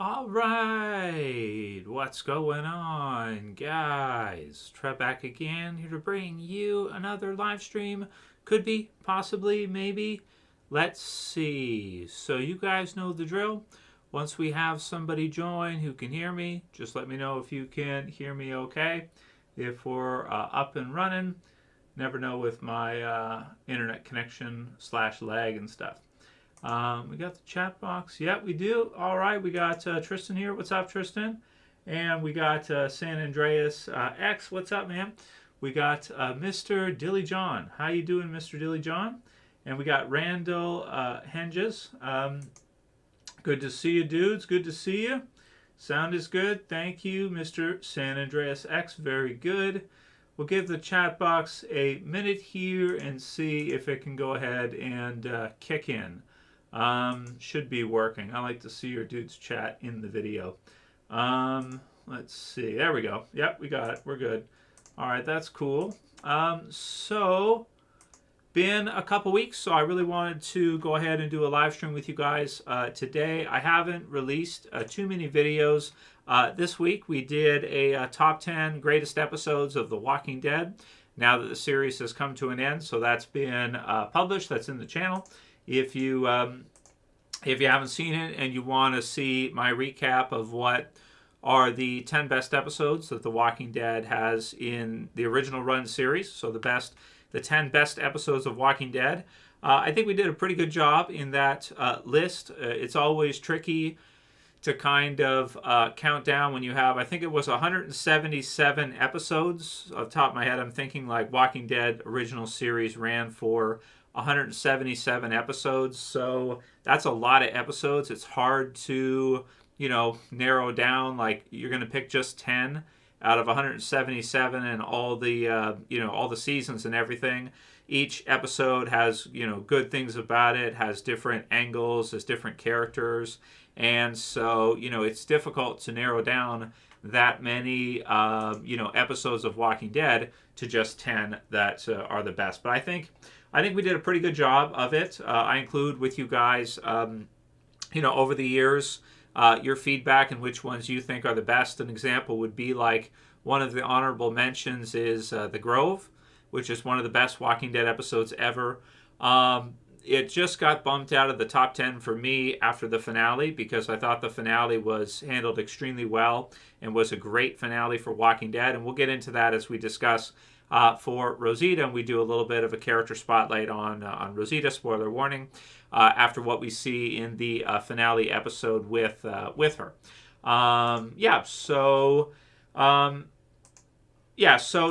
All right, what's going on, guys? Trev back again, here to bring you another live stream. Could be, possibly, maybe. Let's see. So you guys know the drill. Once we have somebody join who can hear me, just let me know if you can hear me okay. If we're up and running, never know with my internet connection / lag and stuff. We got the chat box. Yeah, we do. All right, we got Tristan here. What's up, Tristan? And we got San Andreas X. What's up, man? We got Mr. Dilly John. How you doing, Mr. Dilly John? And we got Randall Henges. Good to see you, dudes. Good to see you. Sound is good. Thank you, Mr. San Andreas X. Very good. We'll give the chat box a minute here and see if it can go ahead and kick in. Should be working. I like to see your dudes chat in the video. Let's see. There we go. Yep, we got it. We're good. All right, that's cool. So, been a couple weeks, so I really wanted to go ahead and do a live stream with you guys today. I haven't released too many videos. This week, we did a top 10 greatest episodes of The Walking Dead. Now that the series has come to an end, so that's been published. That's in the channel. If you haven't seen it and you want to see my recap of what are the 10 best episodes that The Walking Dead has in the original run series, so the 10 best episodes of Walking Dead, I think we did a pretty good job in that list. It's always tricky to kind of count down when you have, I think it was 177 episodes. Off the top of my head, I'm thinking like Walking Dead original series ran for 177 episodes, so that's a lot of episodes. It's hard to, narrow down, like you're going to pick just 10 out of 177 and all the, all the seasons and everything. Each episode has, good things about it, has different angles, has different characters, and so, it's difficult to narrow down that many, episodes of Walking Dead to just 10 that are the best. But I think we did a pretty good job of it. I include with you guys, over the years, your feedback and which ones you think are the best. An example would be like one of the honorable mentions is The Grove, which is one of the best Walking Dead episodes ever. It just got bumped out of the top 10 for me after the finale because I thought the finale was handled extremely well and was a great finale for Walking Dead. And we'll get into that as we discuss for Rosita, and we do a little bit of a character spotlight on Rosita, spoiler warning, after what we see in the finale episode with her. So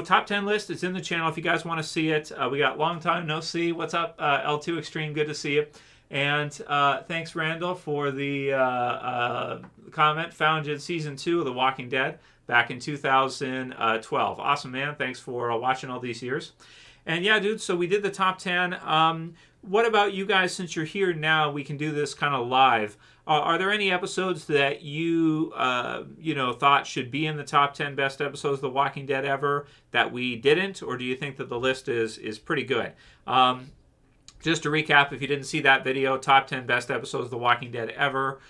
top 10 list is in the channel if you guys want to see it. We got long time no see. What's up, L2 Extreme? Good to see you. And thanks, Randall, for the comment. Founded Season 2 of The Walking Dead back in 2012. Awesome, man. Thanks for watching all these years. And yeah, dude, so we did the top 10. What about you guys? Since you're here now, we can do this kind of live. Are there any episodes that you, thought should be in the top 10 best episodes of The Walking Dead ever that we didn't? Or do you think that the list is pretty good? Just to recap, if you didn't see that video, top 10 best episodes of The Walking Dead ever.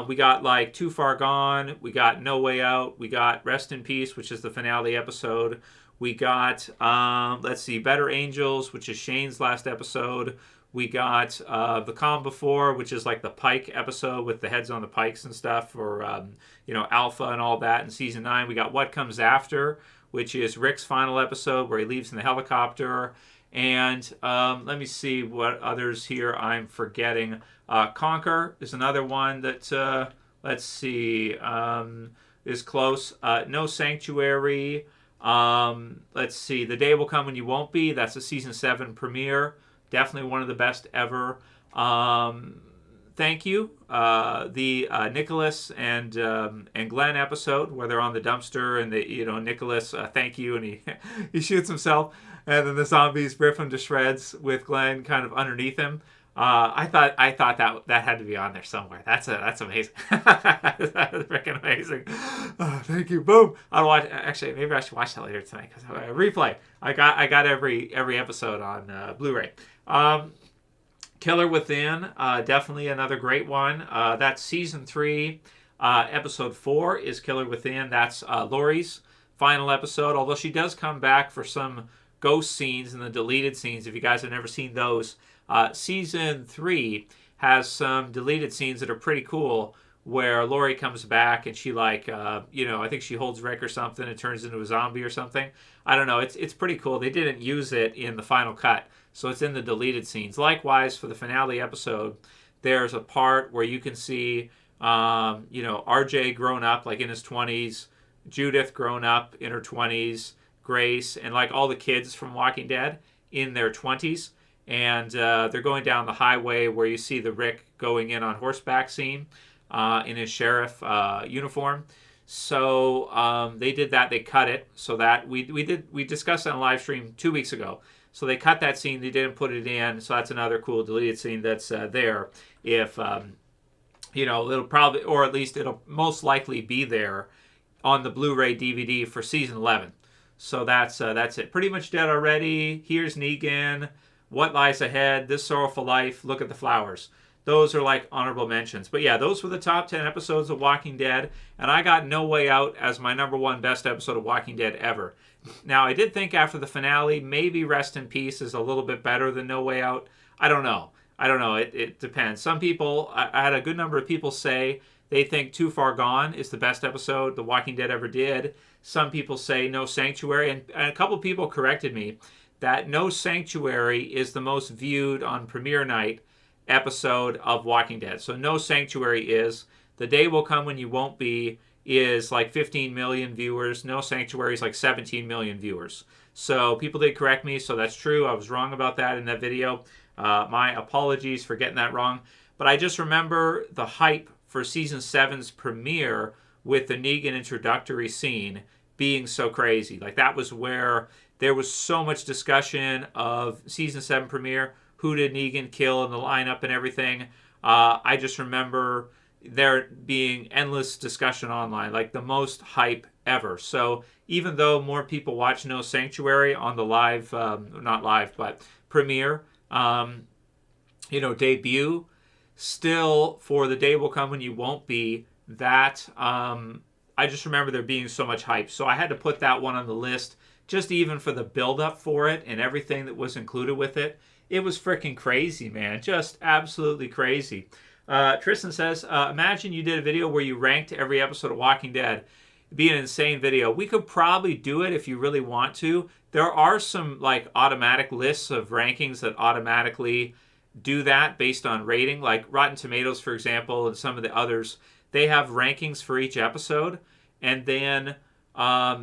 We got like Too Far Gone. We got No Way Out. We got Rest in Peace, which is the finale episode. We got, Better Angels, which is Shane's last episode. We got The Calm Before, which is like the Pike episode with the heads on the pikes and stuff for, Alpha and all that in season 9. We got What Comes After, which is Rick's final episode where he leaves in the helicopter. And let me see what others here I'm forgetting. Conquer is another one that, is close. No Sanctuary. The Day Will Come When You Won't Be. That's a season 7 premiere. Definitely one of the best ever. Thank You. The Nicholas and Glenn episode where they're on the dumpster and Nicholas, thank you, and he shoots himself, and then the zombies rip him to shreds with Glenn kind of underneath him. I thought that had to be on there somewhere. That's amazing. That's freaking amazing. Oh, thank you. Boom. I'll watch. Actually, maybe I should watch that later tonight because replay. I got every episode on Blu-ray. Killer Within, definitely another great one. That's season 3. Episode 4 is Killer Within. That's Lori's final episode, although she does come back for some ghost scenes and the deleted scenes. If you guys have never seen those, season 3 has some deleted scenes that are pretty cool, where Lori comes back and she I think she holds Rick or something and turns into a zombie or something. I don't know. It's pretty cool. They didn't use it in the final cut, so it's in the deleted scenes. Likewise, for the finale episode, there's a part where you can see, RJ grown up, like in his 20s, Judith grown up in her 20s, Grace, and like all the kids from Walking Dead in their 20s. And they're going down the highway where you see the Rick going in on horseback scene in his sheriff uniform. So they did that. They cut it so that we discussed it on a live stream 2 weeks ago. So they cut that scene. They didn't put it in. So that's another cool deleted scene that's there. If it'll probably, or at least it'll most likely be there on the Blu-ray DVD for season 11. So that's it. Pretty much dead already. Here's Negan. What Lies Ahead. This Sorrowful Life. Look at the Flowers. Those are like honorable mentions. But yeah, those were the top 10 episodes of Walking Dead. And I got No Way Out as my number 1 best episode of Walking Dead ever. Now, I did think after the finale, maybe Rest in Peace is a little bit better than No Way Out. I don't know. It depends. Some people, I had a good number of people say they think Too Far Gone is the best episode The Walking Dead ever did. Some people say No Sanctuary. And a couple people corrected me that No Sanctuary is the most viewed on premiere night episode of Walking Dead. So No Sanctuary is The Day Will Come When You Won't Be is like 15 million viewers. No Sanctuary is like 17 million viewers. So people did correct me, so that's true. I was wrong about that in that video. My apologies for getting that wrong. But I just remember the hype for season 7's premiere with the Negan introductory scene being so crazy. Like that was where there was so much discussion of season 7 premiere. Who did Negan kill in the lineup and everything? I just remember there being endless discussion online, like the most hype ever. So even though more people watch No Sanctuary on the live, not live, but premiere, debut, still for The Day Will Come When You Won't Be, that I just remember there being so much hype. So I had to put that one on the list, just even for the build-up for it and everything that was included with it. It was freaking crazy, man. Just absolutely crazy. Tristan says, imagine you did a video where you ranked every episode of Walking Dead. It'd be an insane video. We could probably do it if you really want to. There are some like automatic lists of rankings that automatically do that based on rating. Like Rotten Tomatoes, for example, and some of the others, they have rankings for each episode. And then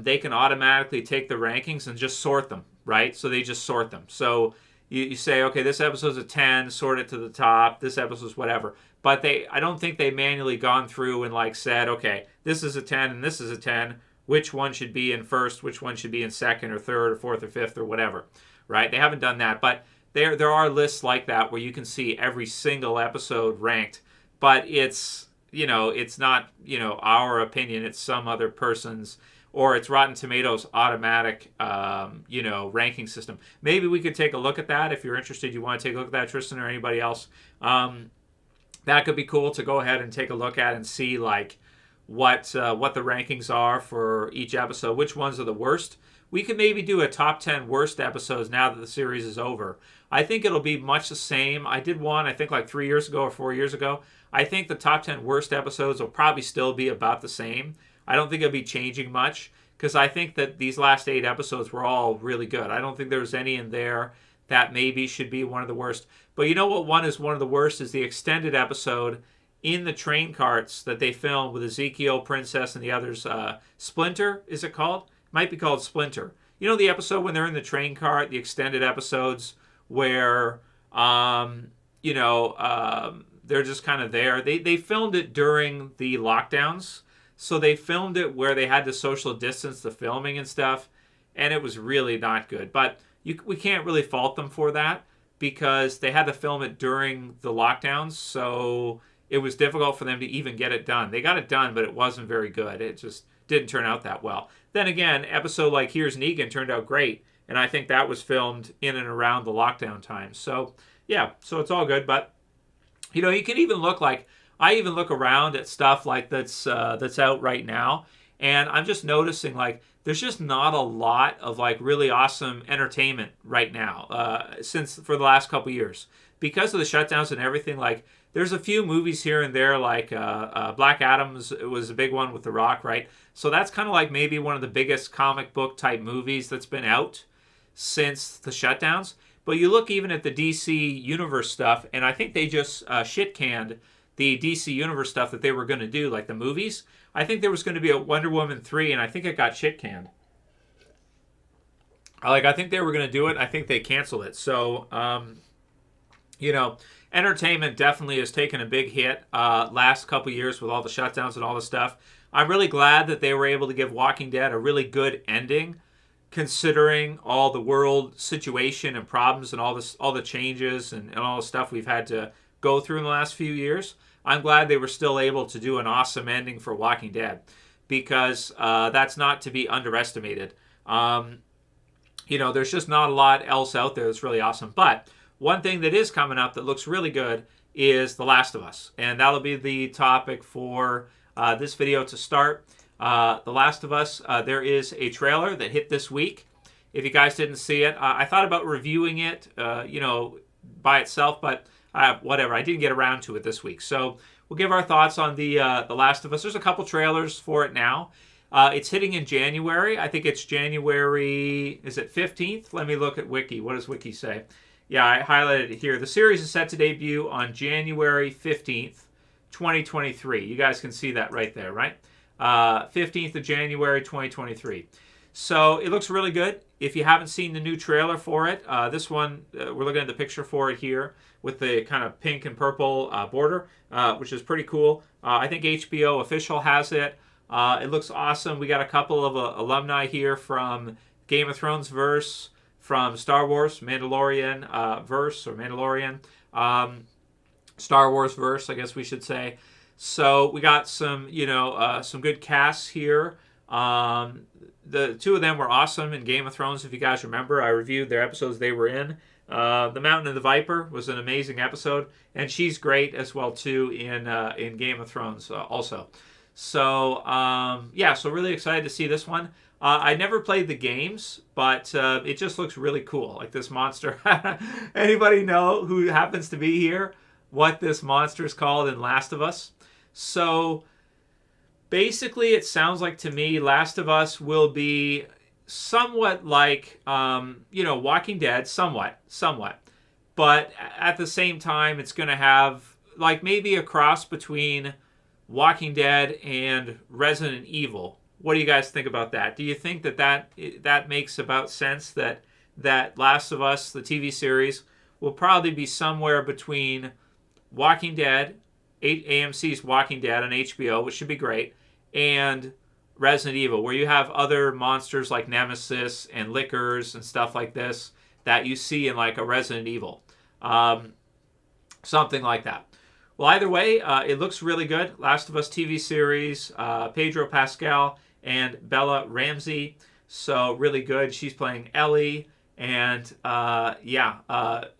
they can automatically take the rankings and just sort them, right? So they just sort them. So you say, okay, this episode's a 10, sort it to the top. This episode's whatever. But I don't think they manually gone through and like said, okay, this is a 10 and this is a 10. Which one should be in first? Which one should be in second or third or fourth or fifth or whatever, right? They haven't done that. But there are lists like that where you can see every single episode ranked. But it's not, our opinion. It's some other person's, or it's Rotten Tomatoes automatic, ranking system. Maybe we could take a look at that. If you're interested, you want to take a look at that, Tristan, or anybody else. That could be cool to go ahead and take a look at and see like what the rankings are for each episode, which ones are the worst. We could maybe do a top 10 worst episodes now that the series is over. I think it'll be much the same. I did one, I think like 3 years ago or 4 years ago. I think the top 10 worst episodes will probably still be about the same. I don't think it'll be changing much because I think that these last 8 episodes were all really good. I don't think there's any in there that maybe should be one of the worst. But you know what one is one of the worst is the extended episode in the train carts that they filmed with Ezekiel, Princess, and the others. Splinter, is it called? Might be called Splinter. You know the episode when they're in the train cart, the extended episodes where, they're just kind of there. They filmed it during the lockdowns. So they filmed it where they had to social distance the filming and stuff. And it was really not good. But we can't really fault them for that because they had to film it during the lockdowns. So it was difficult for them to even get it done. They got it done, but it wasn't very good. It just didn't turn out that well. Then again, episode like Here's Negan turned out great. And I think that was filmed in and around the lockdown times. So, yeah, so it's all good. But, you can even look like I even look around at stuff like that's out right now, and I'm just noticing like there's just not a lot of like really awesome entertainment right now since for the last couple years because of the shutdowns and everything. Like there's a few movies here and there, like Black Adam's. It was a big one with The Rock, right? So that's kind of like maybe one of the biggest comic book type movies that's been out since the shutdowns. But you look even at the DC Universe stuff, and I think they just shit canned the DC Universe stuff that they were going to do, like the movies. I think there was going to be a Wonder Woman 3, and I think it got shit canned. Like, I think they were going to do it. I think they canceled it. So, entertainment definitely has taken a big hit last couple years with all the shutdowns and all the stuff. I'm really glad that they were able to give Walking Dead a really good ending, considering all the world situation and problems and all the changes and all the stuff we've had to go through in the last few years. I'm glad they were still able to do an awesome ending for Walking Dead, because that's not to be underestimated. There's just not a lot else out there that's really awesome. But one thing that is coming up that looks really good is The Last of Us. And that'll be the topic for this video to start. The Last of Us, there is a trailer that hit this week. If you guys didn't see it, I thought about reviewing it, by itself, but whatever. I didn't get around to it this week. So we'll give our thoughts on the Last of Us. There's a couple trailers for it now. It's hitting in January. I think it's January, is it 15th? Let me look at Wiki. What does Wiki say? Yeah, I highlighted it here. The series is set to debut on January 15th, 2023. You guys can see that right there, right? 15th of January, 2023. So it looks really good. If you haven't seen the new trailer for it, this one, we're looking at the picture for it here with the kind of pink and purple border, which is pretty cool. I think HBO Official has it. It looks awesome. We got a couple of alumni here from Game of Thrones verse, from Star Wars, Mandalorian verse, or Mandalorian, Star Wars verse, I guess we should say. So we got some, some good casts here. The two of them were awesome in Game of Thrones, if you guys remember. I reviewed their episodes they were in. The Mountain and the Viper was an amazing episode, and she's great as well too in Game of Thrones also. So so really excited to see this one. I never played the games, but it just looks really cool, like this monster. Anybody know who happens to be here what this monster is called in Last of Us? So basically, it sounds like to me, Last of Us will be somewhat like, Walking Dead, somewhat. But at the same time, it's going to have like maybe a cross between Walking Dead and Resident Evil. What do you guys think about that? Do you think that makes about sense that Last of Us, the TV series, will probably be somewhere between Walking Dead, AMC's Walking Dead on HBO, which should be great, and Resident Evil, where you have other monsters like Nemesis and Lickers and stuff like this that you see in like a Resident Evil. Something like that. Well, either way, it looks really good. Last of Us TV series, Pedro Pascal and Bella Ramsey. So really good. She's playing Ellie. And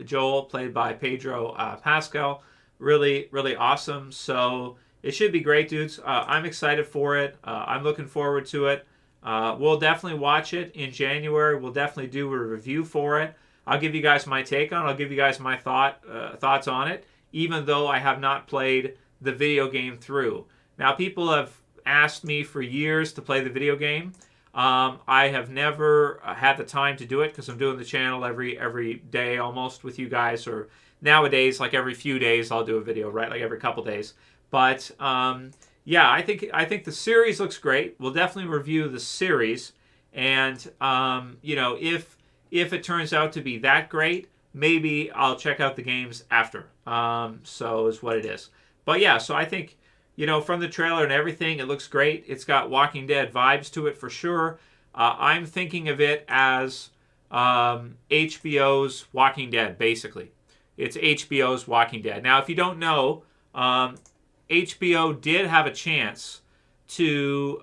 Joel, played by Pedro Pascal. Really, really awesome. So it should be great, dudes. I'm excited for it. I'm looking forward to it. We'll definitely watch it in January. We'll definitely do a review for it. I'll give you guys my take on it. I'll give you guys my thoughts on it, even though I have not played the video game through. Now, people have asked me for years to play the video game. I have never had the time to do it because I'm doing the channel every day almost with you guys, or nowadays, like every few days, I'll do a video, right? Like every couple days. But I think the series looks great. We'll definitely review the series, and if it turns out to be that great, maybe I'll check out the games after. So is what it is. But yeah, so I think from the trailer and everything, it looks great. It's got Walking Dead vibes to it for sure. I'm thinking of it as HBO's Walking Dead, basically. It's HBO's Walking Dead. Now, if you don't know, HBO did have a chance to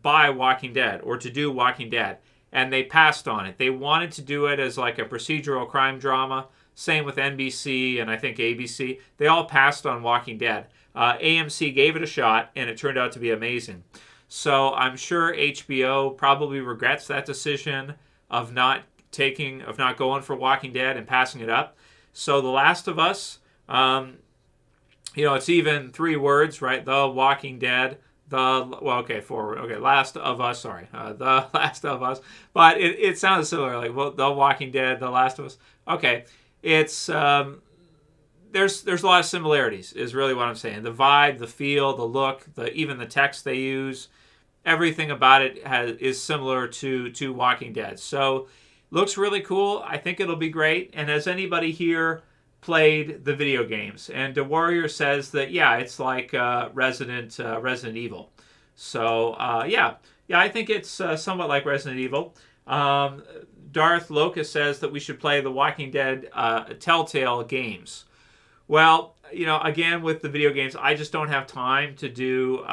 buy Walking Dead or to do Walking Dead, and they passed on it. They wanted to do it as like a procedural crime drama. Same with NBC and I think ABC. They all passed on Walking Dead. AMC gave it a shot, and it turned out to be amazing. So I'm sure HBO probably regrets that decision of not going for Walking Dead and passing it up. So The Last of Us, it's even 3 words, right? The Walking Dead, Last of Us, The Last of Us. But it sounds similar, like, well, The Walking Dead, The Last of Us. Okay, it's, there's a lot of similarities, is really what I'm saying. The vibe, the feel, the look, even the text they use, everything about it is similar to Walking Dead. So, looks really cool. I think it'll be great. And has anybody here played the video games? And DeWarrior says that, yeah, it's like Resident Evil. So, I think it's somewhat like Resident Evil. Darth Locust says that we should play the Walking Dead Telltale games. Well, again, with the video games, I just don't have time to do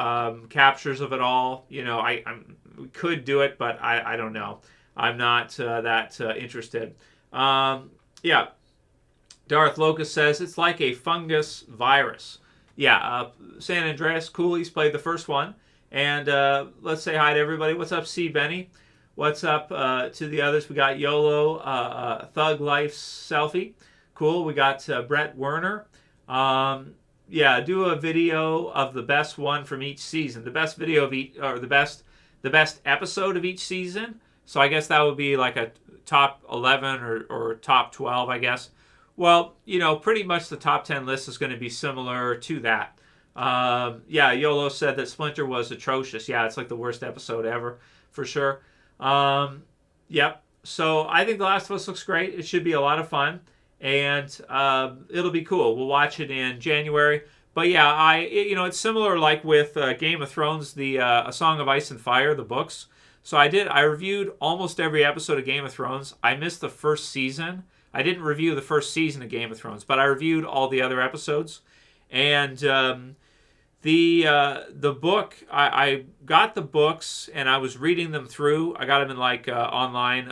captures of it all. We could do it, but I don't know. I'm not that interested. Darth Locust says it's like a fungus virus. San Andreas, cool. He's played the first one. And let's say hi to everybody. What's up, C. Benny? What's up to the others? We got YOLO, Thug Life Selfie. Cool. We got Brett Werner. Do a video of the best one from each season. The best video of each, or the best episode of each season. So I guess that would be like a top 11 or top 12, I guess. Well, pretty much the top 10 list is going to be similar to that. YOLO said that Splinter was atrocious. Yeah, it's like the worst episode ever, for sure. Yep. So I think The Last of Us looks great. It should be a lot of fun. And it'll be cool. We'll watch it in January. But yeah, it's similar like with Game of Thrones, the A Song of Ice and Fire, the books. So I reviewed almost every episode of Game of Thrones. I missed the first season. I didn't review the first season of Game of Thrones, but I reviewed all the other episodes. And the book, I got the books and I was reading them through. I got them in like online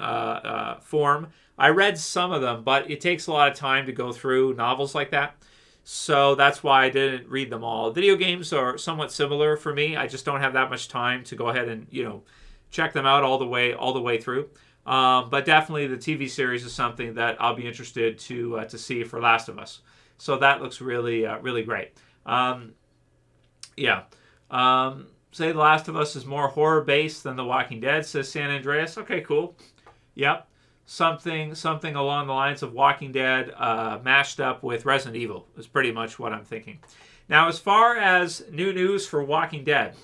form. I read some of them, but it takes a lot of time to go through novels like that. So that's why I didn't read them all. Video games are somewhat similar for me. I just don't have that much time to go ahead and, check them out all the way through. But definitely the TV series is something that I'll be interested to see for Last of Us. So that looks really, really great. Say The Last of Us is more horror-based than The Walking Dead, says San Andreas. Okay, cool. Yep. Something along the lines of Walking Dead mashed up with Resident Evil is pretty much what I'm thinking. Now, as far as new news for Walking Dead,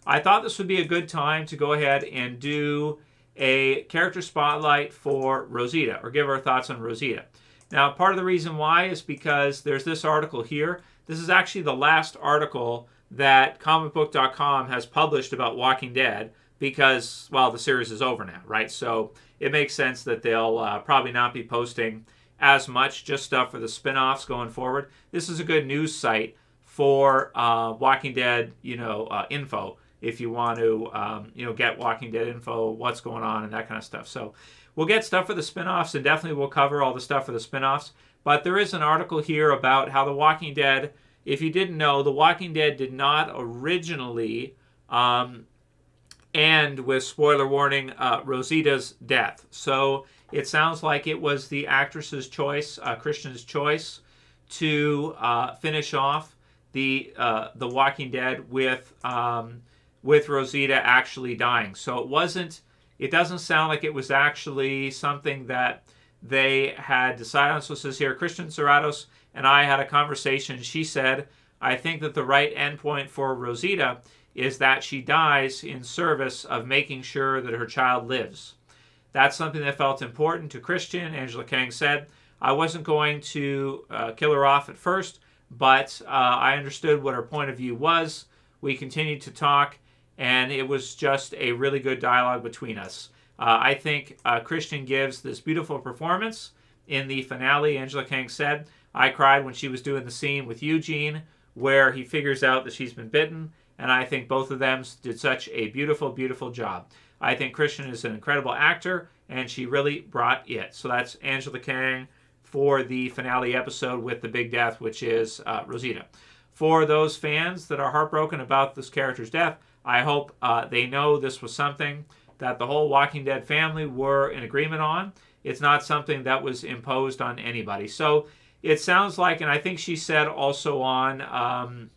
I thought this would be a good time to go ahead and do a character spotlight for Rosita, or give our thoughts on Rosita. Now, part of the reason why is because there's this article here. This is actually the last article that comicbook.com has published about Walking Dead because, well, the series is over now, right? So it makes sense that they'll probably not be posting as much, just stuff for the spin-offs going forward. This is a good news site for Walking Dead, info, if you want to, get Walking Dead info, what's going on and that kind of stuff. So we'll get stuff for the spin-offs, and definitely we'll cover all the stuff for the spin-offs. But there is an article here about how The Walking Dead, if you didn't know, The Walking Dead did not originally end with, spoiler warning, Rosita's death. So it sounds like it was the actress's choice, Christian's choice, to finish off the Walking Dead with Rosita actually dying. So it doesn't sound like it was actually something that they had decided on. So it says here, Christian Serratos and I had a conversation. She said, I think that the right endpoint for Rosita is that she dies in service of making sure that her child lives. That's something that felt important to Christian. Angela Kang said, I wasn't going to kill her off at first, but I understood what her point of view was. We continued to talk, and it was just a really good dialogue between us. I think Christian gives this beautiful performance in the finale. Angela Kang said, I cried when she was doing the scene with Eugene where he figures out that she's been bitten, and I think both of them did such a beautiful, beautiful job. I think Christian is an incredible actor, and she really brought it. So that's Angela Kang for the finale episode with the big death, which is Rosita. for those fans that are heartbroken about this character's death, I hope they know this was something that the whole Walking Dead family were in agreement on. It's not something that was imposed on anybody. So it sounds like, and I think she said also on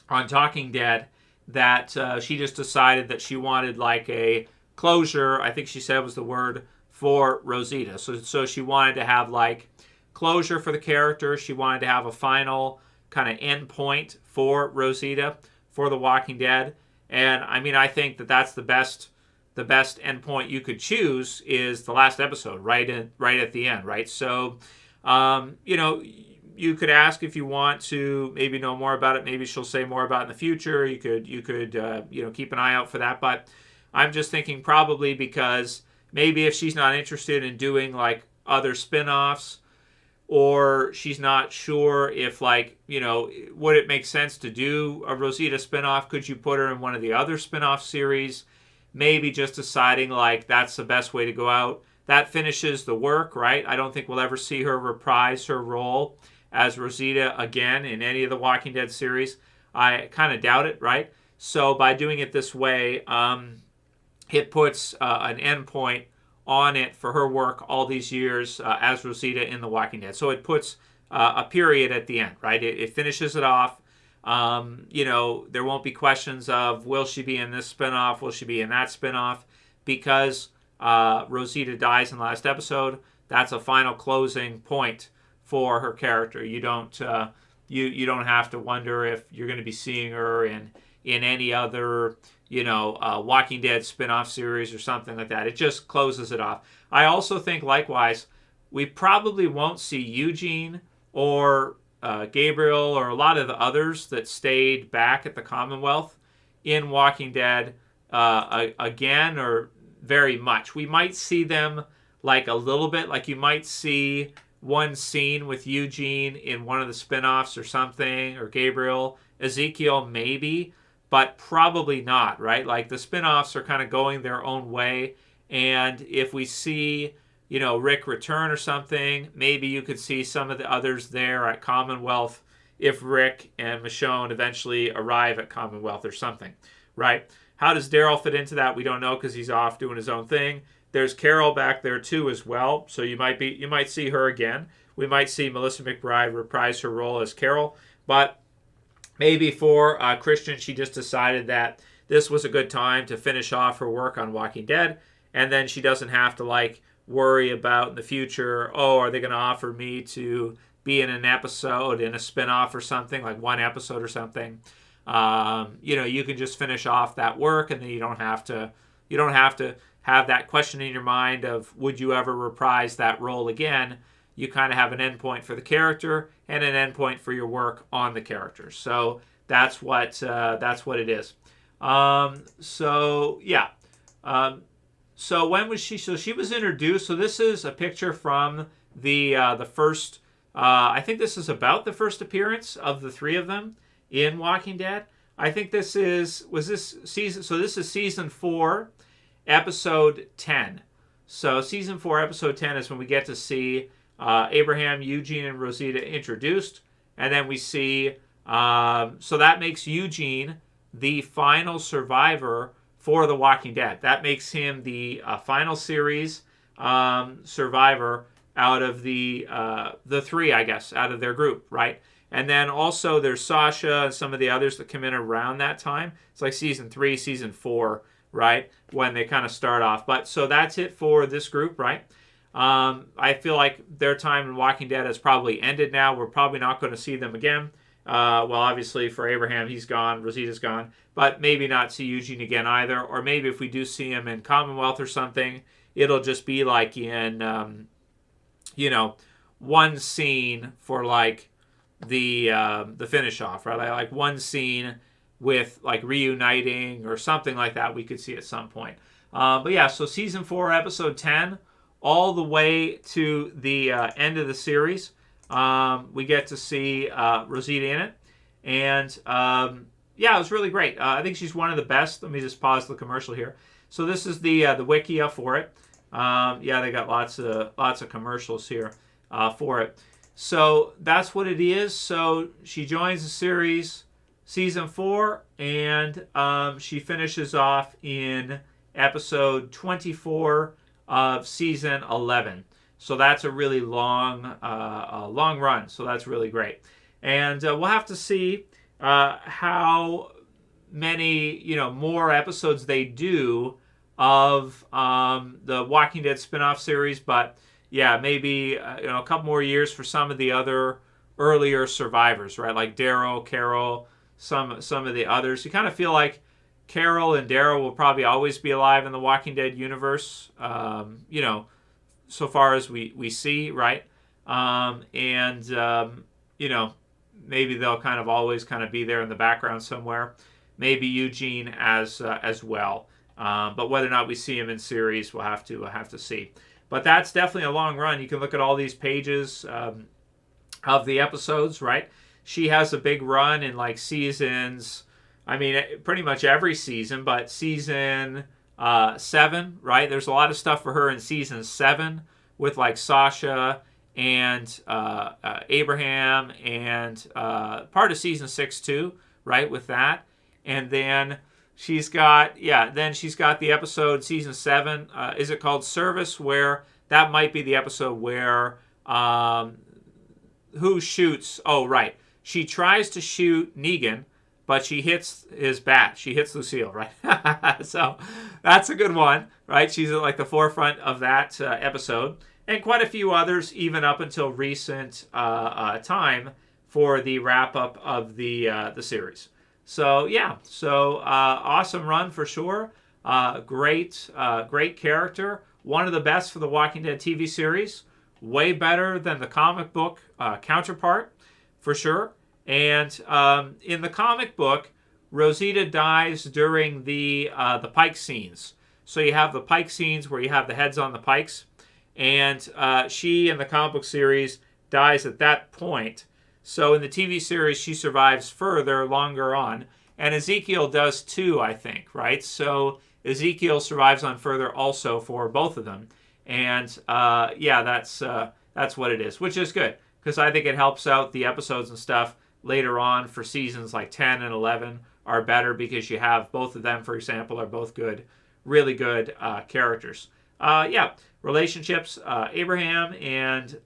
Talking Dead that she just decided that she wanted like a closure. I think she said was the word for Rosita. So she wanted to have like closure for the character. She wanted to have a final kind of end point for Rosita for The Walking Dead. And I mean, I think that that's the best end point you could choose is the last episode, right at the end, right? So, you could ask if you want to maybe know more about it. Maybe she'll say more about it in the future. You could keep an eye out for that. But I'm just thinking probably because maybe if she's not interested in doing like other spin-offs, or she's not sure if would it make sense to do a Rosita spin-off? Could you put her in one of the other spin-off series? Maybe just deciding like that's the best way to go out. That finishes the work, right? I don't think we'll ever see her reprise her role as Rosita again in any of the Walking Dead series. I kind of doubt it, right? So by doing it this way, it puts an end point on it for her work all these years as Rosita in The Walking Dead. So it puts a period at the end, right? It finishes it off. There won't be questions of will she be in this spinoff, will she be in that spinoff, because Rosita dies in the last episode. That's a final closing point for her character. You don't have to wonder if you're going to be seeing her in any other Walking Dead spin-off series or something like that. It just closes it off. I also think, likewise, we probably won't see Eugene or Gabriel or a lot of the others that stayed back at the Commonwealth in Walking Dead again, or very much. We might see them like a little bit, like you might see one scene with Eugene in one of the spin-offs or something, or Gabriel. Ezekiel maybe, but probably not, right? Like the spin-offs are kind of going their own way, and if we see Rick return or something, maybe you could see some of the others there at Commonwealth if Rick and Michonne eventually arrive at Commonwealth or something, right? How does Daryl fit into that? We don't know because he's off doing his own thing. There's Carol back there too as well, so you might see her again. We might see Melissa McBride reprise her role as Carol, but maybe for Christian, she just decided that this was a good time to finish off her work on Walking Dead, and then she doesn't have to worry about in the future, are they going to offer me to be in an episode, in a spinoff or something, like one episode or something. You can just finish off that work, and then you don't have to have that question in your mind of would you ever reprise that role again. You kind of have an endpoint for the character and an endpoint for your work on the character. So that's what it is. So when was she? So she was introduced. So this is a picture from the first. I think this is about the first appearance of the three of them in Walking Dead. I think this is season. So this is season 4, episode 10. So season 4, episode 10 is when we get to see Abraham, Eugene, and Rosita introduced, and then we see. So that makes Eugene the final survivor for The Walking Dead. That makes him the final series survivor out of the three, I guess, out of their group, right? And then also there's Sasha and some of the others that come in around that time. It's like season 3, season 4, right? When they kind of start off. But so that's it for this group, right? I feel like their time in Walking Dead has probably ended now. We're probably not going to see them again. Well, obviously for Abraham, he's gone. Rosita's gone. But maybe not see Eugene again either. Or maybe if we do see him in Commonwealth or something, it'll just be like in, one scene for like the finish off, right? Like one scene with like reuniting or something like that we could see at some point. But yeah, so season 4, episode 10, all the way to the end of the series. We get to see Rosita in it. And yeah, it was really great. I think she's one of the best. Let me just pause the commercial here. So this is the Wikia for it. Yeah, they got lots of commercials here for it. So that's what it is. So she joins the series season 4, and she finishes off in episode 24 of season 11. So that's a really long run. So that's really great. And we'll have to see how many more episodes they do of the Walking Dead spin-off series. But yeah, maybe a couple more years for some of the other earlier survivors, right? Like Daryl, Carol, some of the others. You kind of feel like Carol and Daryl will probably always be alive in the Walking Dead universe, so far as we see, right? Maybe they'll kind of always kind of be there in the background somewhere. Maybe Eugene as well. But whether or not we see him in series, we'll have to see. But that's definitely a long run. You can look at all these pages of the episodes, right? She has a big run in like seasons. I mean, pretty much every season, but season 7, right? There's a lot of stuff for her in season 7 with like Sasha and Abraham, and part of season 6 too, right? With that, and then she's got the episode season 7. Is it called Service? Where that might be the episode where who shoots? Oh, right. She tries to shoot Negan, but she hits his bat. She hits Lucille, right? So that's a good one, right? She's at like the forefront of that episode. And quite a few others, even up until recent time for the wrap-up of the series. So, yeah. So, awesome run for sure. Great character. One of the best for the Walking Dead TV series. Way better than the comic book counterpart, for sure. And in the comic book, Rosita dies during the pike scenes. So you have the pike scenes where you have the heads on the pikes. And she, in the comic book series, dies at that point. So in the TV series, she survives longer on. And Ezekiel does too, I think, right? So Ezekiel survives on further also for both of them. And that's what it is, which is good. Because I think it helps out the episodes and stuff later on for seasons like 10 and 11 are better because you have both of them, for example, are both good, really good characters. Relationships, Abraham and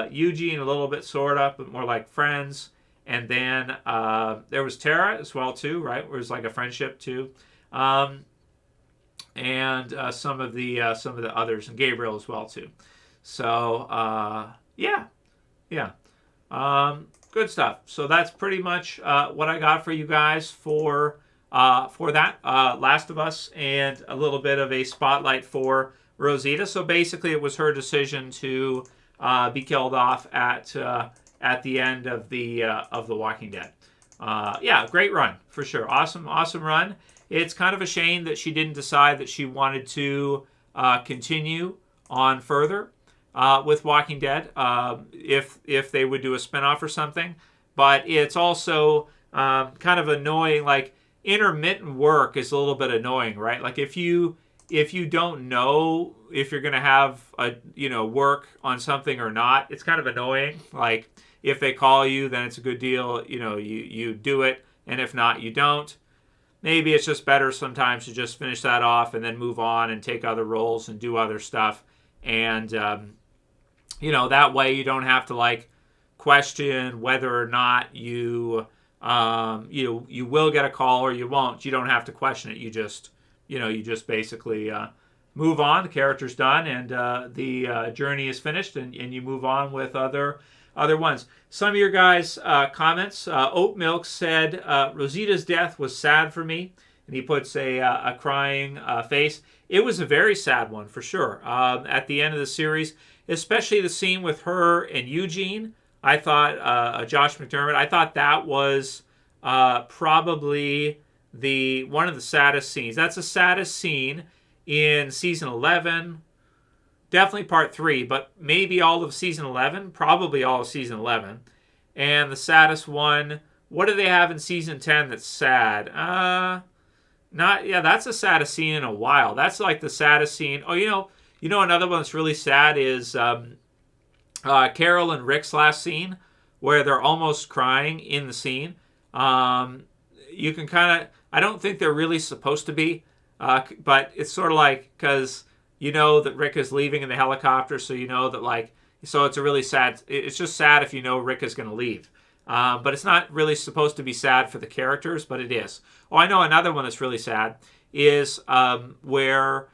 Eugene a little bit sort of, but more like friends. And then there was Tara as well too, right? Where it was like a friendship too. And some of the others, and Gabriel as well too. So good stuff. So that's pretty much what I got for you guys for that Last of Us, and a little bit of a spotlight for Rosita. So basically, it was her decision to be killed off at the end of the Walking Dead. Great run for sure. Awesome run. It's kind of a shame that she didn't decide that she wanted to continue on further with Walking Dead, if they would do a spinoff or something. But it's also kind of annoying. Like, intermittent work is a little bit annoying, right? Like if you don't know if you're going to have work on something or not, it's kind of annoying. Like if they call you, then it's a good deal. You do it, and if not, you don't. Maybe it's just better sometimes to just finish that off and then move on and take other roles and do other stuff. And that way you don't have to like question whether or not you will get a call or you won't. You don't have to question it. You just basically move on. The character's done, and the journey is finished, and you move on with other ones. Some of your guys' comments. Oat Milk said, Rosita's death was sad for me, and he puts a crying face. It was a very sad one, for sure. At the end of the series, especially the scene with her and Eugene, I thought, Josh McDermott, I thought that was probably one of the saddest scenes. That's the saddest scene in season 11. Definitely part 3, but maybe all of season 11. Probably all of season 11. And the saddest one, what do they have in season 10 that's sad? That's the saddest scene in a while. That's like the saddest scene. Oh, another one that's really sad is Carol and Rick's last scene, where they're almost crying in the scene. You can kind of, I don't think they're really supposed to be, but it's sort of like, because you know that Rick is leaving in the helicopter, so you know that, like, so it's a really sad, it's just sad if you know Rick is going to leave. But it's not really supposed to be sad for the characters, but it is. Oh, I know another one that's really sad is where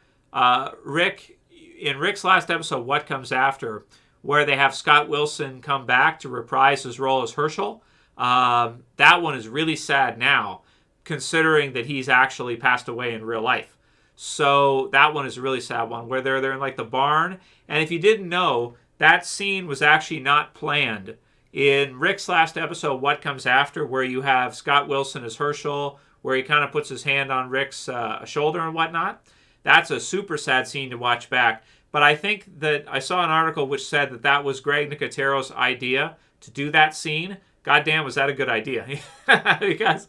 Rick, in Rick's last episode, What Comes After, where they have Scott Wilson come back to reprise his role as Herschel. That one is really sad now, considering that he's actually passed away in real life. So that one is a really sad one, where they're in like the barn. And if you didn't know, that scene was actually not planned. In Rick's last episode, What Comes After, where you have Scott Wilson as Herschel, where he kind of puts his hand on Rick's shoulder and whatnot, that's a super sad scene to watch back. But I think that I saw an article which said that that was Greg Nicotero's idea to do that scene. Goddamn, was that a good idea? Because,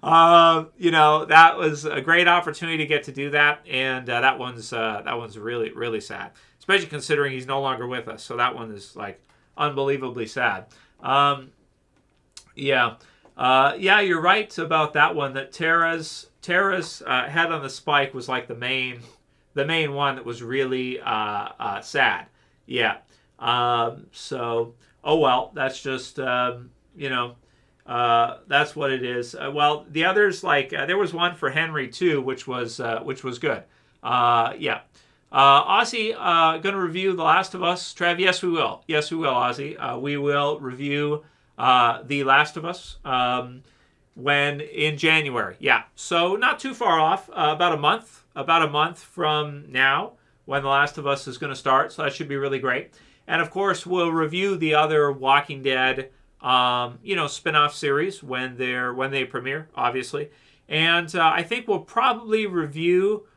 that was a great opportunity to get to do that. And that one's really, really sad, especially considering he's no longer with us. So that one is like unbelievably sad. You're right about that one, that Tara's head on the spike was like the main one that was really sad. Yeah. Oh well, that's just that's what it is. Well, the others, like there was one for Henry too, which was good. Ozzy, going to review The Last of Us. Trev, yes we will, Ozzy. We will review The Last of Us when in January. Yeah, so not too far off. About a month from now, when The Last of Us is going to start. So that should be really great. And of course, we'll review the other Walking Dead, spin-off series when they premiere, obviously. And I think we'll probably review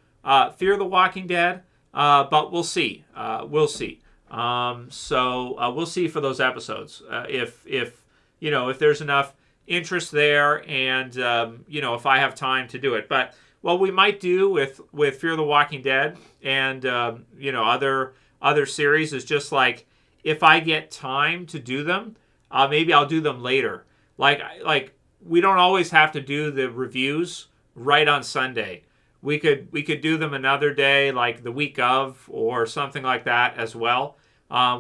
Fear the Walking Dead, but we'll see. We'll see. We'll see for those episodes if there's enough interest there, and if I have time to do it. But what we might do with Fear the Walking Dead and other series is just like, if I get time to do them, maybe I'll do them later. Like we don't always have to do the reviews right on Sunday. We could do them another day, like the week of, or something like that as well.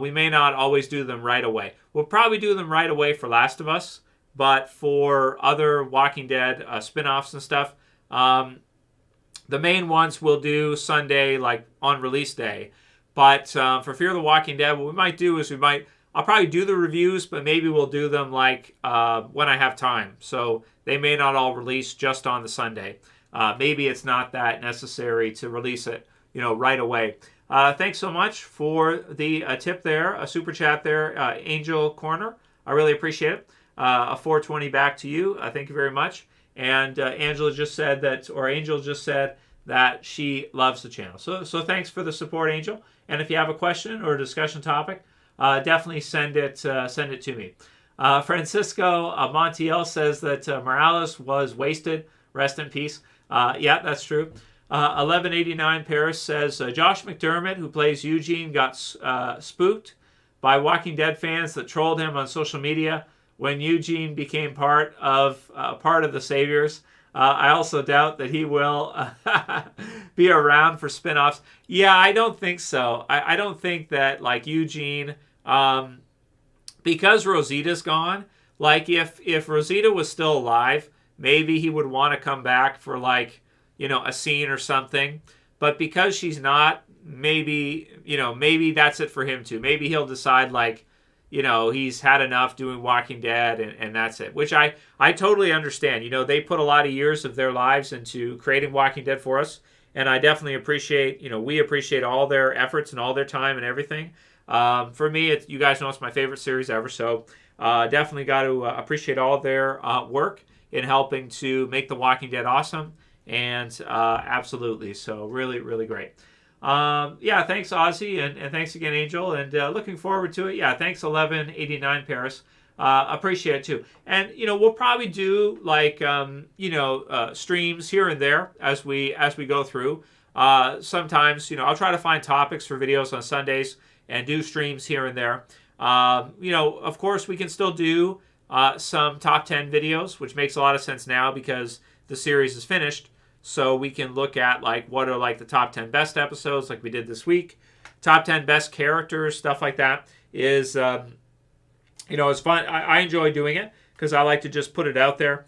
We may not always do them right away. We'll probably do them right away for Last of Us, but for other Walking Dead spin-offs and stuff, the main ones we'll do Sunday, like on release day. But for Fear the Walking Dead, what we might do is I'll probably do the reviews, but maybe we'll do them like when I have time. So they may not all release just on the Sunday. Maybe it's not that necessary to release it, right away. Thanks so much for the tip there, a super chat there, Angel Corner. I really appreciate it. A 420 back to you. Thank you very much. And Angel just said that she loves the channel. So thanks for the support, Angel. And if you have a question or a discussion topic, definitely send it to me. Francisco Montiel says that Morales was wasted. Rest in peace. Yeah, that's true. 1189 Paris says Josh McDermott, who plays Eugene, got spooked by Walking Dead fans that trolled him on social media when Eugene became part of the Saviors. I also doubt that he will be around for spin-offs. Yeah, I don't think so. I don't think that, like, Eugene, because Rosita's gone, like, if Rosita was still alive, maybe he would want to come back for, like, a scene or something. But because she's not, maybe that's it for him too. Maybe he'll decide, like, he's had enough doing Walking Dead and that's it. Which I totally understand. They put a lot of years of their lives into creating Walking Dead for us. And I definitely appreciate, we appreciate all their efforts and all their time and everything. For me, you guys know it's my favorite series ever. So definitely got to appreciate all their work in helping to make The Walking Dead awesome. And absolutely. So really, really great. Thanks, Ozzy, and thanks again, Angel, and looking forward to it. Yeah, thanks, 1189 Paris. Appreciate it too. And we'll probably do like streams here and there as we go through. Sometimes I'll try to find topics for videos on Sundays and do streams here and there. Of course, we can still do some top 10 videos, which makes a lot of sense now because the series is finished. So we can look at like what are like the top 10 best episodes, like we did this week. Top 10 best characters, stuff like that is, it's fun. I enjoy doing it because I like to just put it out there.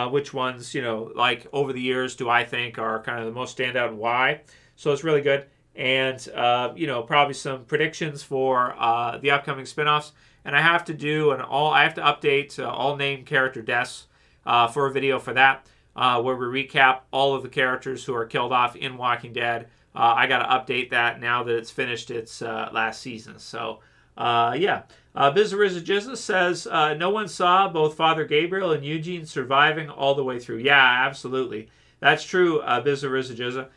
Which ones, like over the years do I think are kind of the most standout and why. So it's really good. And, probably some predictions for the upcoming spinoffs. And I have to do I have to update all named character deaths for a video for that. Where we recap all of the characters who are killed off in Walking Dead. I got to update that now that it's finished its last season. So, Bizarrizajizza says, no one saw both Father Gabriel and Eugene surviving all the way through. Yeah, absolutely. That's true, Bizarrizajizza.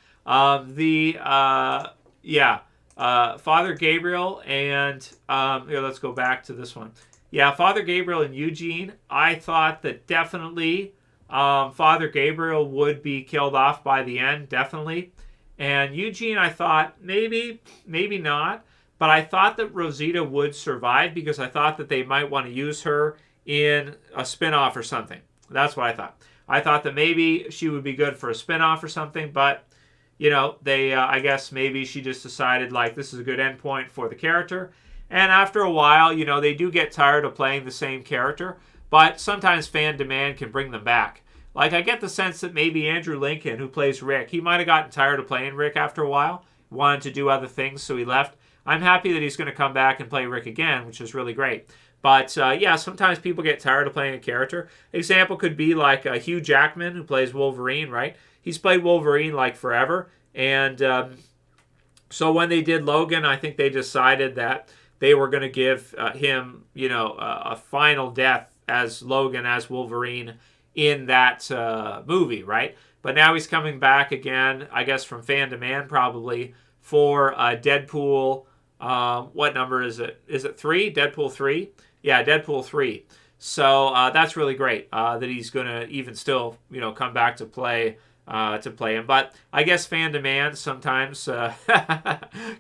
Father Gabriel and, let's go back to this one. Yeah, Father Gabriel and Eugene, I thought that definitely... Father Gabriel would be killed off by the end, definitely. And Eugene, I thought, maybe not. But I thought that Rosita would survive because I thought that they might want to use her in a spinoff or something. That's what I thought. I thought that maybe she would be good for a spinoff or something. But, I guess maybe she just decided, like, this is a good endpoint for the character. And after a while, they do get tired of playing the same character. But sometimes fan demand can bring them back. Like, I get the sense that maybe Andrew Lincoln, who plays Rick, he might have gotten tired of playing Rick after a while, wanted to do other things, so he left. I'm happy that he's going to come back and play Rick again, which is really great. But, sometimes people get tired of playing a character. Example could be like Hugh Jackman, who plays Wolverine, right? He's played Wolverine, like, forever. And so when they did Logan, I think they decided that they were going to give him, a final death as Logan, as Wolverine in that movie, right? But now he's coming back again, I guess from fan demand probably, for Deadpool. What number is it? Is it 3? Deadpool 3? Yeah, Deadpool 3. So that's really great that he's going to even still, come back to play him. But I guess fan demand sometimes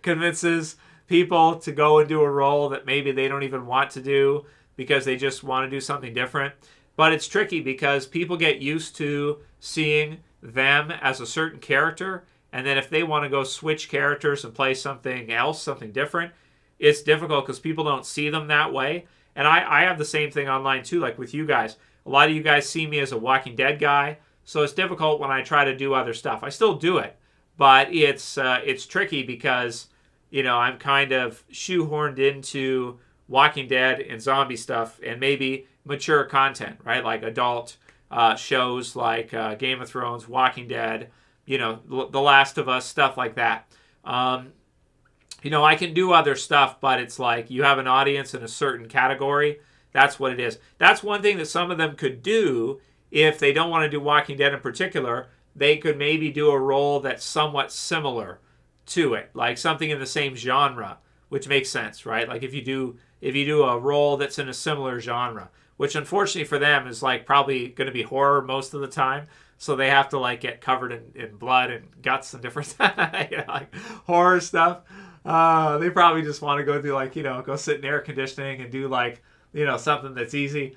convinces people to go and do a role that maybe they don't even want to do, because they just want to do something different. But it's tricky because people get used to seeing them as a certain character, and then if they want to go switch characters and play something else, something different, it's difficult because people don't see them that way. And I have the same thing online too, like with you guys. A lot of you guys see me as a Walking Dead guy, so it's difficult when I try to do other stuff. I still do it, but it's tricky because, I'm kind of shoehorned into Walking Dead and zombie stuff and maybe mature content, right? Like adult shows like Game of Thrones, Walking Dead, The Last of Us, stuff like that. I can do other stuff, but it's like you have an audience in a certain category. That's what it is. That's one thing that some of them could do if they don't want to do Walking Dead in particular. They could maybe do a role that's somewhat similar to it, like something in the same genre, which makes sense, right? Like if you do a role that's in a similar genre, which unfortunately for them is like probably going to be horror most of the time. So they have to like get covered in blood and guts and different like horror stuff. They probably just want to go do like, go sit in air conditioning and do like, something that's easy.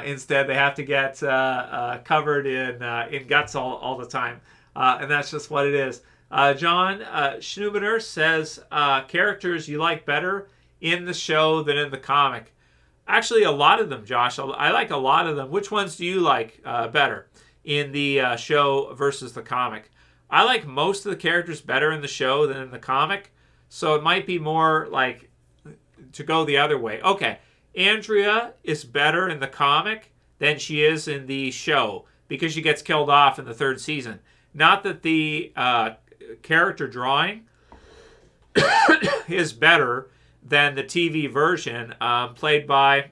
Instead, they have to get covered in guts all the time. And that's just what it is. John Schnubener says, characters you like better in the show than in the comic. Actually, a lot of them, Josh. I like a lot of them. Which ones do you like better in the show versus the comic? I like most of the characters better in the show than in the comic. So it might be more like to go the other way. Okay, Andrea is better in the comic than she is in the show because she gets killed off in the 3rd season. Not that the character drawing is better than the TV version played by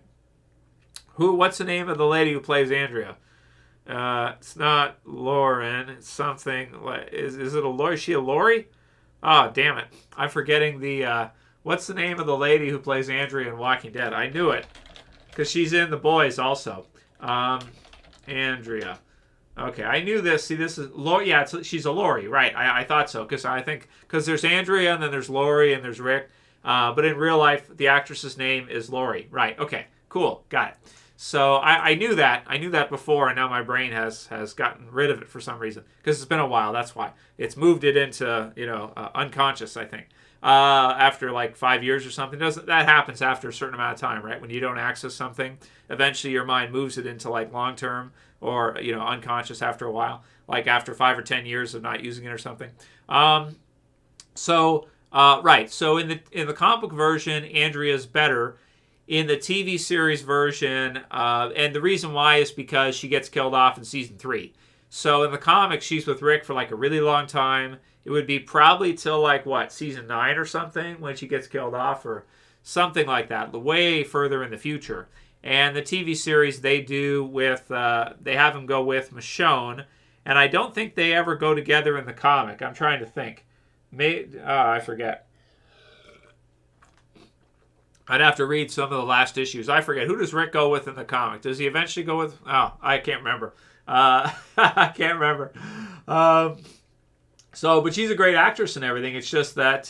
what's the name of the lady who plays Andrea? It's not Lauren. It's something. Is it a Lori? Is she a Lori? Oh, damn it. I'm forgetting the... what's the name of the lady who plays Andrea in Walking Dead? I knew it. Because she's in The Boys also. Andrea. Okay, I knew this. See, this is... Lori. Yeah, she's a Lori. Right, I thought so. Because there's Andrea and then there's Lori and there's Rick. But in real life, the actress's name is Lori. Right. Okay. Cool. Got it. So I knew that. I knew that before, and now my brain has gotten rid of it for some reason. Because it's been a while. That's why. It's moved it into, unconscious, I think. After like 5 years or something. That happens after a certain amount of time, right? When you don't access something, eventually your mind moves it into like long-term or, unconscious after a while. Like after 5 or 10 years of not using it or something. Right. So in the comic book version, Andrea's better. In the TV series version, and the reason why is because she gets killed off in season 3. So in the comics, she's with Rick for like a really long time. It would be probably till like season 9 or something when she gets killed off, or something like that, way further in the future. And the TV series they have him go with Michonne, and I don't think they ever go together in the comic. I'm trying to think. I forget. I'd have to read some of the last issues. I forget. Who does Rick go with in the comic? Does he eventually go with... Oh, I can't remember. I can't remember. But she's a great actress and everything. It's just that,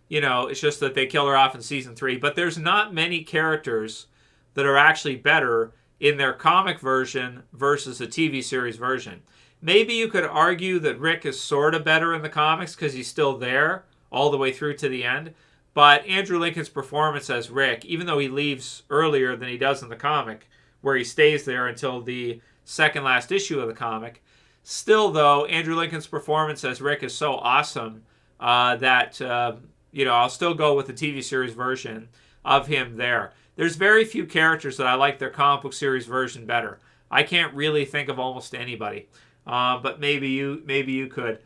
it's just that they kill her off in season 3. But there's not many characters that are actually better in their comic version versus the TV series version. Maybe you could argue that Rick is sort of better in the comics because he's still there all the way through to the end. But Andrew Lincoln's performance as Rick, even though he leaves earlier than he does in the comic, where he stays there until the second last issue of the comic, still, though, Andrew Lincoln's performance as Rick is so awesome that, I'll still go with the TV series version of him there. There's very few characters that I like their comic book series version better. I can't really think of almost anybody, but maybe you could.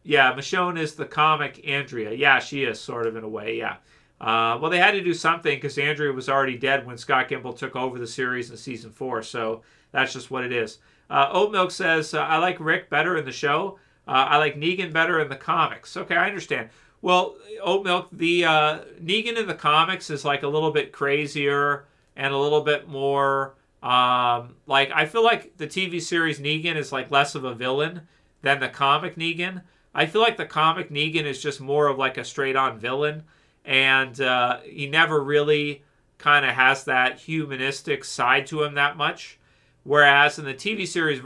Yeah, Michonne is the comic Andrea. Yeah, she is, sort of, in a way, yeah. Well, they had to do something because Andrea was already dead when Scott Gimple took over the series in season 4, so that's just what it is. Oat Milk says, I like Rick better in the show. I like Negan better in the comics. Okay, I understand. Well, Oat Milk, the Negan in the comics is like a little bit crazier and a little bit more... I feel like the TV series Negan is like less of a villain than the comic Negan. I feel like the comic Negan is just more of like a straight-on villain, and he never really kind of has that humanistic side to him that much. Whereas in the TV series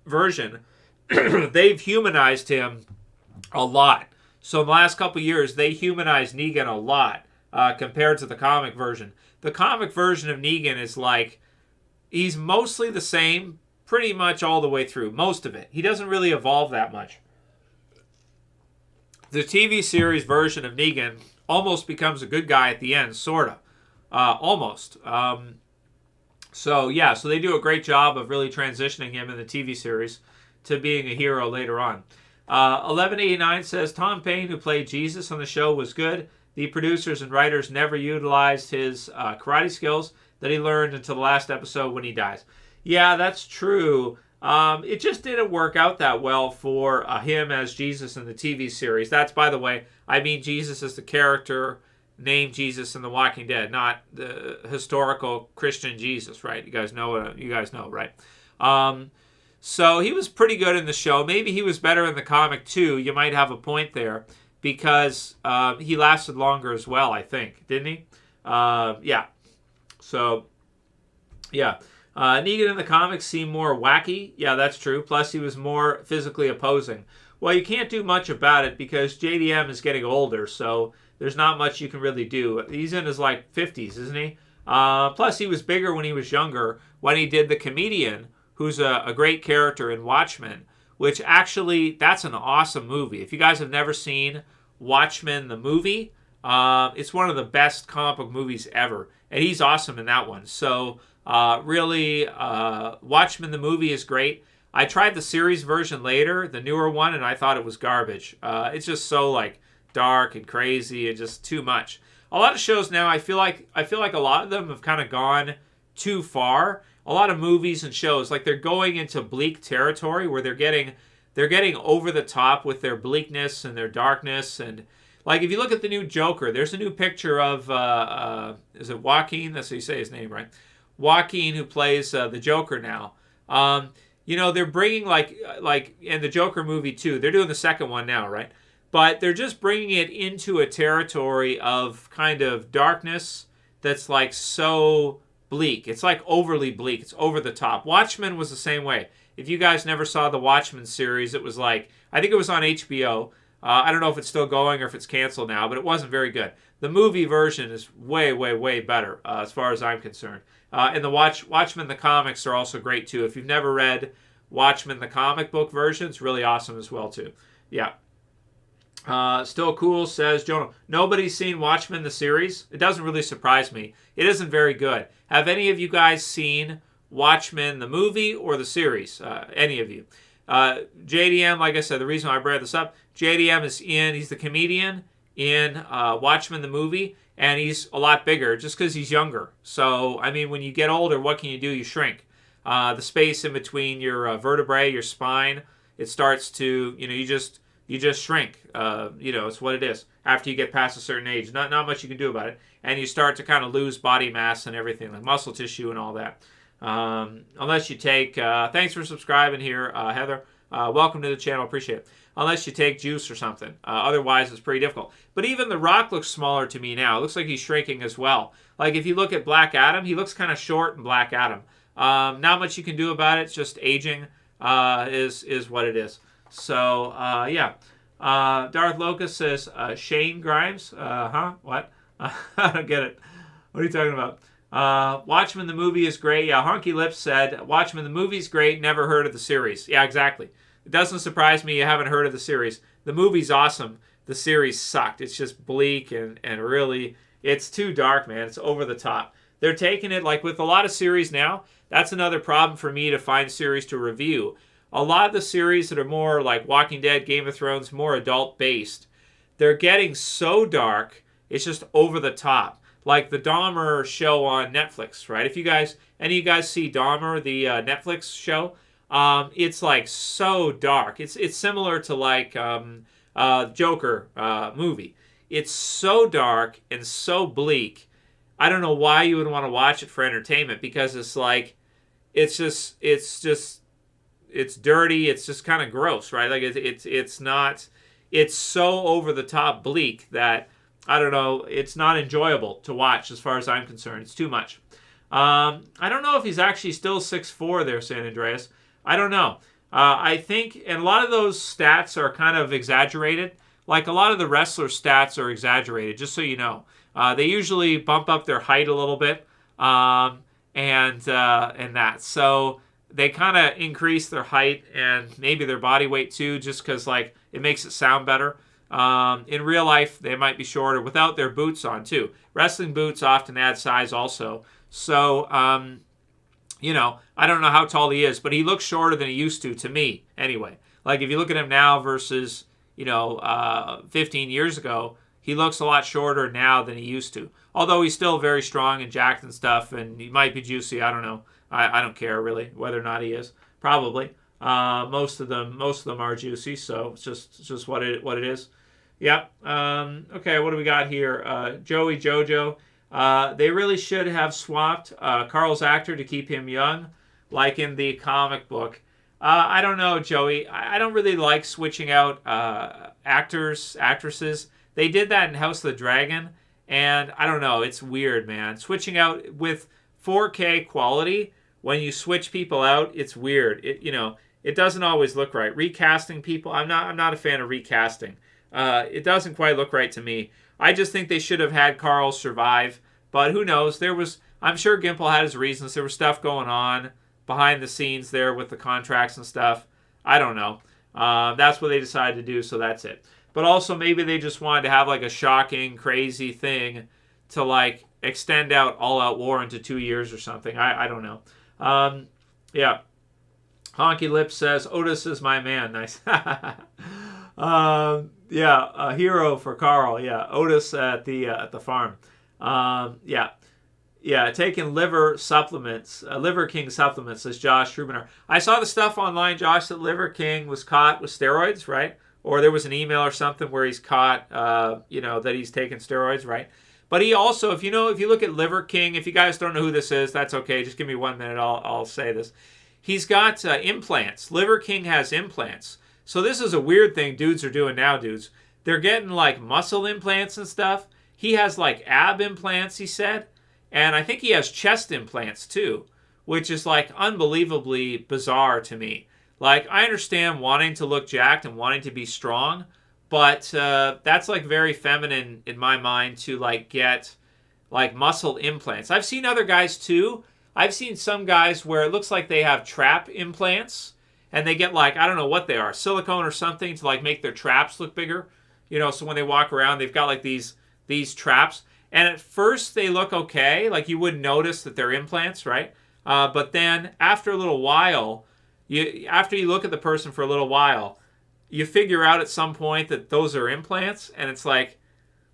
version, they've humanized him a lot. So in the last couple years, they humanized Negan a lot compared to the comic version. The comic version of Negan is like, he's mostly the same pretty much all the way through, most of it. He doesn't really evolve that much. The TV series version of Negan almost becomes a good guy at the end, sort of. Almost. So they do a great job of really transitioning him in the TV series to being a hero later on. 1189 says, Tom Payne, who played Jesus on the show, was good. The producers and writers never utilized his karate skills that he learned until the last episode when he dies. Yeah, that's true. It just didn't work out that well for him as Jesus in the TV series. That's, by the way, I mean Jesus as the character named Jesus in The Walking Dead, not the historical Christian Jesus, right? You guys know, right? So he was pretty good in the show. Maybe he was better in the comic too. You might have a point there because he lasted longer as well, I think, didn't he? Yeah. So, yeah. Negan in the comics seemed more wacky. Yeah, that's true. Plus, he was more physically opposing. Well, you can't do much about it because JDM is getting older, so there's not much you can really do. He's in his, 50s, isn't he? Plus, he was bigger when he was younger, when he did The Comedian, who's a great character in Watchmen, which actually, that's an awesome movie. If you guys have never seen Watchmen, the movie, it's one of the best comic book movies ever, and he's awesome in that one. So, really, Watchmen, the movie, is great. I tried the series version later, the newer one, and I thought it was garbage. It's just so, dark and crazy and just too much. A lot of shows now, I feel like a lot of them have kind of gone too far. A lot of movies and shows, they're going into bleak territory where they're getting over the top with their bleakness and their darkness. And if you look at the new Joker, there's a new picture of is it Joaquin? That's how you say his name, right? Joaquin, who plays the Joker now. They're bringing in the Joker movie too. They're doing the second one now, right? but they're just bringing it into a territory of kind of darkness that's like so bleak. It's like overly bleak. It's over the top. Watchmen was the same way. If you guys never saw the Watchmen series, it was like, I think it was on HBO. I don't know if it's still going or if it's canceled now, but it wasn't very good. The movie version is way, way, way better as far as I'm concerned. And the Watchmen, the comics are also great too. If you've never read Watchmen, the comic book version, it's really awesome as well too. Yeah. Still cool, says Jonah. Nobody's seen Watchmen, the series. It doesn't really surprise me. It isn't very good. Have any of you guys seen Watchmen, the movie, or the series? Any of you? JDM, like I said, the reason I brought this up, JDM he's the comedian in Watchmen, the movie, and he's a lot bigger just because he's younger. So, I mean, when you get older, what can you do? You shrink. The space in between your vertebrae, your spine, it starts to, you just shrink. It's what it is. After you get past a certain age, not much you can do about it, and you start to kind of lose body mass and everything, like muscle tissue and all that. Unless you take, thanks for subscribing here, Heather. Welcome to the channel, appreciate it. Unless you take juice or something. Otherwise, it's pretty difficult. But even The Rock looks smaller to me now. It looks like he's shrinking as well. Like if you look at Black Adam, he looks kind of short in Black Adam. Not much you can do about it. It's just aging is what it is. So, yeah. Darth Locust says, Shane Grimes? What? I don't get it. What are you talking about? Watchmen the movie is great. Yeah, Honky Lips said, Watchmen the movie's great, never heard of the series. Yeah, exactly. It doesn't surprise me you haven't heard of the series. The movie's awesome. The series sucked. It's just bleak and really, it's too dark, man. It's over the top. They're taking it, like with a lot of series now, that's another problem for me to find series to review. A lot of the series that are more like Walking Dead, Game of Thrones, more adult-based, they're getting so dark, it's just over the top. Like the Dahmer show on Netflix, right? If any of you guys see Dahmer, the Netflix show, it's like so dark. It's similar to like Joker movie. It's so dark and so bleak. I don't know why you would want to watch it for entertainment, because it's like, it's dirty. It's just kind of gross, right? Like it's so over the top bleak that, I don't know, it's not enjoyable to watch as far as I'm concerned. It's too much. I don't know if he's actually still 6'4" there, San Andreas. I don't know. I think, and a lot of those stats are kind of exaggerated. Like a lot of the wrestler stats are exaggerated, just so you know. They usually bump up their height a little bit, and that. So they kind of increase their height and maybe their body weight too, just because like it makes it sound better. In real life, they might be shorter without their boots on too. Wrestling boots often add size also. So, I don't know how tall he is, but he looks shorter than he used to me anyway. Like if you look at him now versus, 15 years ago, he looks a lot shorter now than he used to. Although he's still very strong and jacked and stuff, and he might be juicy. I don't know. I don't care really whether or not he is. Probably. Most of them are juicy, so it's just what it is. Yep. Okay, what do we got here? Joey Jojo. They really should have swapped Carl's actor to keep him young, like in the comic book. I don't know, Joey. I don't really like switching out actors, actresses. They did that in House of the Dragon, and I don't know. It's weird, man. Switching out with 4K quality, when you switch people out, it's weird. It doesn't always look right. Recasting people, I'm not a fan of recasting. It doesn't quite look right to me. I just think they should have had Carl survive, but who knows? I'm sure Gimple had his reasons. There was stuff going on behind the scenes there with the contracts and stuff. I don't know. That's what they decided to do, so that's it. But also maybe they just wanted to have like a shocking, crazy thing to like extend out All Out War into 2 years or something. I don't know. Yeah. Honky Lips says, Otis is my man. Nice. Yeah, a hero for Carl. Yeah, Otis at the farm. Yeah, taking liver supplements, Liver King supplements, says Josh Rubener. I saw the stuff online, Josh, that Liver King was caught with steroids, right? Or there was an email or something where he's caught, that he's taking steroids, right? But he also, if you look at Liver King, if you guys don't know who this is, that's okay. Just give me 1 minute. I'll say this. He's got implants. Liver King has implants. So this is a weird thing dudes are doing now, dudes. they're getting like muscle implants and stuff. He has like ab implants, he said. And I think he has chest implants too, which is like unbelievably bizarre to me. Like, I understand wanting to look jacked and wanting to be strong, but that's like very feminine in my mind to like get like muscle implants. I've seen other guys too. I've seen some guys where it looks like they have trap implants and they get like, I don't know what they are, silicone or something to like make their traps look bigger. So when they walk around, they've got like these traps. And at first they look okay. Like you wouldn't notice that they're implants, right? But then after a little while, after you look at the person for a little while, you figure out at some point that those are implants. And it's like,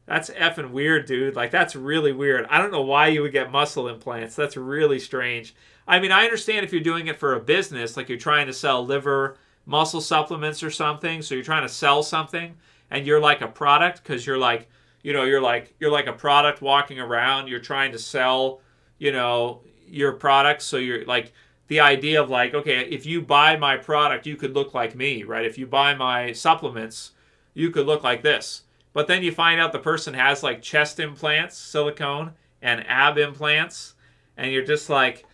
that's effing weird, dude. Like, that's really weird. I don't know why you would get muscle implants. That's really strange. I mean, I understand if you're doing it for a business, like you're trying to sell liver muscle supplements or something. So you're trying to sell something and you're like a product because you're like, you're like a product walking around. You're trying to sell, your product. So you're like the idea of like, okay, if you buy my product, you could look like me, right? If you buy my supplements, you could look like this. But then you find out the person has like chest implants, silicone, and ab implants. And you're just like,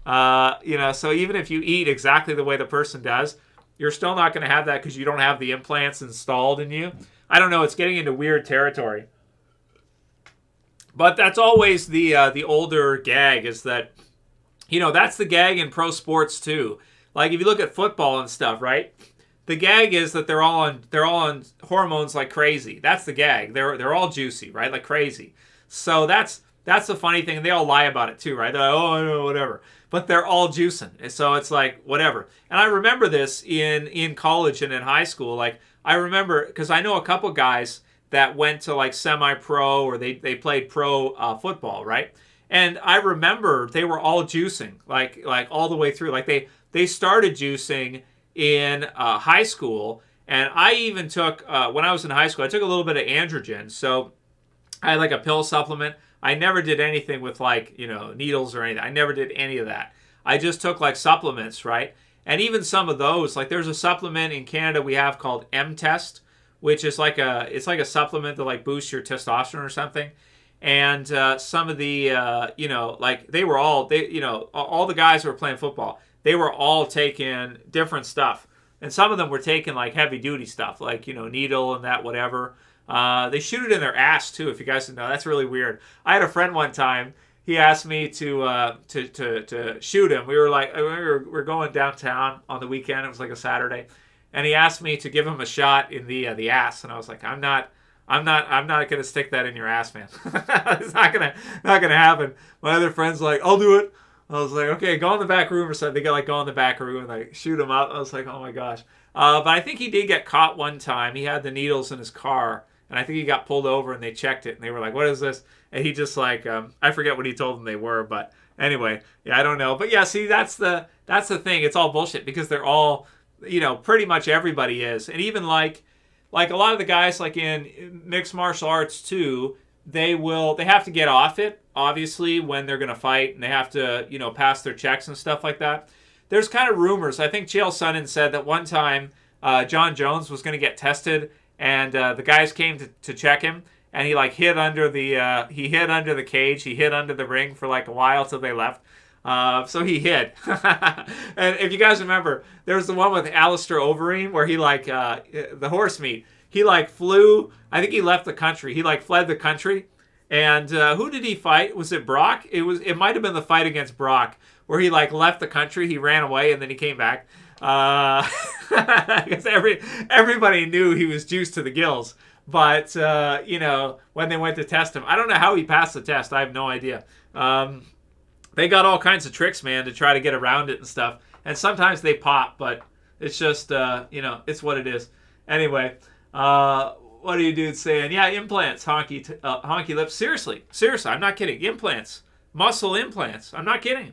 so even if you eat exactly the way the person does, you're still not going to have that because you don't have the implants installed in you. I don't know. It's getting into weird territory. But that's always the older gag is that, that's the gag in pro sports too. Like if you look at football and stuff, right? The gag is that they're all on hormones like crazy. That's the gag. They're all juicy, right? Like crazy. So that's the funny thing. They all lie about it too, right? They're like, oh, no, whatever. But they're all juicing. So it's like whatever. And I remember this in college and in high school. Like I remember because I know a couple guys that went to like semi-pro or they played pro football, right? And I remember they were all juicing like all the way through. Like they started juicing in high school, and I even took when I was in high school, I took a little bit of androgen, so I had like a pill supplement. I never did anything with like needles or anything. I never did any of that. I just took like supplements, right? And even some of those, like there's a supplement in Canada we have called M-Test, which is like it's like a supplement that like boosts your testosterone or something. And some of the like they were all all the guys who were playing football, they were all taking different stuff. And some of them were taking like heavy duty stuff, like, needle and that, whatever. They shoot it in their ass too, if you guys didn't know. That's really weird. I had a friend one time, he asked me to shoot him. We were going downtown on the weekend. It was like a Saturday. And he asked me to give him a shot in the ass. And I was like, I'm not going to stick that in your ass, man. It's not going to happen. My other friend's like, I'll do it. I was like, okay, go in the back room or something. They got like go in the back room and like shoot him up. I was like, oh my gosh. But I think he did get caught one time. He had the needles in his car, and I think he got pulled over and they checked it and they were like, what is this? And he just like, I forget what he told them they were, but anyway, yeah, I don't know. But yeah, see, that's the thing. It's all bullshit because they're all, pretty much everybody is, and even like a lot of the guys like in mixed martial arts too. They have to get off it, obviously, when they're going to fight, and they have to, pass their checks and stuff like that. There's kind of rumors. I think Chael Sonnen said that one time John Jones was going to get tested, and the guys came to check him, and he like hid under the cage, he hid under the ring for like a while till they left. So he hid. And if you guys remember, there was the one with Alistair Overeem where he like the horse meat. He like flew. I think he left the country. He like fled the country. And who did he fight? Was it Brock? It might have been the fight against Brock where he like left the country. He ran away and then he came back. Because everybody knew he was juiced to the gills. But when they went to test him, I don't know how he passed the test. I have no idea. They got all kinds of tricks, man, to try to get around it and stuff. And sometimes they pop, but it's just it's what it is. Anyway. What are you dudes saying? Yeah, implants, honky lips. Seriously, I'm not kidding. Implants, muscle implants. I'm not kidding.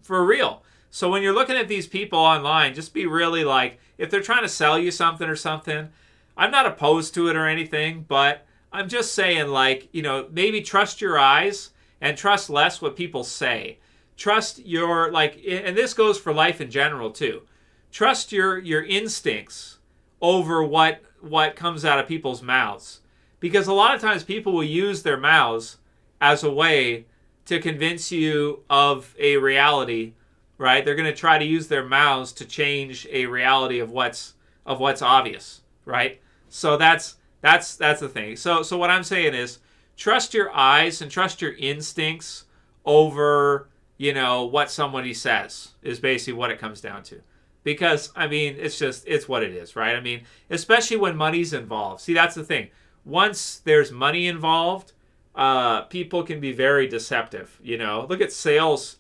For real. So when you're looking at these people online, just be really like, if they're trying to sell you something or something, I'm not opposed to it or anything, but I'm just saying like, maybe trust your eyes and trust less what people say. Trust your, like, and this goes for life in general too. Trust your instincts over what what comes out of people's mouths. Because a lot of times people will use their mouths as a way to convince you of a reality, right? They're going to try to use their mouths to change a reality of what's obvious, right? So that's the thing. So what I'm saying is, trust your eyes and trust your instincts over, what somebody says, is basically what it comes down to. Because, I mean, it's what it is, right? I mean, especially when money's involved. See, that's the thing. Once there's money involved, people can be very deceptive. Look at sales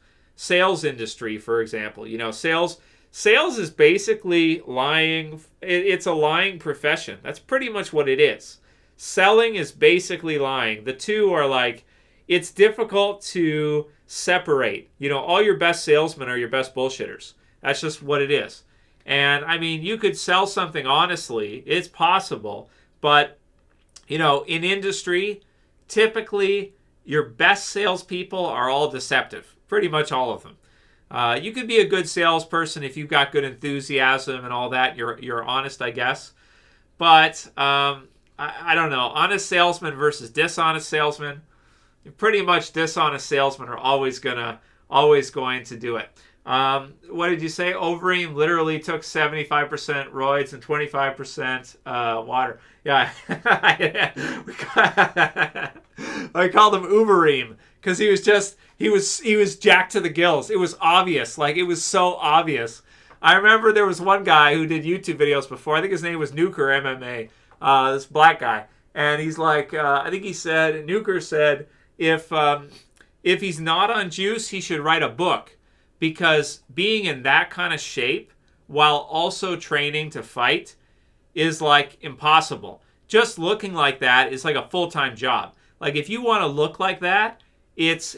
industry, for example. Sales is basically lying. It's a lying profession. That's pretty much what it is. Selling is basically lying. The two are like, it's difficult to separate. All your best salesmen are your best bullshitters. That's just what it is. And I mean, you could sell something honestly. It's possible. But, in industry, typically your best salespeople are all deceptive. Pretty much all of them. You could be a good salesperson if you've got good enthusiasm and all that. You're honest, I guess. But I don't know. Honest salesman versus dishonest salesman. Pretty much dishonest salesmen are always going to do it. What did you say? Overeem literally took 75% roids and 25% water. Yeah. I called him Ubereem because he was jacked to the gills. It was obvious. Like, it was so obvious. I remember there was one guy who did YouTube videos before. I think his name was Nuker MMA, this black guy. And he's like, Nuker said, if he's not on juice, he should write a book. Because being in that kind of shape while also training to fight is like impossible. Just looking like that is like a full-time job. Like, if you want to look like that, that's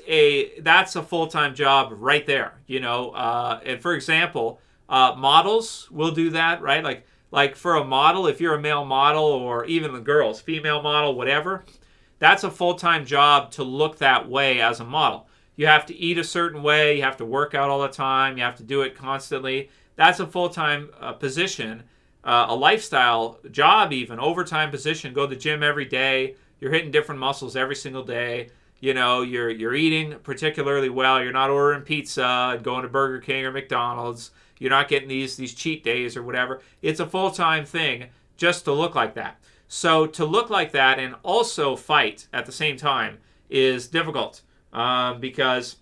a full-time job right there. And for example, models will do that, right? Like for a model, if you're a male model, or even the girls, female model, whatever, that's a full-time job to look that way as a model. You have to eat a certain way. You have to work out all the time. You have to do it constantly. That's a full-time position, a lifestyle job, even overtime position. Go to the gym every day. You're hitting different muscles every single day. You're eating particularly well. You're not ordering pizza and going to Burger King or McDonald's. You're not getting these cheat days or whatever. It's a full-time thing just to look like that. So to look like that and also fight at the same time is difficult. Because,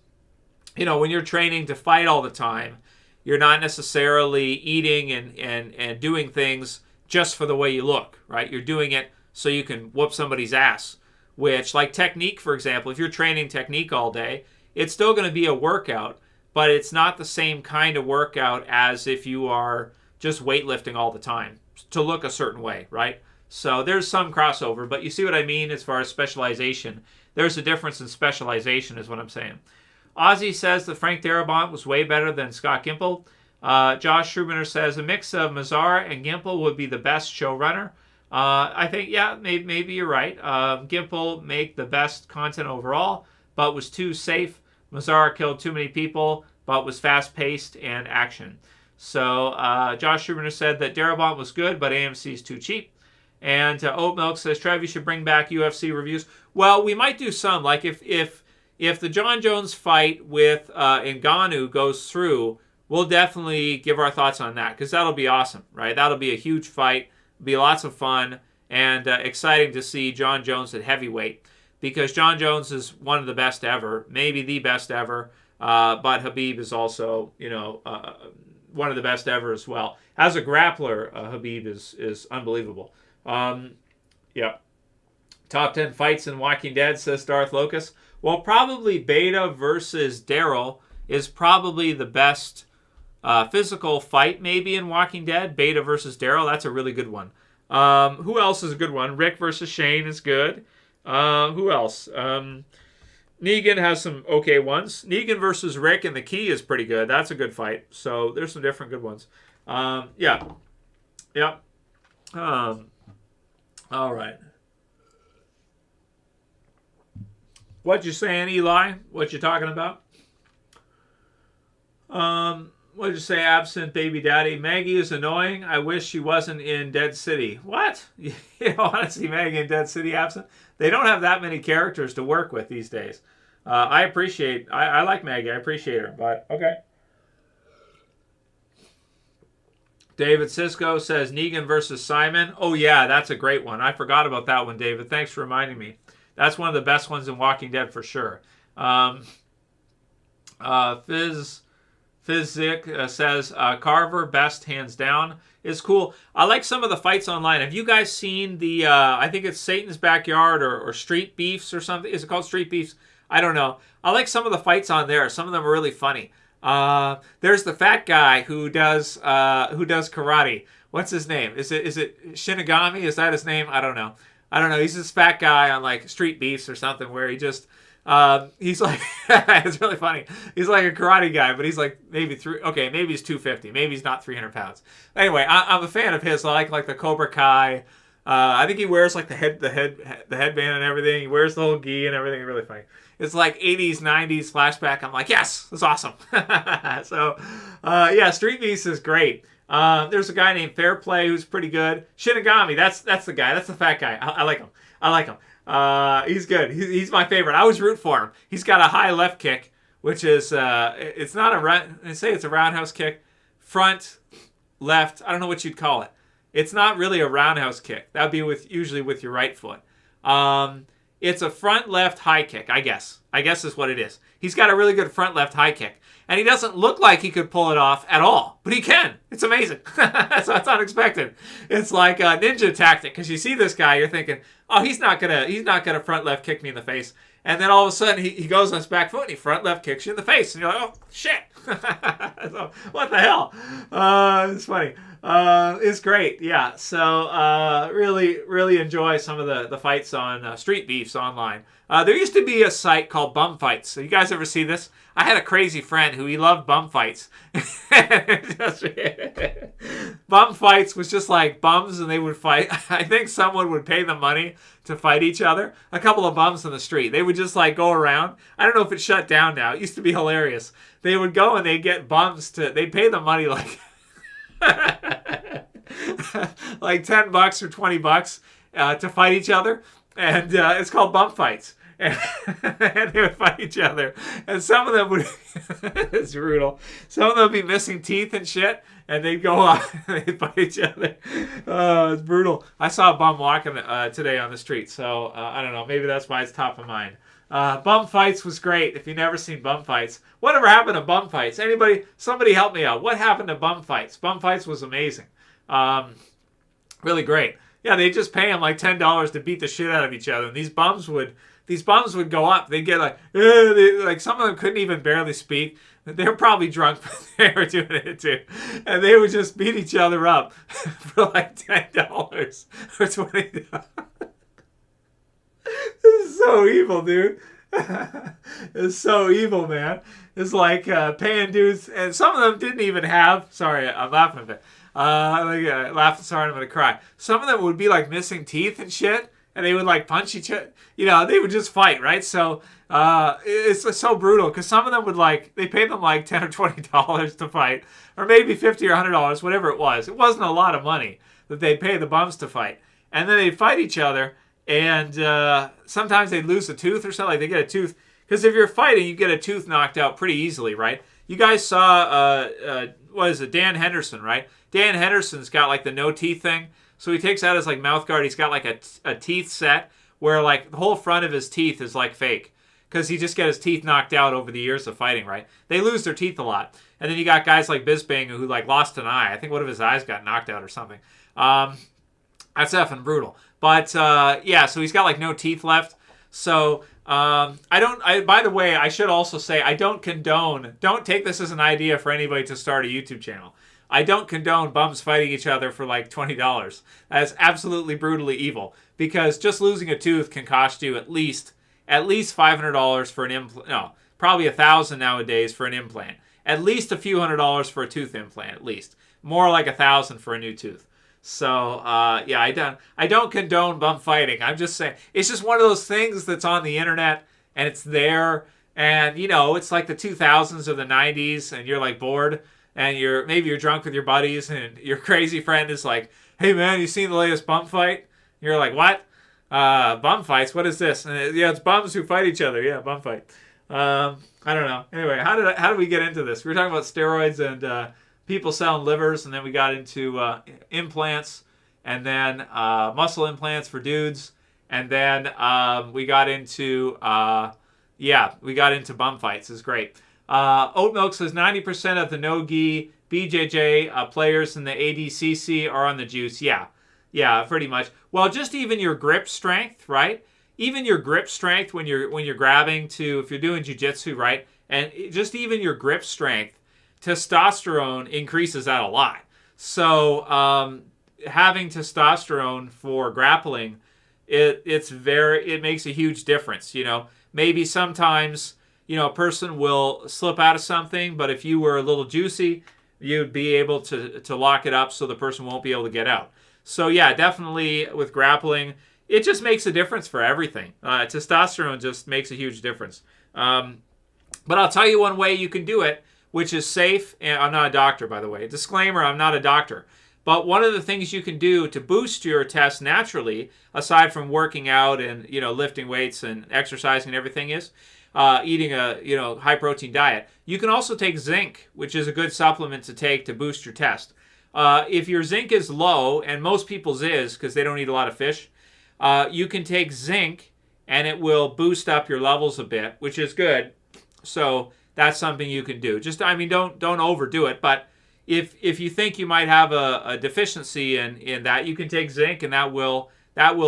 when you're training to fight all the time, you're not necessarily eating and doing things just for the way you look, right? You're doing it so you can whoop somebody's ass, which, like technique, for example, if you're training technique all day, it's still going to be a workout, but it's not the same kind of workout as if you are just weightlifting all the time to look a certain way, right? So there's some crossover, but you see what I mean as far as specialization. There's a difference in specialization is what I'm saying. Ozzy says that Frank Darabont was way better than Scott Gimple. Josh Schumacher says a mix of Mazzara and Gimple would be the best showrunner. I think, yeah, maybe you're right. Gimple made the best content overall, but was too safe. Mazzara killed too many people, but was fast-paced and action. So Josh Schumacher said that Darabont was good, but AMC's too cheap. And Oat Milk says, Trev, you should bring back UFC reviews. Well, we might do some. Like if the John Jones fight with Ngannou goes through, we'll definitely give our thoughts on that because that'll be awesome, right? That'll be a huge fight. It'll be lots of fun and exciting to see John Jones at heavyweight because John Jones is one of the best ever, maybe the best ever. But Khabib is also, one of the best ever as well. As a grappler, Khabib is unbelievable. Yeah. Top 10 fights in Walking Dead, says Darth Locus. Well, probably Beta versus Daryl is probably the best physical fight maybe in Walking Dead. Beta versus Daryl, that's a really good one. Who else is a good one? Rick versus Shane is good. Who else? Negan has some okay ones. Negan versus Rick in The Key is pretty good. That's a good fight. So there's some different good ones. Yeah. All right. What you saying, Eli? What you talking about? What did you say? Absent baby daddy. Maggie is annoying. I wish she wasn't in Dead City. What? You don't want to see Maggie in Dead City absent? They don't have that many characters to work with these days. I like Maggie. I appreciate her. But, okay. David Sisko says Negan versus Simon. Oh, yeah, that's a great one. I forgot about that one, David. Thanks for reminding me. That's one of the best ones in Walking Dead for sure. Fizzik says Carver, best hands down. Is cool. I like some of the fights online. Have you guys seen the, I think it's Satan's Backyard or Street Beefs or something? Is it called Street Beefs? I don't know. I like some of the fights on there. Some of them are really funny. There's the fat guy who does karate. What's his name? Is it Shinigami? Is that his name? I don't know. He's this fat guy on like Street Beefs or something where he just he's like it's really funny. He's like a karate guy, but he's like maybe maybe he's 250. Maybe he's not 300 pounds. Anyway, I'm a fan of his. I like the Cobra Kai. I think he wears like the headband and everything. He wears the whole gi and everything. Really funny. It's like 80s, 90s flashback. I'm like, yes, that's awesome. So, yeah, Street Beast is great. There's a guy named Fairplay who's pretty good. Shinigami, that's the guy. That's the fat guy. I like him. He's good. He's my favorite. I always root for him. He's got a high left kick, which is it's not they say it's a roundhouse kick. Front, left. I don't know what you'd call it. It's not really a roundhouse kick. That'd be usually with your right foot. It's a front left high kick, I guess. I guess is what it is. He's got a really good front left high kick. And he doesn't look like he could pull it off at all. But he can. It's amazing. So it's unexpected. It's like a ninja tactic. Because you see this guy, you're thinking, oh, he's not gonna front left kick me in the face. And then all of a sudden he goes on his back foot and he front left kicks you in the face. And you're like, oh, shit. So, what the hell? It's funny. It's great. Yeah. So really, really enjoy some of the fights on Street Beefs online. There used to be a site called Bum Fights. So you guys ever see this? I had a crazy friend who he loved bum fights. Bum fights was just like bums and they would fight. I think someone would pay them money to fight each other. A couple of bums in the street. They would just like go around. I don't know if it shut down now. It used to be hilarious. They would go and they'd get bums they'd pay them money like like $10 or $20 to fight each other. And it's called bum fights. And they would fight each other. And some of them would, it's brutal. Some of them would be missing teeth and shit. And they'd go off and they'd fight each other. It's brutal. I saw a bum walking today on the street. So I don't know. Maybe that's why it's top of mind. Bum fights was great. If you've never seen bum fights, whatever happened to bum fights? Somebody help me out. What happened to bum fights? Bum fights was amazing. Really great. Yeah, they just pay them like $10 to beat the shit out of each other. And these bums would go up. They'd get like some of them couldn't even barely speak. They were probably drunk, but they were doing it too. And they would just beat each other up for like $10 or $20. This is so evil, dude. It's so evil, man. It's like paying dudes, and some of them didn't even have. Sorry, I'm laughing a bit. Laughing, sorry, I'm gonna cry. Some of them would be like missing teeth and shit, and they would like punch each other. You know, they would just fight, right? So it's so brutal because some of them would they paid them like $10 or $20 to fight, or maybe $50 or $100, whatever it was. It wasn't a lot of money that they'd pay the bums to fight, and then they'd fight each other. And sometimes they'd lose a tooth or something. Like they get a tooth. Because if you're fighting, you get a tooth knocked out pretty easily, right? You guys saw, what is it, Dan Henderson, right? Dan Henderson's got like the no teeth thing. So he takes out his like mouth guard. He's got like a teeth set where like the whole front of his teeth is like fake. Because he just got his teeth knocked out over the years of fighting, right? They lose their teeth a lot. And then you got guys like Bisbang who like lost an eye. I think one of his eyes got knocked out or something. That's effing brutal. But yeah, so he's got like no teeth left. So by the way, I should also say I don't take this as an idea for anybody to start a YouTube channel. I don't condone bums fighting each other for like $20. That's absolutely brutally evil because just losing a tooth can cost you at least $500 for an implant. No, probably $1,000 nowadays for an implant. At least a few $100s for a tooth implant, at least. More like $1,000 for a new tooth. So, yeah, I don't condone bum fighting. I'm just saying, it's just one of those things that's on the internet, and it's there, and, you know, it's like the 2000s or the 90s, and you're, like, bored, and maybe you're drunk with your buddies, and your crazy friend is like, "Hey man, you seen the latest bump fight?" You're like, "What? Bum fights? What is this?" And yeah, it's bums who fight each other. Yeah, bum fight. I don't know. Anyway, how did we get into this? We were talking about steroids and people selling livers, and then we got into implants, and then muscle implants for dudes, and then we got into bum fights. It's great. Oat Milk says 90% of the no-gi BJJ players in the ADCC are on the juice. Yeah, pretty much. Well, just even your grip strength, right? Even your grip strength when you're grabbing if you're doing jiu-jitsu, right? And just even your grip strength, testosterone increases that a lot. So having testosterone for grappling, it makes a huge difference. Maybe sometimes a person will slip out of something, but if you were a little juicy, you'd be able to lock it up so the person won't be able to get out. So yeah, definitely with grappling, it just makes a difference for everything. Testosterone just makes a huge difference. But I'll tell you one way you can do it, which is safe. And I'm not a doctor, by the way. Disclaimer, I'm not a doctor. But one of the things you can do to boost your test naturally, aside from working out and lifting weights and exercising and everything, is eating a high protein diet. You can also take zinc, which is a good supplement to take to boost your test. If your zinc is low, and most people's is because they don't eat a lot of fish, you can take zinc and it will boost up your levels a bit, which is good. So that's something you can do. Just, don't overdo it, but if you think you might have a deficiency in that, you can take zinc, and that will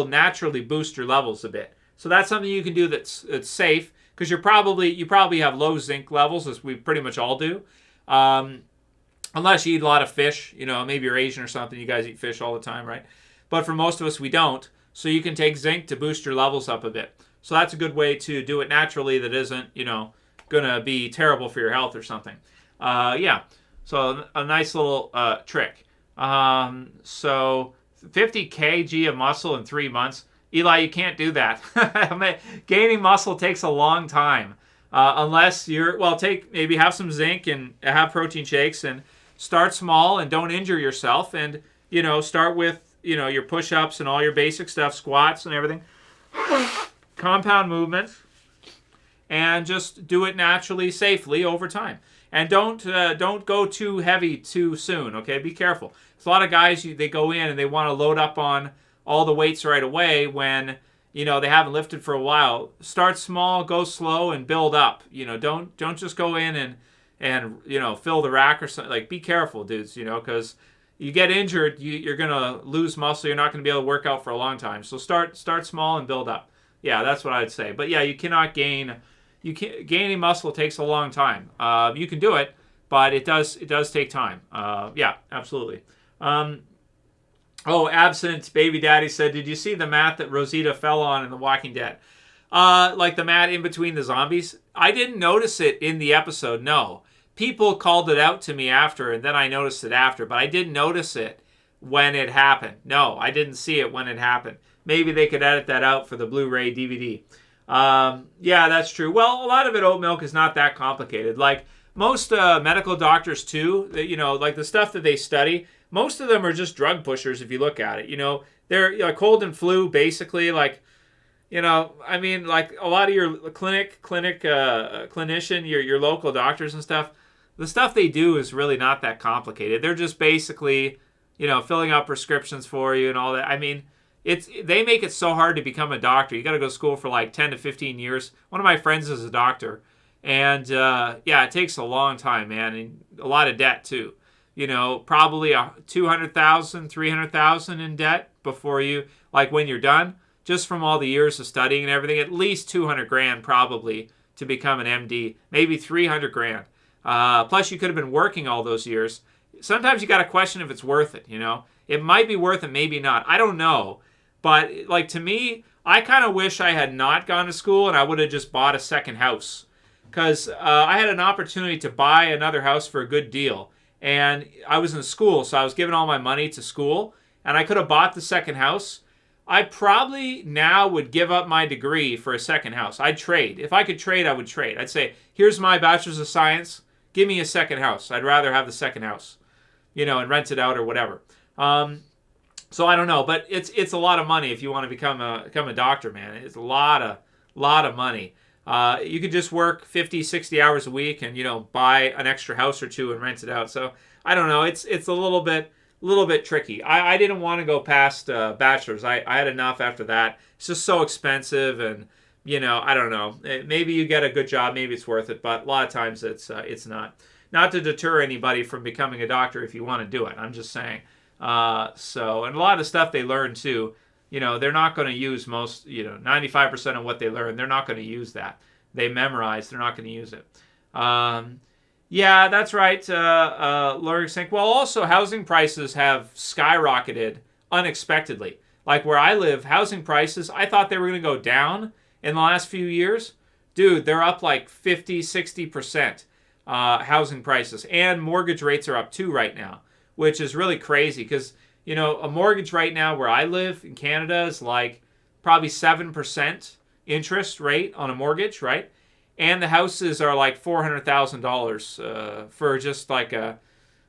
naturally boost your levels a bit. So that's something you can do that's safe, because you probably have low zinc levels, as we pretty much all do. Unless you eat a lot of fish, maybe you're Asian or something, you guys eat fish all the time, right? But for most of us, we don't. So you can take zinc to boost your levels up a bit. So that's a good way to do it naturally that isn't, going to be terrible for your health or something. So a nice little trick. So 50 kg of muscle in 3 months. Eli, you can't do that. Gaining muscle takes a long time. Unless maybe have some zinc and have protein shakes and start small and don't injure yourself, and start with your push-ups and all your basic stuff, squats and everything, compound movements, and just do it naturally, safely over time. And don't go too heavy too soon. Okay, be careful. There's a lot of guys they go in and they want to load up on all the weights right away when they haven't lifted for a while. Start small, go slow, and build up. Don't just go in and fill the rack or something. Like, be careful, dudes. Because you get injured, you're gonna lose muscle. You're not gonna be able to work out for a long time. So start small and build up. Yeah, that's what I'd say. But yeah, you cannot gain. Gaining muscle takes a long time. You can do it, but it does take time. Yeah, absolutely. Absent Baby Daddy said, did you see the mat that Rosita fell on in The Walking Dead? Like the mat in between the zombies? I didn't notice it in the episode, no. People called it out to me after, and then I noticed it after, but I didn't notice it when it happened. No, I didn't see it when it happened. Maybe they could edit that out for the Blu-ray DVD. Yeah, that's true. Well, a lot of it, oat milk, is not that complicated. Like most medical doctors too, like the stuff that they study, most of them are just drug pushers if you look at it. They're cold and flu, basically, like, like a lot of your clinician, your local doctors and stuff, the stuff they do is really not that complicated. They're just basically, filling out prescriptions for you and all that. They make it so hard to become a doctor. You got to go to school for like 10 to 15 years. One of my friends is a doctor, and it takes a long time, man, and a lot of debt too. Probably $200,000, $300,000 in debt before when you're done, just from all the years of studying and everything. At least $200,000 probably to become an MD, maybe $300,000. Plus, you could have been working all those years. Sometimes you got to question if it's worth it. It might be worth it, maybe not. I don't know. But to me, I kind of wish I had not gone to school and I would have just bought a second house. Because I had an opportunity to buy another house for a good deal. And I was in school, so I was giving all my money to school. And I could have bought the second house. I probably now would give up my degree for a second house. I'd trade. If I could trade, I would trade. I'd say, here's my bachelor's of science. give me a second house. I'd rather have the second house, and rent it out or whatever. So I don't know, but it's a lot of money if you want to become a doctor, man. It's a lot of money. You could just work 50, 60 hours a week and, buy an extra house or two and rent it out. So I don't know. It's a little bit tricky. I didn't want to go past bachelor's. I had enough after that. It's just so expensive, and I don't know. Maybe you get a good job, maybe it's worth it, but a lot of times it's not. Not to deter anybody from becoming a doctor if you want to do it. I'm just saying. And a lot of the stuff they learn too, they're not going to use 95% of what they learn. They're not going to use that. They memorize. They're not going to use it. Yeah, that's right. Lurg's saying, well, also housing prices have skyrocketed unexpectedly. Like where I live, housing prices, I thought they were going to go down in the last few years. Dude, they're up like 50, 60% housing prices. And mortgage rates are up too right now, which is really crazy because, a mortgage right now where I live in Canada is like probably 7% interest rate on a mortgage, right? And the houses are like $400,000 for just like an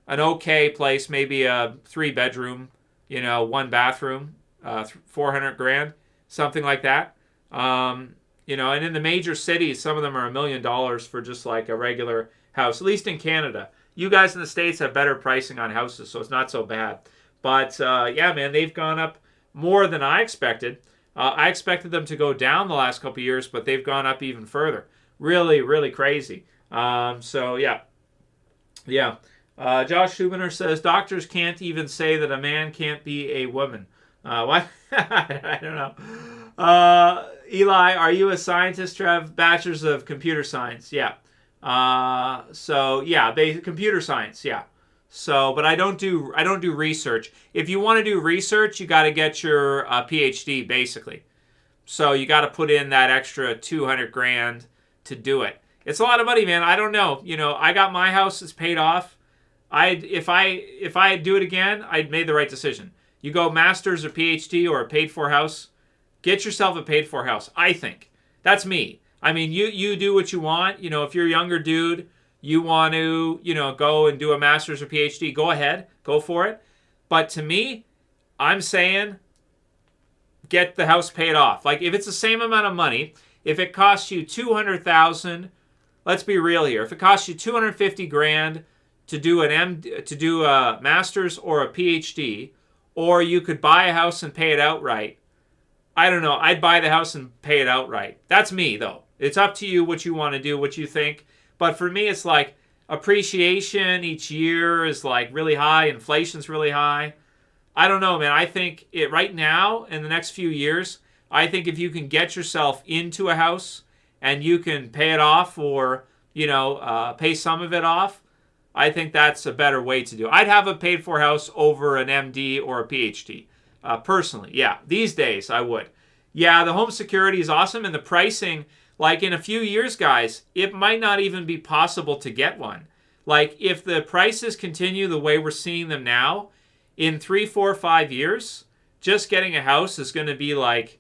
okay place, maybe a 3-bedroom, 1-bathroom, $400,000, something like that. And in the major cities, some of them are $1 million for just like a regular house, at least in Canada. You guys in the States have better pricing on houses, so it's not so bad. But yeah, man, they've gone up more than I expected. I expected them to go down the last couple of years, but they've gone up even further. Really, really crazy. So yeah. Josh Schubiner says, doctors can't even say that a man can't be a woman. What? I don't know. Eli, are you a scientist, Trev? Bachelor's of Computer Science. Yeah. So yeah, computer science. Yeah. So, but I don't do research. If you want to do research, you got to get your PhD basically. So you got to put in that extra $200,000 to do it. It's a lot of money, man. I don't know. I got my house. It's paid off. If I do it again, I'd made the right decision. You go master's or PhD or a paid for house, get yourself a paid for house. I think that's me. I mean, you do what you want. If you're a younger dude, you want to, go and do a master's or PhD, go ahead, go for it. But to me, I'm saying get the house paid off. Like if it's the same amount of money, if it costs you $200,000, let's be real here. If it costs you $250,000 to do a master's or a PhD, or you could buy a house and pay it outright, I don't know. I'd buy the house and pay it outright. That's me, though. It's up to you what you want to do, what you think. But for me, it's like appreciation each year is like really high. Inflation's really high. I don't know, man. I think right now, in the next few years, I think if you can get yourself into a house and you can pay it off or, pay some of it off, I think that's a better way to do it. I'd have a paid for house over an MD or a PhD. Personally, yeah. These days, I would. Yeah, the home security is awesome, and the pricing, like in a few years, guys, it might not even be possible to get one. Like, if the prices continue the way we're seeing them now, in 3, 4, 5 years, just getting a house is going to be like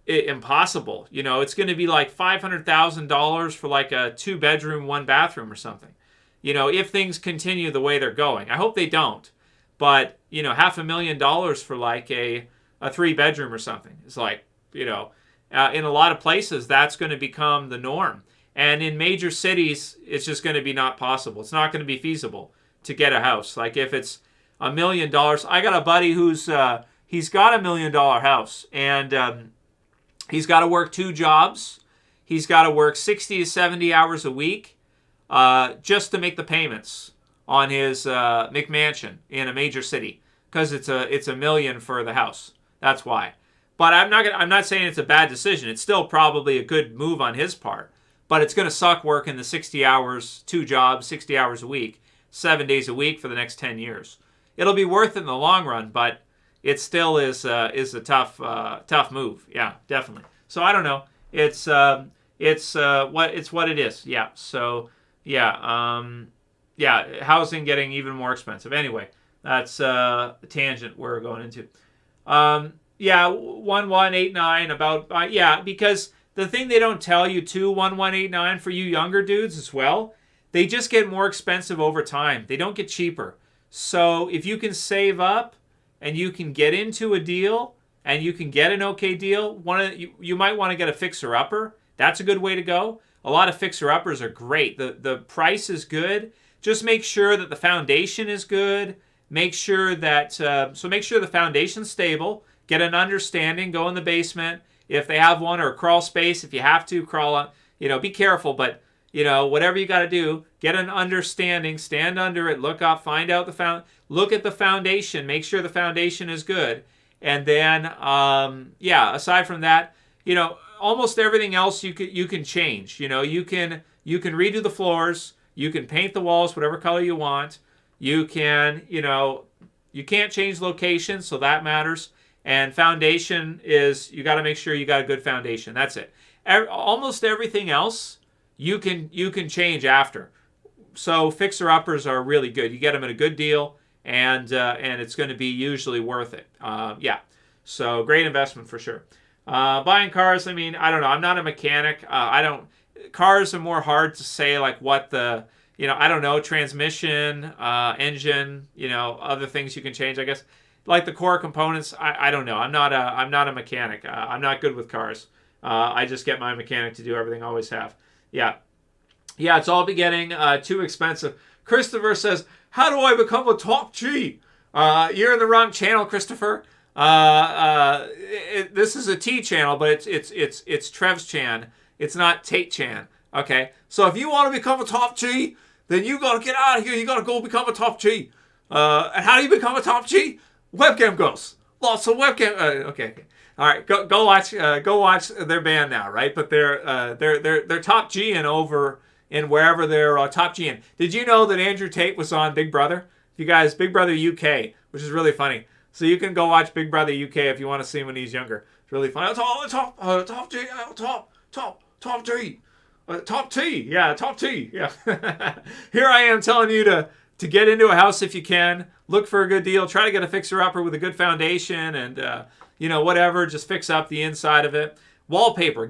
impossible. It's going to be like $500,000 for like a 2-bedroom, 1-bathroom or something. If things continue the way they're going. I hope they don't. But, $500,000 for like a 3-bedroom or something. It's like, in a lot of places, that's going to become the norm. And in major cities, it's just going to be not possible. It's not going to be feasible to get a house. Like if it's $1 million, I got a buddy who's, he's got $1 million house. And he's got to work 2 jobs. He's got to work 60 to 70 hours a week just to make the payments on his McMansion in a major city, because it's $1 million for the house. That's why. But I'm not saying it's a bad decision. It's still probably a good move on his part. But it's going to suck working the 60 hours, 2 jobs, 60 hours a week, 7 days a week for the next 10 years. It'll be worth it in the long run, but it still is a tough move. Yeah, definitely. So I don't know. It's what it is. Yeah. So yeah. Yeah, housing getting even more expensive. Anyway, that's a tangent we're going into. Yeah, 1189 about, because the thing they don't tell you too, 1189 for you younger dudes as well, they just get more expensive over time. They don't get cheaper. So if you can save up and you can get into a deal and you can get an okay deal, you might want to get a fixer-upper. That's a good way to go. A lot of fixer-uppers are great. The price is good. Just make sure that the foundation is good. Make sure that make sure the foundation's stable. Get an understanding. Go in the basement if they have one, or a crawl space if you have to crawl on. Be careful, but whatever you got to do, get an understanding. Stand under it. Look up. Find out look at the foundation. Make sure the foundation is good, and then aside from that, almost everything else you can change. You can redo the floors. You can paint the walls whatever color you want. You can, you can't change location, so that matters. And foundation is, you got to make sure you got a good foundation. That's it. Almost everything else you can change after. So fixer-uppers are really good. You get them at a good deal, and it's going to be usually worth it. So great investment for sure. Buying cars, I don't know. I'm not a mechanic. Cars are more hard to say, like what the, I don't know, transmission, engine, other things you can change, I guess. Like the core components, I don't know. I'm not a mechanic. I'm not good with cars. I just get my mechanic to do everything. I always have. Yeah, it's all getting too expensive. Christopher says, how do I become a top G? You're in the wrong channel, Christopher. This is a T channel, but it's Trev's Chan. It's not Tate Chan. Okay, so if you want to become a top G, then you got to get out of here. You got to go become a top G. And how do you become a top G? Webcam girls. Lots of webcam. Okay. All right. Go watch their band now, right? But they're top G and over in wherever they're top G in. Did you know that Andrew Tate was on Big Brother? You guys, Big Brother UK, which is really funny. So you can go watch Big Brother UK if you want to see him when he's younger. It's really funny. Top G. Top G. Top T. Yeah, top T. Yeah. Here I am telling you to get into a house if you can. Look for a good deal. Try to get a fixer-upper with a good foundation and, whatever. Just fix up the inside of it. Wallpaper.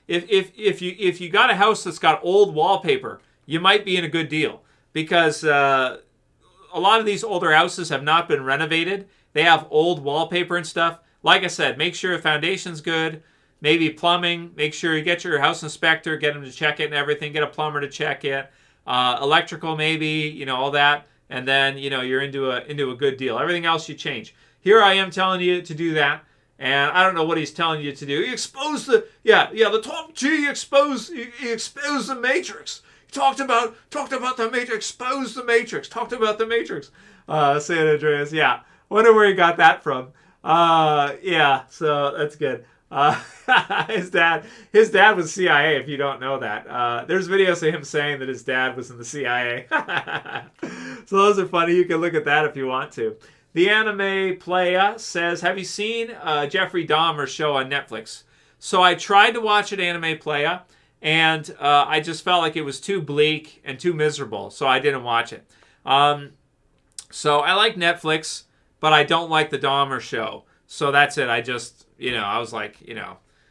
If you got a house that's got old wallpaper, you might be in a good deal because a lot of these older houses have not been renovated. They have old wallpaper and stuff. Like I said, make sure the foundation's good. Maybe plumbing. Make sure you get your house inspector, get him to check it and everything. Get a plumber to check it. Electrical, maybe, all that. And then, you're into a good deal. Everything else you change. Here I am telling you to do that. And I don't know what he's telling you to do. He exposed the top G exposed the matrix. He talked about the matrix, exposed the matrix, talked about the matrix. San Andreas, yeah. Wonder where he got that from. So that's good. His dad was CIA, if you don't know that. There's videos of him saying that his dad was in the CIA. So those are funny. You can look at that if you want to. The Anime Playa says, have you seen Jeffrey Dahmer's show on Netflix? So I tried to watch it, Anime Playa, and I just felt like it was too bleak and too miserable, so I didn't watch it. So I like Netflix, but I don't like the Dahmer show. So that's it. I just, I was like,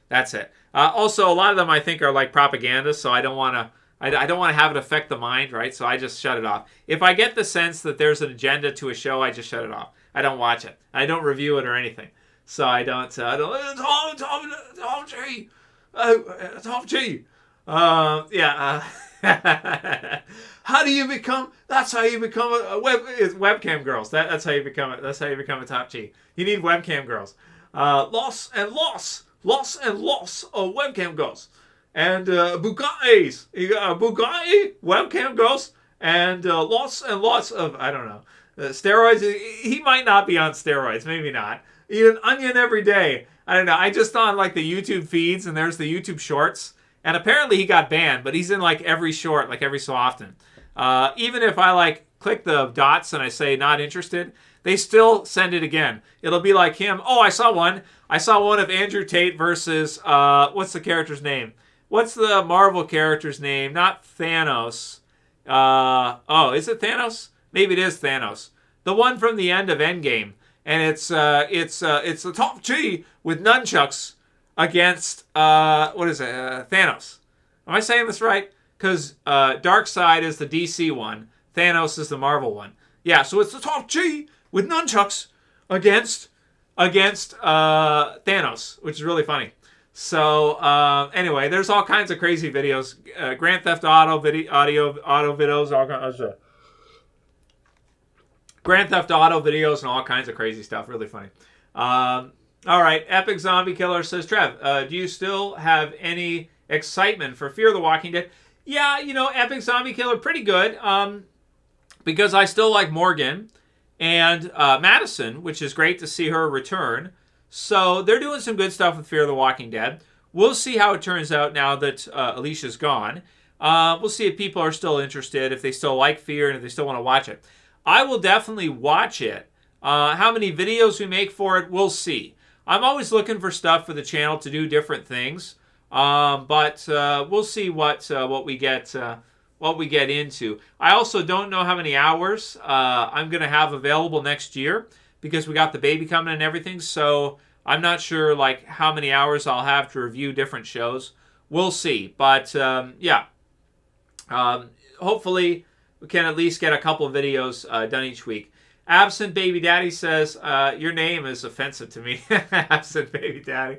that's it. Also, a lot of them I think are like propaganda, so I don't want to have it affect the mind, right? So I just shut it off. If I get the sense that there's an agenda to a show, I just shut it off. I don't watch it. I don't review it or anything. So I don't. Top G. Top G. How do you become? That's how you become webcam girls. That's how you become it. That's how you become a top G. You need webcam girls. Loss and loss of webcam girls. And Bugattis. You got Bugatti webcam girls and lots of, I don't know, steroids. He might not be on steroids, maybe not. Eat an onion every day. I don't know. I just on like the YouTube feeds and there's the YouTube shorts. And apparently he got banned, but he's in like every short, like every so often. Even if I like click the dots and I say not interested, they still send it again. It'll be like him. Oh, I saw one. I saw one of Andrew Tate versus, what's the character's name? What's the Marvel character's name? Not Thanos. Is it Thanos? Maybe it is Thanos. The one from the end of Endgame. And it's the top G with nunchucks against, Thanos. Am I saying this right? because Darkseid is the DC one, Thanos is the Marvel one. Yeah, so it's the top G with nunchucks against Thanos, which is really funny. So anyway, there's all kinds of crazy videos, Grand Theft Auto videos, all kinds of Grand Theft Auto videos and all kinds of crazy stuff. Really funny. All right, Epic Zombie Killer says, Trev, do you still have any excitement for Fear the Walking Dead? Yeah, Epic Zombie Killer, pretty good. Because I still like Morgan and Madison, which is great to see her return. So they're doing some good stuff with Fear the Walking Dead. We'll see how it turns out now that Alicia's gone. We'll see if people are still interested, if they still like Fear, and if they still want to watch it. I will definitely watch it. How many videos we make for it, we'll see. I'm always looking for stuff for the channel to do different things. But we'll see what we get into. I also don't know how many hours I'm going to have available next year because we got the baby coming and everything. So I'm not sure like how many hours I'll have to review different shows. We'll see. But yeah, hopefully we can at least get a couple of videos done each week. Absent Baby Daddy says, your name is offensive to me. Absent Baby Daddy.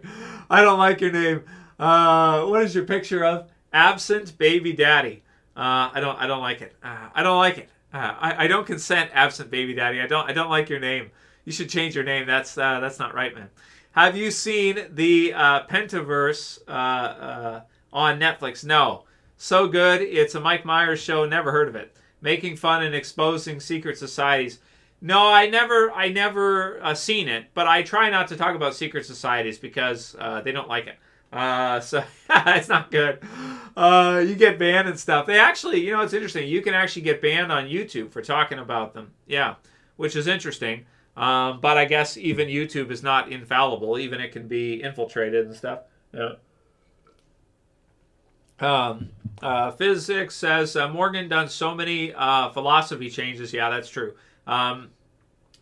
I don't like your name. What is your picture of? Absent Baby Daddy. I don't like it. I don't like it. I don't consent, Absent Baby Daddy. I don't like your name. You should change your name. That's not right, man. Have you seen the Pentaverse on Netflix? No. So good. It's a Mike Myers show. Never heard of it. Making fun and exposing secret societies. No, I never seen it, but I try not to talk about secret societies because they don't like it. So it's not good. You get banned and stuff. They actually, it's interesting. You can actually get banned on YouTube for talking about them. Yeah, which is interesting. But I guess even YouTube is not infallible. Even it can be infiltrated and stuff. Yeah. Physics says, Morgan done so many philosophy changes. Yeah, that's true.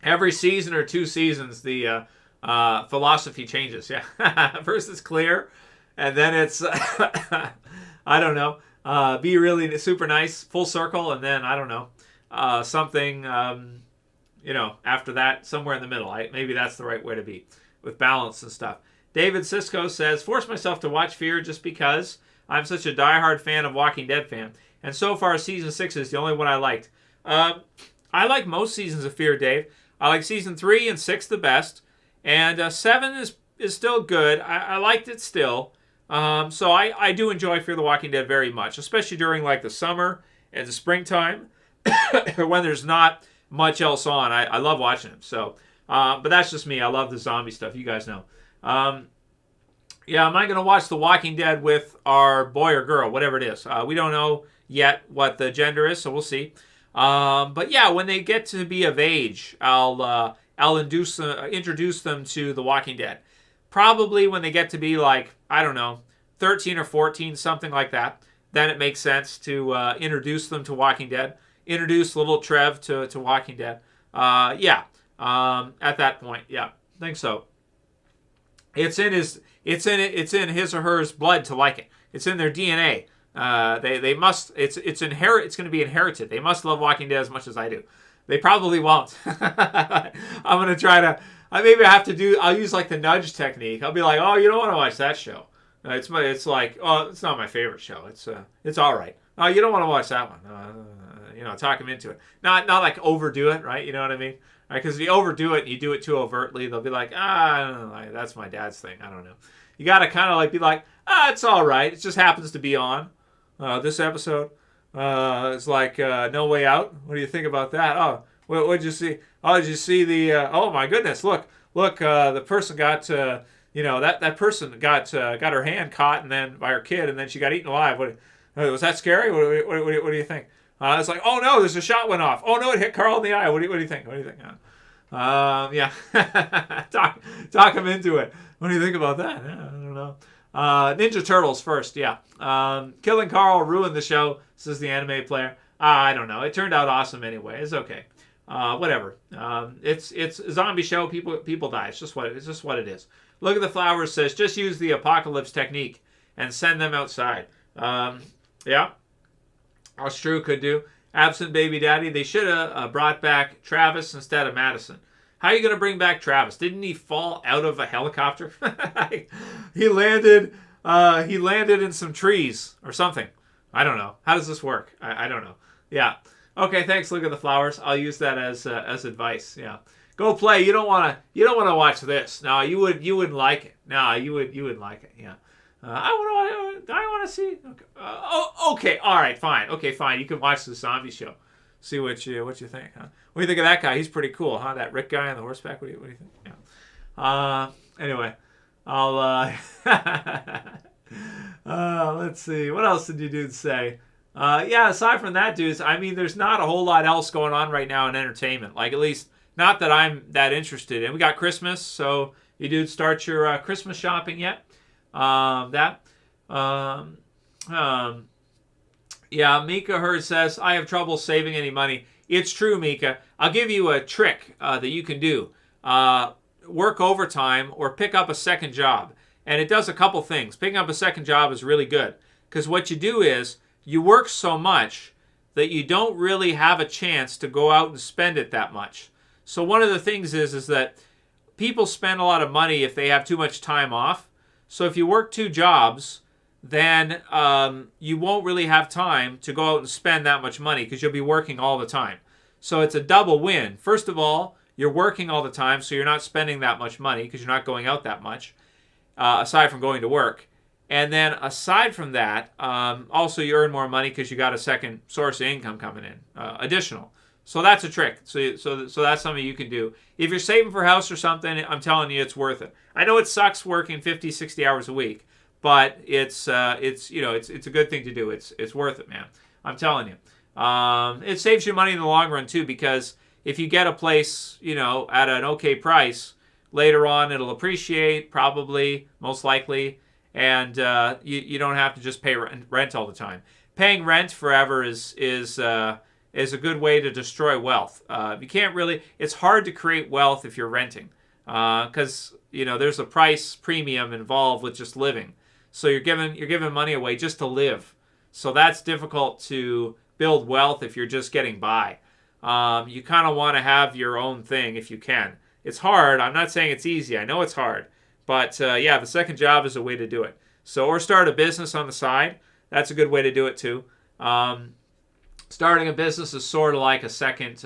Every season or 2 seasons, the philosophy changes. Yeah. First it's clear, and then it's, I don't know, be really super nice, full circle, and then, I don't know, something, after that, somewhere in the middle. Maybe that's the right way to be, with balance and stuff. David Sisko says, force myself to watch Fear just because I'm such a diehard fan of Walking Dead fan. And so far, season 6 is the only one I liked. I like most seasons of Fear, Dave. I like season 3 and 6 the best. And 7 is still good. I liked it still. So I do enjoy Fear the Walking Dead very much, especially during like the summer and the springtime when there's not much else on. I love watching it. So, but that's just me. I love the zombie stuff. You guys know. Yeah, am I going to watch The Walking Dead with our boy or girl, whatever it is? We don't know yet what the gender is, so we'll see. But yeah, when they get to be of age, I'll introduce them to The Walking Dead. Probably when they get to be like, I don't know, 13 or 14, something like that. Then it makes sense to introduce them to Walking Dead. Introduce little Trev to Walking Dead. Yeah, at that point, yeah, I think so. It's in his or her blood to like it. It's in their DNA. They must. It's It's going to be inherited. They must love Walking Dead as much as I do. They probably won't. I'm going to try to. Maybe I have to do. I'll use like the nudge technique. I'll be like, oh, you don't want to watch that show. It's like, oh, it's not my favorite show. It's all right. Oh, you don't want to watch that one. Talk them into it. Not like overdo it, right? You know what I mean? Because if you overdo it and you do it too overtly, they'll be like, I don't know, that's my dad's thing. I don't know. You got to kind of like be like, it's all right. It just happens to be on this episode. It's like No Way Out. What do you think about that? Oh, what did you see? Oh, did you see the? Oh my goodness! Look! The person got that person got her hand caught and then by her kid and then she got eaten alive. Was that scary? What do you think? It's like, oh no, there's a shot went off. Oh no, it hit Carl in the eye. What do you think? What do you think? Yeah, talk him into it. What do you think about that? I don't know. Ninja Turtles first, yeah. Killing Carl ruined the show, says the anime player. I don't know. It turned out awesome anyway. It's okay. Whatever. It's a zombie show. People die. It's just what it is. Look at the Flowers says, just use the apocalypse technique and send them outside. Yeah. That's true, could do. Absent baby daddy. They should have brought back Travis instead of Madison. How are you going to bring back Travis? Didn't he fall out of a helicopter? he landed. He landed in some trees or something. I don't know. How does this work? I don't know. Yeah. Okay. Thanks. Look at the flowers. I'll use that as advice. Yeah. Go play. You don't want to watch this. No, you wouldn't like it. No, you wouldn't like it. Yeah. I want to see. Okay. Okay. All right. Fine. Okay. Fine. You can watch the zombie show. See what you think. Huh? What do you think of that guy? He's pretty cool, huh? That Rick guy on the horseback. What do you think? Yeah. Anyway, I'll. Let's see. What else did you dudes say? Yeah. Aside from that, dudes, I mean, there's not a whole lot else going on right now in entertainment. Like, at least not that I'm that interested in. We got Christmas, so you dudes start your Christmas shopping yet? Yeah, Mika Hurd says, I have trouble saving any money. It's true, Mika. I'll give you a trick that you can do. Work overtime or pick up a second job. And it does a couple things. Picking up a second job is really good. Because what you do is you work so much that you don't really have a chance to go out and spend it that much. So one of the things is that people spend a lot of money if they have too much time off. So if you work 2 jobs, then you won't really have time to go out and spend that much money because you'll be working all the time. So it's a double win. First of all, you're working all the time, so you're not spending that much money because you're not going out that much, aside from going to work. And then aside from that, also you earn more money because you got a second source of income coming in, additional. So that's a trick. So that's something you can do. If you're saving for a house or something, I'm telling you, it's worth it. I know it sucks working 50, 60 hours a week, but it's a good thing to do. It's worth it, man. I'm telling you. It saves you money in the long run too, because if you get a place, at an okay price, later on it'll appreciate, probably, most likely, and you don't have to just pay rent all the time. Paying rent forever is a good way to destroy wealth. You can't really. It's hard to create wealth if you're renting, because there's a price premium involved with just living. So you're giving money away just to live. So that's difficult to build wealth if you're just getting by. You kind of want to have your own thing if you can. It's hard. I'm not saying it's easy. I know it's hard. But yeah, the second job is a way to do it. So, or start a business on the side. That's a good way to do it too. Starting a business is sort of like a second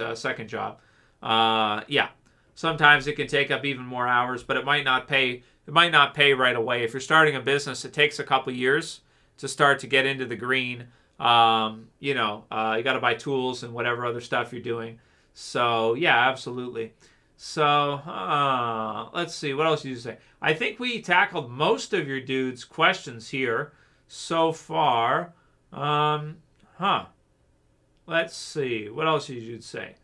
job. Yeah. Sometimes it can take up even more hours, but it might not pay. It might not pay right away. If you're starting a business, it takes a couple years to start to get into the green. You got to buy tools and whatever other stuff you're doing. So yeah, absolutely. So let's see, what else did you say? I think we tackled most of your dudes' questions here so far. Let's see, what else did you say?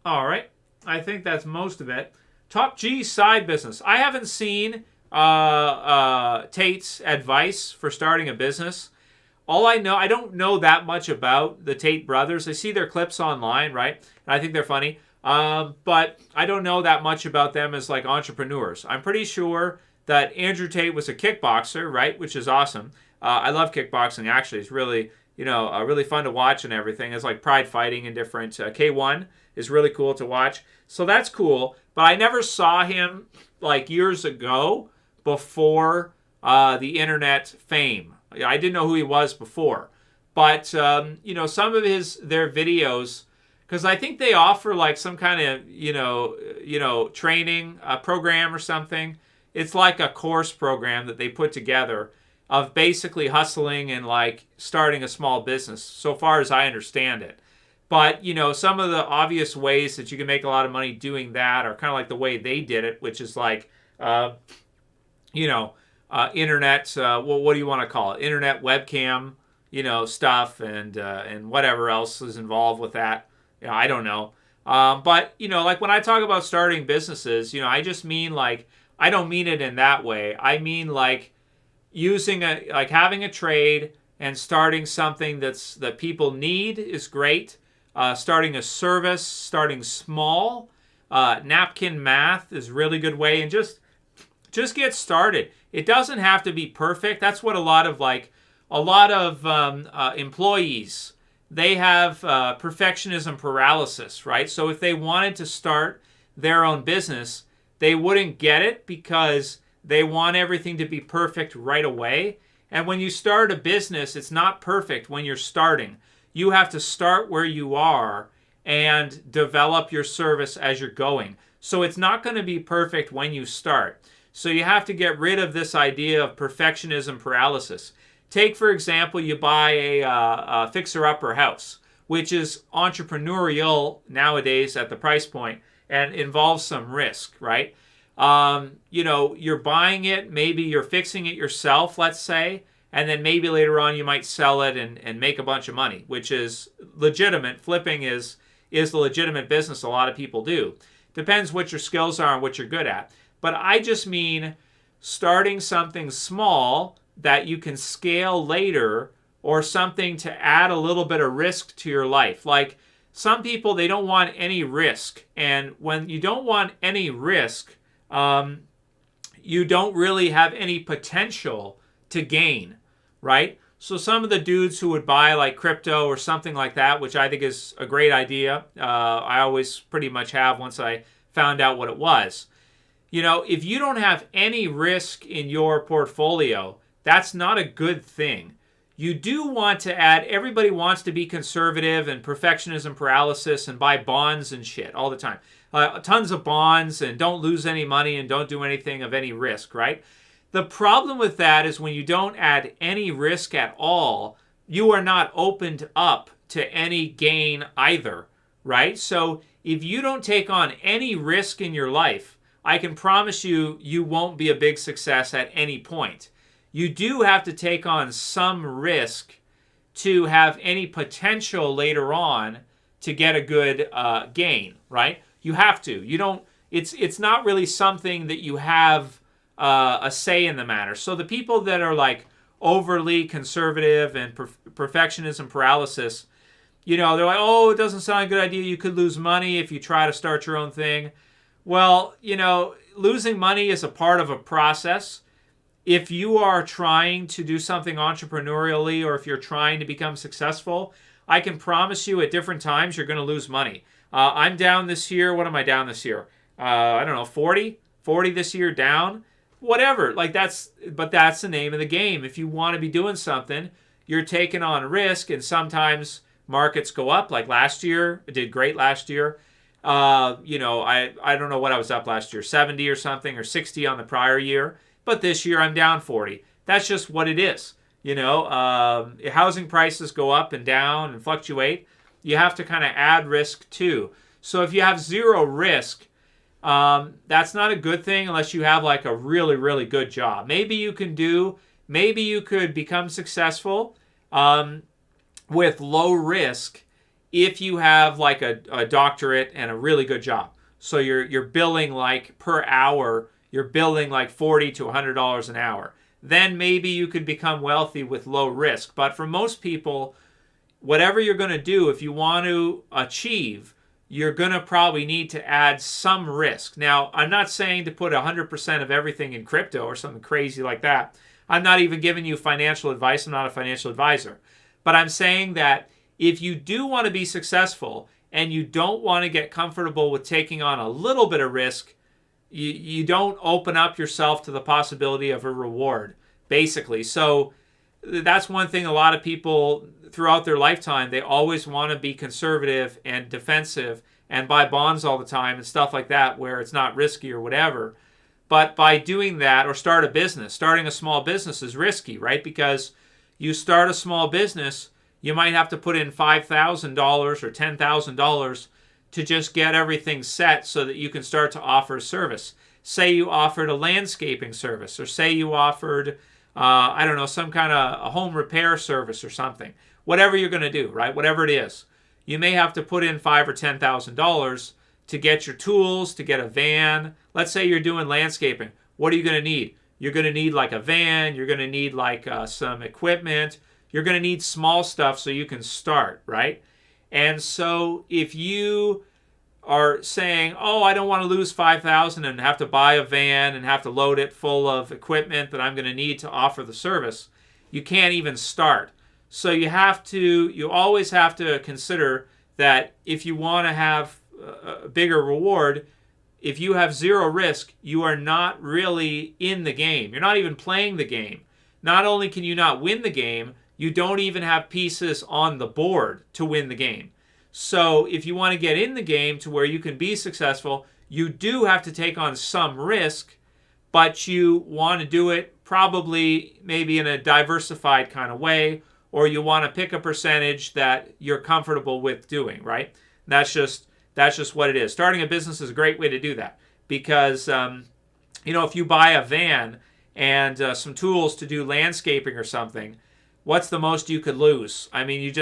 All right. I think that's most of it. Top G side business. I haven't seen Tate's advice for starting a business. All I know, I don't know that much about the Tate brothers. I see their clips online, right? And I think they're funny. But I don't know that much about them as like entrepreneurs. I'm pretty sure that Andrew Tate was a kickboxer, right? Which is awesome. I love kickboxing, actually. It's really, really fun to watch and everything. It's like pride fighting and different. K1 is really cool to watch. So that's cool. But I never saw him like years ago before the internet fame. I didn't know who he was before. But, some of their videos, because I think they offer like some kind of, training program or something. It's like a course program that they put together of basically hustling and like starting a small business, so far as I understand it. But, some of the obvious ways that you can make a lot of money doing that are kind of like the way they did it, which is like, internet, what do you want to call it? Internet webcam, stuff and whatever else is involved with that. I don't know. But, like when I talk about starting businesses, I just mean like, I don't mean it in that way. I mean like having a trade and starting something that people need is great. Starting a service, starting small, Napkin math is a really good way, and just get started. It doesn't have to be perfect. That's what a lot of employees, they have perfectionism paralysis, right? So if they wanted to start their own business, they wouldn't get it because they want everything to be perfect right away. And when you start a business, it's not perfect when you're starting. You have to start where you are and develop your service as you're going. So it's not going to be perfect when you start. So you have to get rid of this idea of perfectionism paralysis. Take, for example, you buy a fixer-upper house, which is entrepreneurial nowadays at the price point and involves some risk, right? You're buying it, maybe you're fixing it yourself, let's say, and then maybe later on you might sell it and make a bunch of money, which is legitimate. Flipping is the legitimate business a lot of people do. Depends what your skills are and what you're good at. But I just mean starting something small that you can scale later, or something to add a little bit of risk to your life. Like some people, they don't want any risk. And when you don't want any risk, you don't really have any potential to gain, right? So some of the dudes who would buy like crypto or something like that, which I think is a great idea, I always pretty much have once I found out what it was. If you don't have any risk in your portfolio, that's not a good thing. You do want to add, everybody wants to be conservative and perfectionism paralysis and buy bonds and shit all the time. Tons of bonds and don't lose any money and don't do anything of any risk, right? The problem with that is when you don't add any risk at all, you are not opened up to any gain either, right? So if you don't take on any risk in your life, I can promise you, you won't be a big success at any point. You do have to take on some risk to have any potential later on to get a good gain, right? You have to. You don't. It's not really something that you have a say in the matter. So the people that are like overly conservative and perfectionism paralysis, they're like, oh, it doesn't sound like a good idea. You could lose money if you try to start your own thing. Well, losing money is a part of a process. If you are trying to do something entrepreneurially, or if you're trying to become successful, I can promise you at different times you're going to lose money. I'm down this year. What am I down this year? I don't know, 40 this year down, whatever. But that's the name of the game. If you want to be doing something, you're taking on risk, and sometimes markets go up. Like last year, it did great last year. I don't know what I was up last year, 70 or something, or 60 on the prior year. But this year I'm down 40. That's just what it is. Housing prices go up and down and fluctuate. You have to kind of add risk too. So if you have zero risk, that's not a good thing unless you have like a really, really good job. Maybe you could become successful with low risk if you have like a doctorate and a really good job. So you're billing like per hour, you're billing like $40 to $100 an hour. Then maybe you could become wealthy with low risk. But for most people, whatever you're going to do, if you want to achieve, you're going to probably need to add some risk. Now, I'm not saying to put 100% of everything in crypto or something crazy like that. I'm not even giving you financial advice. I'm not a financial advisor. But I'm saying that if you do want to be successful and you don't want to get comfortable with taking on a little bit of risk, you don't open up yourself to the possibility of a reward, basically. So that's one thing a lot of people throughout their lifetime, they always want to be conservative and defensive and buy bonds all the time and stuff like that where it's not risky or whatever. But by doing that, or start a business, starting a small business is risky, right? Because you start a small business, you might have to put in $5,000 or $10,000 to just get everything set so that you can start to offer a service. Say you offered a landscaping service, or say you offered, some kind of a home repair service or something. Whatever you're going to do, right? Whatever it is. You may have to put in $5,000 or $10,000 to get your tools, to get a van. Let's say you're doing landscaping. What are you going to need? You're going to need like a van. You're going to need like some equipment. You're going to need small stuff so you can start, right? And so if you are saying, oh, I don't want to lose 5,000 and have to buy a van and have to load it full of equipment that I'm going to need to offer the service, you can't even start. So you always have to consider that if you want to have a bigger reward, if you have zero risk, you are not really in the game. You're not even playing the game. Not only can you not win the game, you don't even have pieces on the board to win the game. So if you want to get in the game to where you can be successful, you do have to take on some risk, but you want to do it probably maybe in a diversified kind of way, or you want to pick a percentage that you're comfortable with doing, right? That's just what it is. Starting a business is a great way to do that because, if you buy a van and some tools to do landscaping or something, what's the most you could lose? I mean,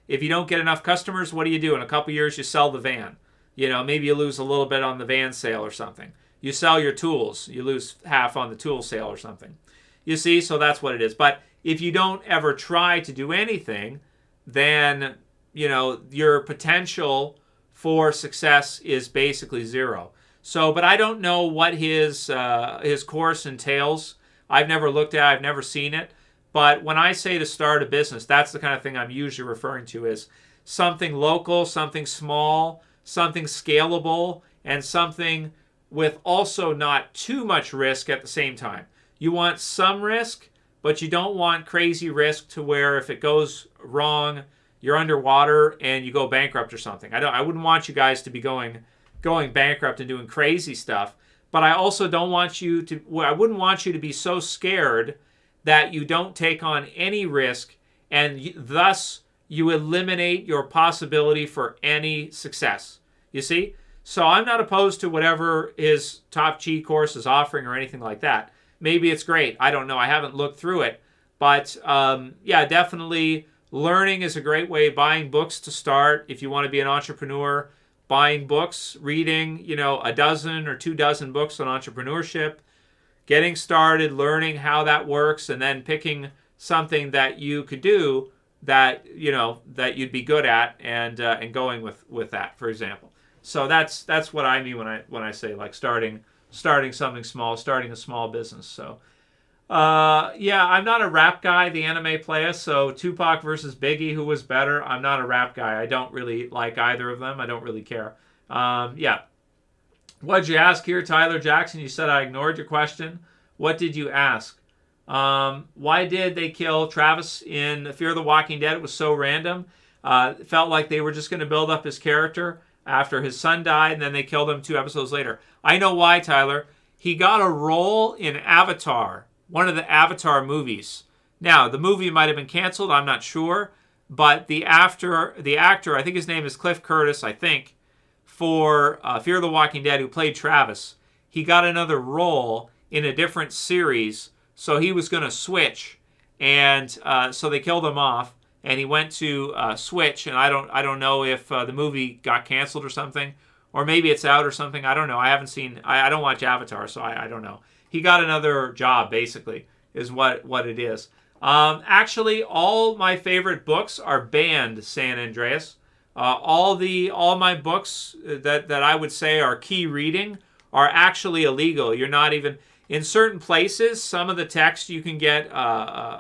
if you don't get enough customers, what do? In a couple years, you sell the van. Maybe you lose a little bit on the van sale or something. You sell your tools, you lose half on the tool sale or something. You see, so that's what it is. But if you don't ever try to do anything, then, your potential for success is basically zero. So, but I don't know what his course entails. I've never looked at it, I've never seen it. But when I say to start a business, that's the kind of thing I'm usually referring to as something local, something small, something scalable, and something with also not too much risk at the same time. You want some risk, but you don't want crazy risk to where if it goes wrong, you're underwater and you go bankrupt or something. I wouldn't want you guys to be going bankrupt and doing crazy stuff, but I also don't want you to, I wouldn't want you to be so scared that you don't take on any risk and thus you eliminate your possibility for any success. You see? So I'm not opposed to whatever his Top G course is offering or anything like that. Maybe it's great. I don't know. I haven't looked through it. But definitely learning is a great way. Buying books to start. If you want to be an entrepreneur, buying books, reading, a dozen or 24 books on entrepreneurship, getting started, learning how that works, and then picking something that you could do that, that you'd be good at and going with that, for example. So that's what I mean when I say like starting something small, starting a small business. So I'm not a rap guy, the anime player. So Tupac versus Biggie, who was better? I'm not a rap guy. I don't really like either of them. I don't really care. What'd you ask here, Tyler Jackson? You said I ignored your question. What did you ask? Why did they kill Travis in Fear the Walking Dead? It was so random. It felt like they were just going to build up his character after his son died, and then they killed him 2 episodes later. I know why, Tyler. He got a role in Avatar, one of the Avatar movies. Now, the movie might have been canceled, I'm not sure, but the actor, I think his name is Cliff Curtis, I think, for Fear the Walking Dead, who played Travis, he got another role in a different series, so he was going to switch, and so they killed him off. And he went to Switch, and I don't know if the movie got canceled or something, or maybe it's out or something. I don't know. I haven't seen. I don't watch Avatar, so I don't know. He got another job, basically, is what it is. Actually, all my favorite books are banned, San Andreas. All my books that I would say are key reading are actually illegal. You're not even in certain places. Some of the text you can get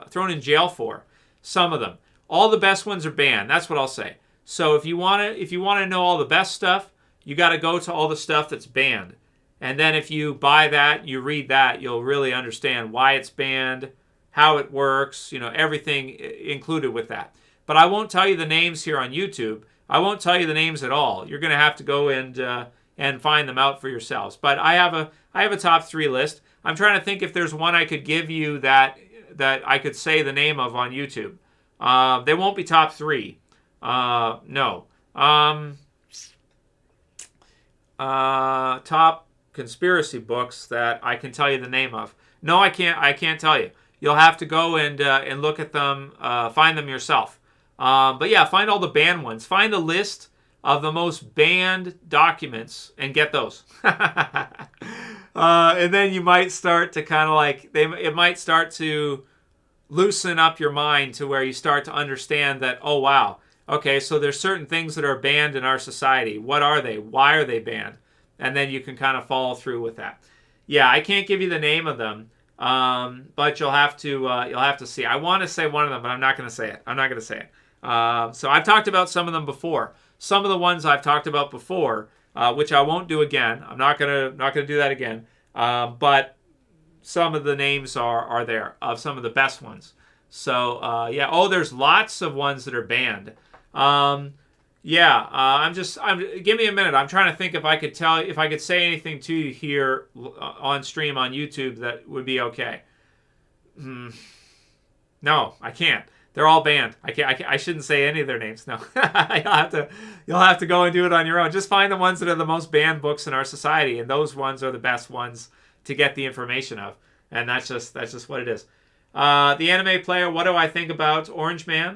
thrown in jail for. Some of them. All the best ones are banned. That's what I'll say. So if you want to know all the best stuff, you got to go to all the stuff that's banned. And then if you buy that, you read that, you'll really understand why it's banned, how it works, everything included with that. But I won't tell you the names here on YouTube. I won't tell you the names at all. You're going to have to go and find them out for yourselves. But I have a top 3 list. I'm trying to think if there's one I could give you that I could say the name of on YouTube. They won't be top 3. No. Top conspiracy books that I can tell you the name of. No, I can't tell you. You'll have to go and look at them, find them yourself. But yeah, find all the banned ones. Find a list of the most banned documents and get those. And then you might start to kind of like, it might start to loosen up your mind to where you start to understand that, oh wow, Okay, so there's certain things that are banned in our society. What are they? Why are they banned? And then you can kind of follow through with that. Yeah, I can't give you the name of them, but you'll have to see. I want to say one of them, but I'm not going to say it. I'm not going to say it. So I've talked about some of them before. Some of the ones I've talked about before, which I won't do again. I'm not gonna do that again. But some of the names are there of some of the best ones. So yeah. Oh, there's lots of ones that are banned. Yeah. Give me a minute. I'm trying to think if I could say anything to you here on stream on YouTube that would be okay. No, I can't. They're all banned. I shouldn't say any of their names. No, you'll have to go and do it on your own. Just find the ones that are the most banned books in our society, and those ones are the best ones to get the information of. And that's just what it is. The anime player. What do I think about Orange Man?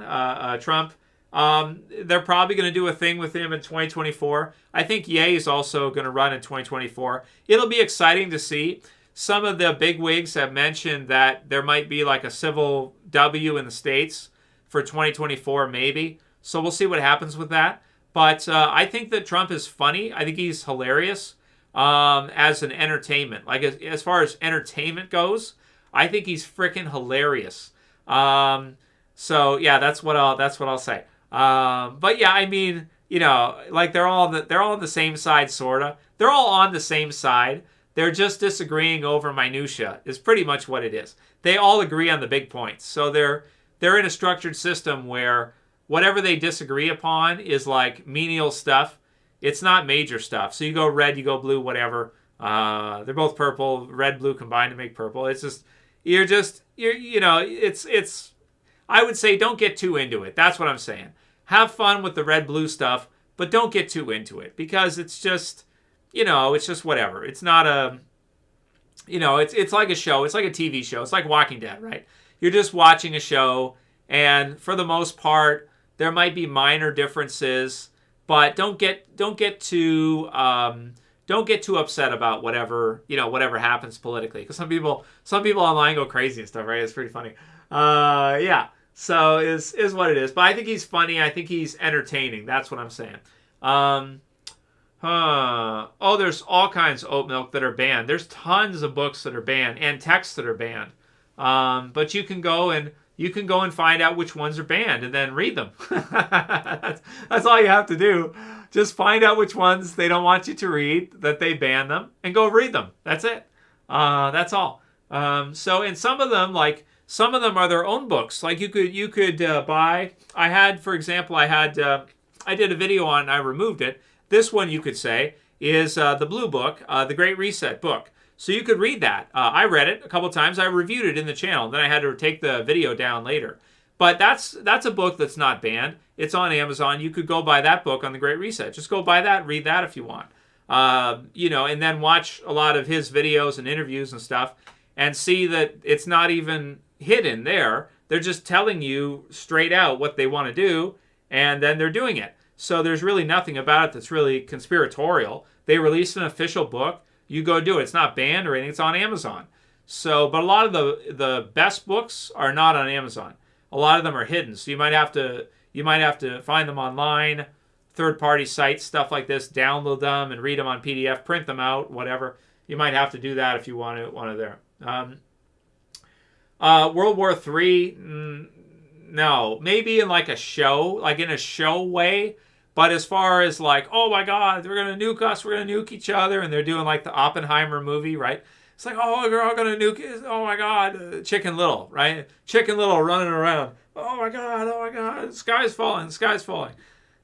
Trump. They're probably going to do a thing with him in 2024. I think Ye is also going to run in 2024. It'll be exciting to see. Some of the big wigs have mentioned that there might be like a civil W in the States for 2024, maybe. So we'll see what happens with that. But I think that Trump is funny. I think he's hilarious as an entertainment. Like as far as entertainment goes, I think he's freaking hilarious. So yeah, that's what I'll say. But yeah, I mean, like they're all on the same side, sorta. They're all on the same side. They're just disagreeing over minutia is pretty much what it is. They all agree on the big points. So they're in a structured system where whatever they disagree upon is like menial stuff. It's not major stuff. So you go red, you go blue, whatever. They're both purple, red, blue combined to make purple. It's just, it's, I would say don't get too into it. That's what I'm saying. Have fun with the red, blue stuff, but don't get too into it because it's just, it's just whatever. It's not a, it's like a show. It's like a TV show. It's like Walking Dead, right? You're just watching a show, and for the most part, there might be minor differences, but don't get too upset about whatever happens politically. Because some people online go crazy and stuff, right? It's pretty funny. Yeah. So is what it is. But I think he's funny. I think he's entertaining. That's what I'm saying. Oh, there's all kinds of oat milk that are banned. There's tons of books that are banned and texts that are banned. But you can go and find out which ones are banned and then read them. That's all you have to do. Just find out which ones they don't want you to read, that they ban them, and go read them. That's it. That's all. So, and some of them are their own books. Like you could buy. I did a video on. I removed it. This one, you could say, is the Blue Book, the Great Reset book. So you could read that. I read it a couple times. I reviewed it in the channel. Then I had to take the video down later. But that's a book that's not banned. It's on Amazon. You could go buy that book on the Great Reset. Just go buy that, read that if you want. And then watch a lot of his videos and interviews and stuff and see that it's not even hidden there. They're just telling you straight out what they want to do, and then they're doing it. So there's really nothing about it that's really conspiratorial. They released an official book. You go do it. It's not banned or anything. It's on Amazon. So, but a lot of the best books are not on Amazon. A lot of them are hidden. So you might have to find them online, third-party sites, stuff like this. Download them and read them on PDF. Print them out, whatever. You might have to do that if you want to there. World War III. No, maybe in like a show way. But as far as like, oh my God, they're going to nuke us, we're going to nuke each other, and they're doing like the Oppenheimer movie, right? It's like, oh, they're all going to nuke us, oh my God, Chicken Little, right? Chicken Little running around, oh my God, the sky's falling.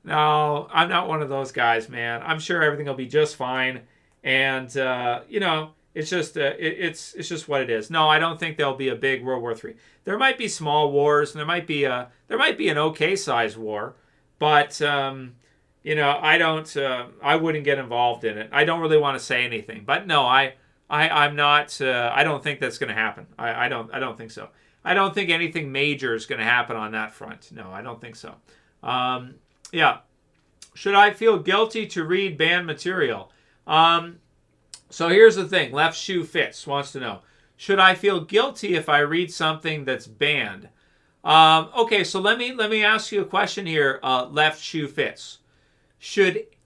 No, I'm not one of those guys, man. I'm sure everything will be just fine, and it's just it's just what it is. No, I don't think there'll be a big World War III. There might be small wars, and there might be an okay sized war, but I don't. I wouldn't get involved in it. I don't really want to say anything. But no, I'm not. I don't think that's going to happen. I don't think so. I don't think anything major is going to happen on that front. No, I don't think so. Yeah. Should I feel guilty to read banned material? So here's the thing. Left Shoe Fits wants to know. Should I feel guilty if I read something that's banned? Okay, so let me ask you a question here. Left shoe fits.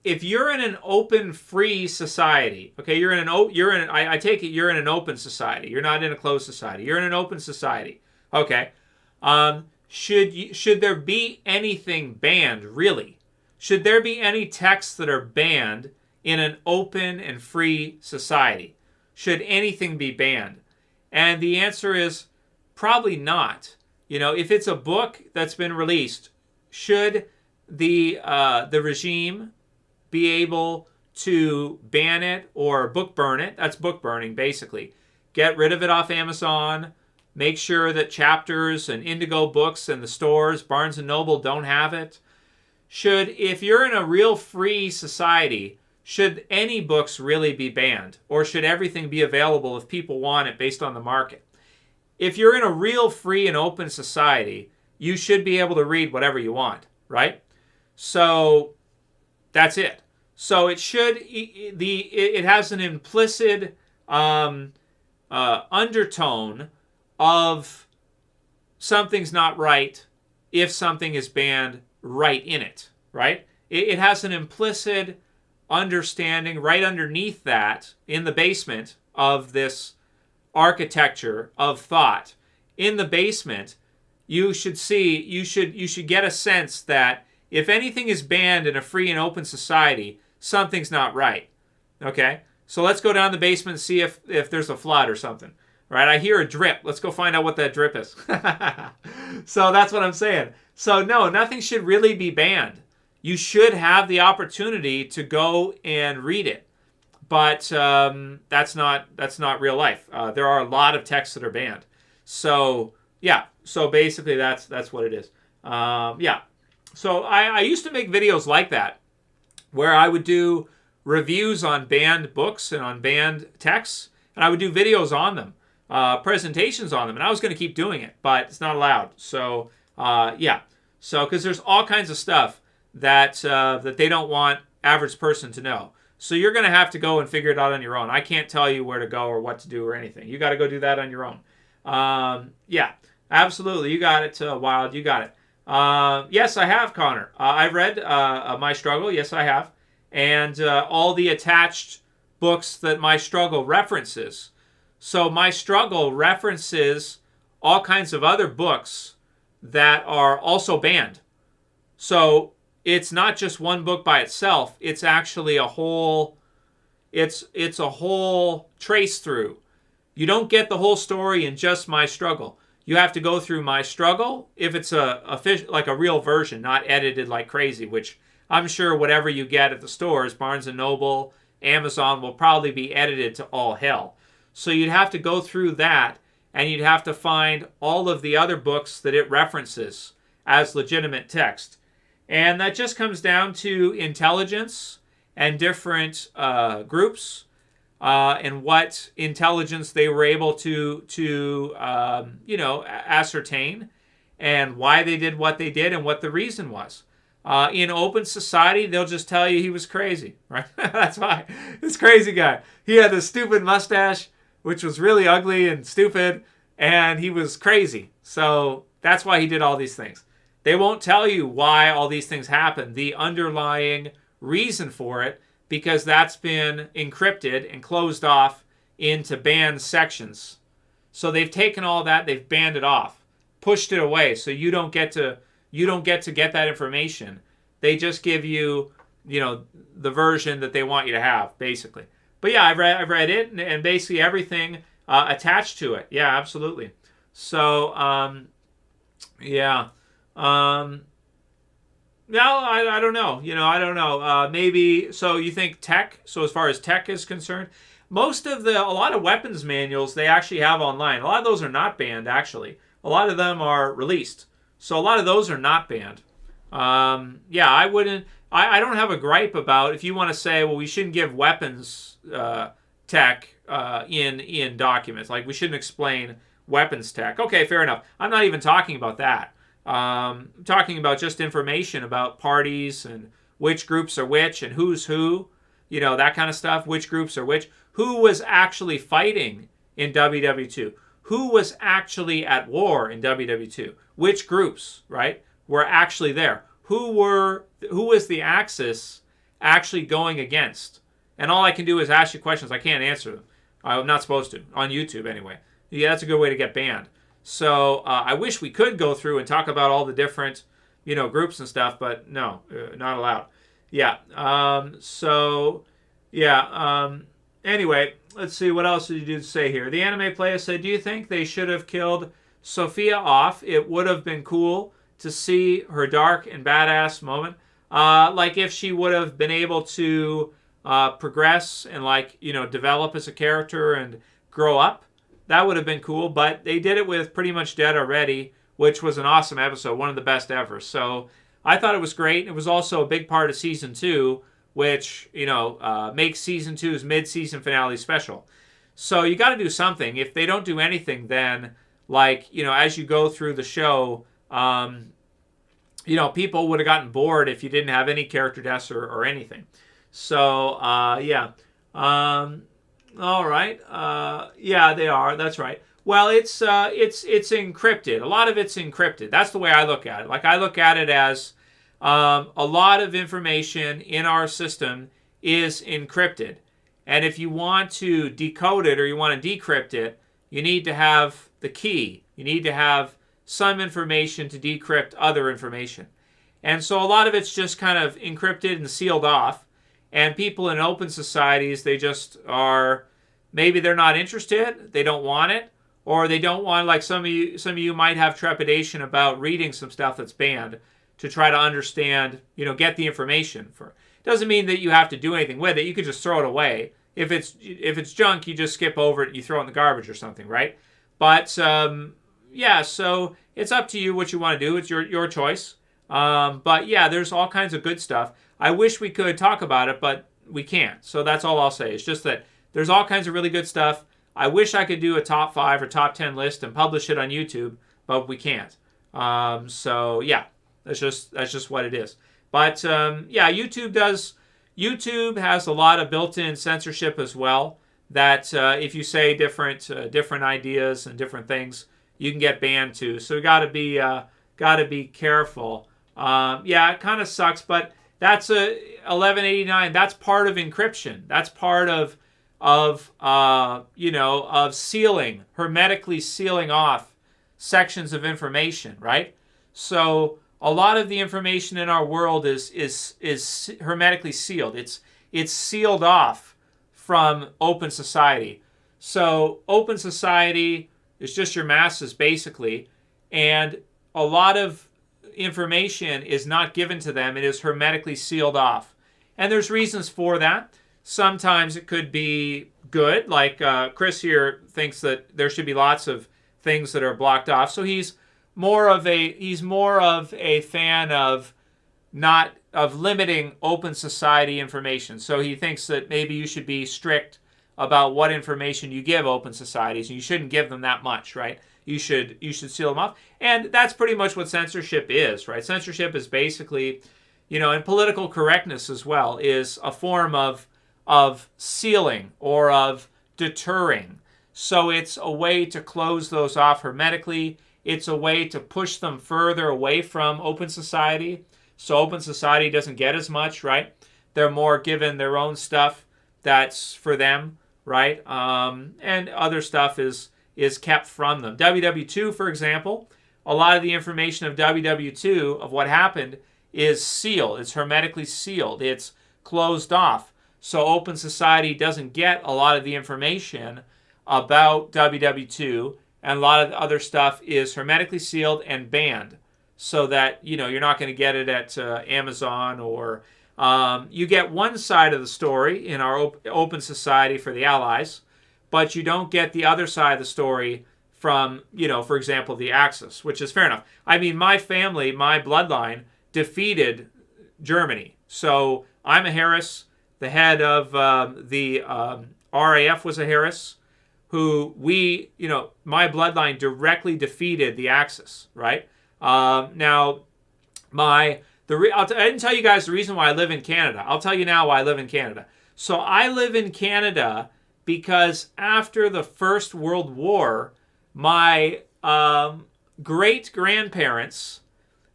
If you're in an open, free society, okay, I take it you're in an open society. You're not in a closed society. You're in an open society. Okay. Should there be anything banned, really? Should there be any texts that are banned in an open and free society? Should anything be banned? And the answer is probably not. If it's a book that's been released, should the regime be able to ban it or book burn it? That's book burning, basically. Get rid of it off Amazon. Make sure that Chapters and Indigo Books and the stores, Barnes & Noble, don't have it. If you're in a real free society, should any books really be banned? Or should everything be available if people want it based on the market? If you're in a real free and open society, you should be able to read whatever you want, right? So that's it. So it has an implicit undertone of something's not right if something is banned right in it, right? It has an implicit understanding right underneath that in the basement of this architecture of thought. In the basement, you should get a sense that if anything is banned in a free and open society, something's not right. Okay? So let's go down the basement and see if there's a flood or something. Right? I hear a drip. Let's go find out what that drip is. So that's what I'm saying. So no, nothing should really be banned. You should have the opportunity to go and read it. But that's not real life. There are a lot of texts that are banned. So yeah. So basically, that's what it is. Yeah. So I used to make videos like that, where I would do reviews on banned books and on banned texts, and I would do videos on them, presentations on them, and I was going to keep doing it, but it's not allowed. So yeah. So because there's all kinds of stuff that they don't want average person to know. So you're going to have to go and figure it out on your own. I can't tell you where to go or what to do or anything. You got to go do that on your own. Yeah, absolutely. You got it, Wild. You got it. Yes, I have, Connor. I've read My Struggle. Yes, I have. And all the attached books that My Struggle references. So My Struggle references all kinds of other books that are also banned. So it's not just one book by itself. It's actually a whole. It's a whole trace through. You don't get the whole story in just My Struggle. You have to go through My Struggle if it's like a real version, not edited like crazy. Which I'm sure whatever you get at the stores, Barnes & Noble, Amazon, will probably be edited to all hell. So you'd have to go through that, and you'd have to find all of the other books that it references as legitimate text. And that just comes down to intelligence and different groups and what intelligence they were able to ascertain, and why they did what they did and what the reason was. In open society, they'll just tell you he was crazy, right? That's why. This crazy guy. He had this stupid mustache, which was really ugly and stupid, and he was crazy. So that's why he did all these things. They won't tell you why all these things happened, the underlying reason for it, because that's been encrypted and closed off into banned sections. So they've taken all that, they've banned it off, pushed it away, so you don't get to get that information. They just give you, the version that they want you to have, basically. But yeah, I've read it, and basically everything attached to it. Yeah, absolutely. So yeah. No, I don't know. I don't know. Maybe, so you think tech, so as far as tech is concerned, a lot of weapons manuals they actually have online. A lot of those are not banned, actually. A lot of them are released. So a lot of those are not banned. Yeah, I don't have a gripe about if you want to say, well, we shouldn't give weapons tech in documents. Like, we shouldn't explain weapons tech. Okay, fair enough. I'm not even talking about that. I'm talking about just information about parties and which groups are which and who's who, that kind of stuff. Which groups are which. Who was actually fighting in WW2? who was actually at war in WW2, which groups, right, were actually there, who was the Axis actually going against. And all I can do is ask you questions. I can't answer them. I'm not supposed to, on YouTube anyway. Yeah, that's a good way to get banned. So I wish we could go through and talk about all the different, groups and stuff, but no, not allowed. Yeah. Anyway, let's see. What else did you say here? The anime player said, do you think they should have killed Sophia off? It would have been cool to see her dark and badass moment. Like if she would have been able to progress and develop as a character and grow up. That would have been cool, but they did it with Pretty Much Dead Already, which was an awesome episode, one of the best ever. So I thought it was great. It was also a big part of Season 2, which, makes Season 2's mid-season finale special. So you got to do something. If they don't do anything, then, as you go through the show, people would have gotten bored if you didn't have any character deaths or anything. So, all right. Yeah, they are. That's right. Well, it's encrypted. A lot of it's encrypted. That's the way I look at it. I look at it as a lot of information in our system is encrypted. And if you want to decode it or you want to decrypt it, you need to have the key. You need to have some information to decrypt other information. And so a lot of it's just kind of encrypted and sealed off. And people in open societies, they just are, maybe they're not interested, they don't want it, or they don't want, like some of you might have trepidation about reading some stuff that's banned to try to understand, get the information. Doesn't mean that you have to do anything with it. You could just throw it away. If it's junk, you just skip over it and you throw it in the garbage or something, right? But so it's up to you what you want to do. It's your choice. But yeah, there's all kinds of good stuff. I wish we could talk about it, but we can't. So that's all I'll say. It's just that there's all kinds of really good stuff. I wish I could do a top 5 or top 10 list and publish it on YouTube, but we can't. So yeah, that's just what it is. But YouTube has a lot of built-in censorship as well. That if you say different ideas and different things, you can get banned too. So we gotta be careful. It kind of sucks, but that's a 1189. That's part of encryption. That's part of sealing, hermetically sealing off sections of information, right? So a lot of the information in our world is hermetically sealed. It's sealed off from open society. So open society is just your masses basically, and a lot of information is not given to them. It is hermetically sealed off. And there's reasons for that. Sometimes it could be good, like Chris here thinks that there should be lots of things that are blocked off. So he's more of a fan of limiting open society information. So he thinks that maybe you should be strict about what information you give open societies, and you shouldn't give them that much, right? You should seal them off. And that's pretty much what censorship is, right? Censorship is basically, and political correctness as well, is a form of sealing or of deterring. So it's a way to close those off hermetically. It's a way to push them further away from open society. So open society doesn't get as much, right? They're more given their own stuff that's for them, right? And other stuff is kept from them. WW2, for example, a lot of the information of WW2, of what happened, is sealed. It's hermetically sealed. It's closed off. So open society doesn't get a lot of the information about WW2, and a lot of the other stuff is hermetically sealed and banned, so that you're not going to get it at Amazon, or you get one side of the story in our open society for the Allies, but you don't get the other side of the story from, for example, the Axis, which is fair enough. I mean, my family, my bloodline, defeated Germany. So I'm a Harris. The head of the RAF was a Harris, who my bloodline directly defeated the Axis, right? Now, I didn't tell you guys the reason why I live in Canada. I'll tell you now why I live in Canada. So I live in Canada because after the First World War, my great grandparents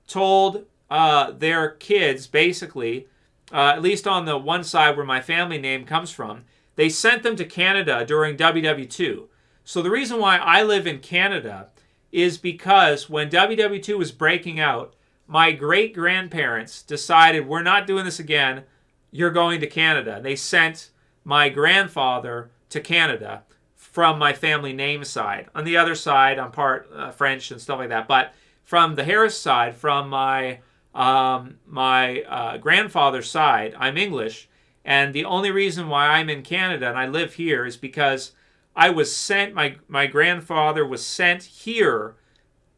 told their kids, basically, at least on the one side where my family name comes from, they sent them to Canada during WW2. So the reason why I live in Canada is because when WW2 was breaking out, my great grandparents decided, we're not doing this again, you're going to Canada. They sent my grandfather to Canada from my family name side. On the other side, I'm part French and stuff like that. But from the Harris side, from my grandfather's side, I'm English. And the only reason why I'm in Canada and I live here is because I was sent, my grandfather was sent here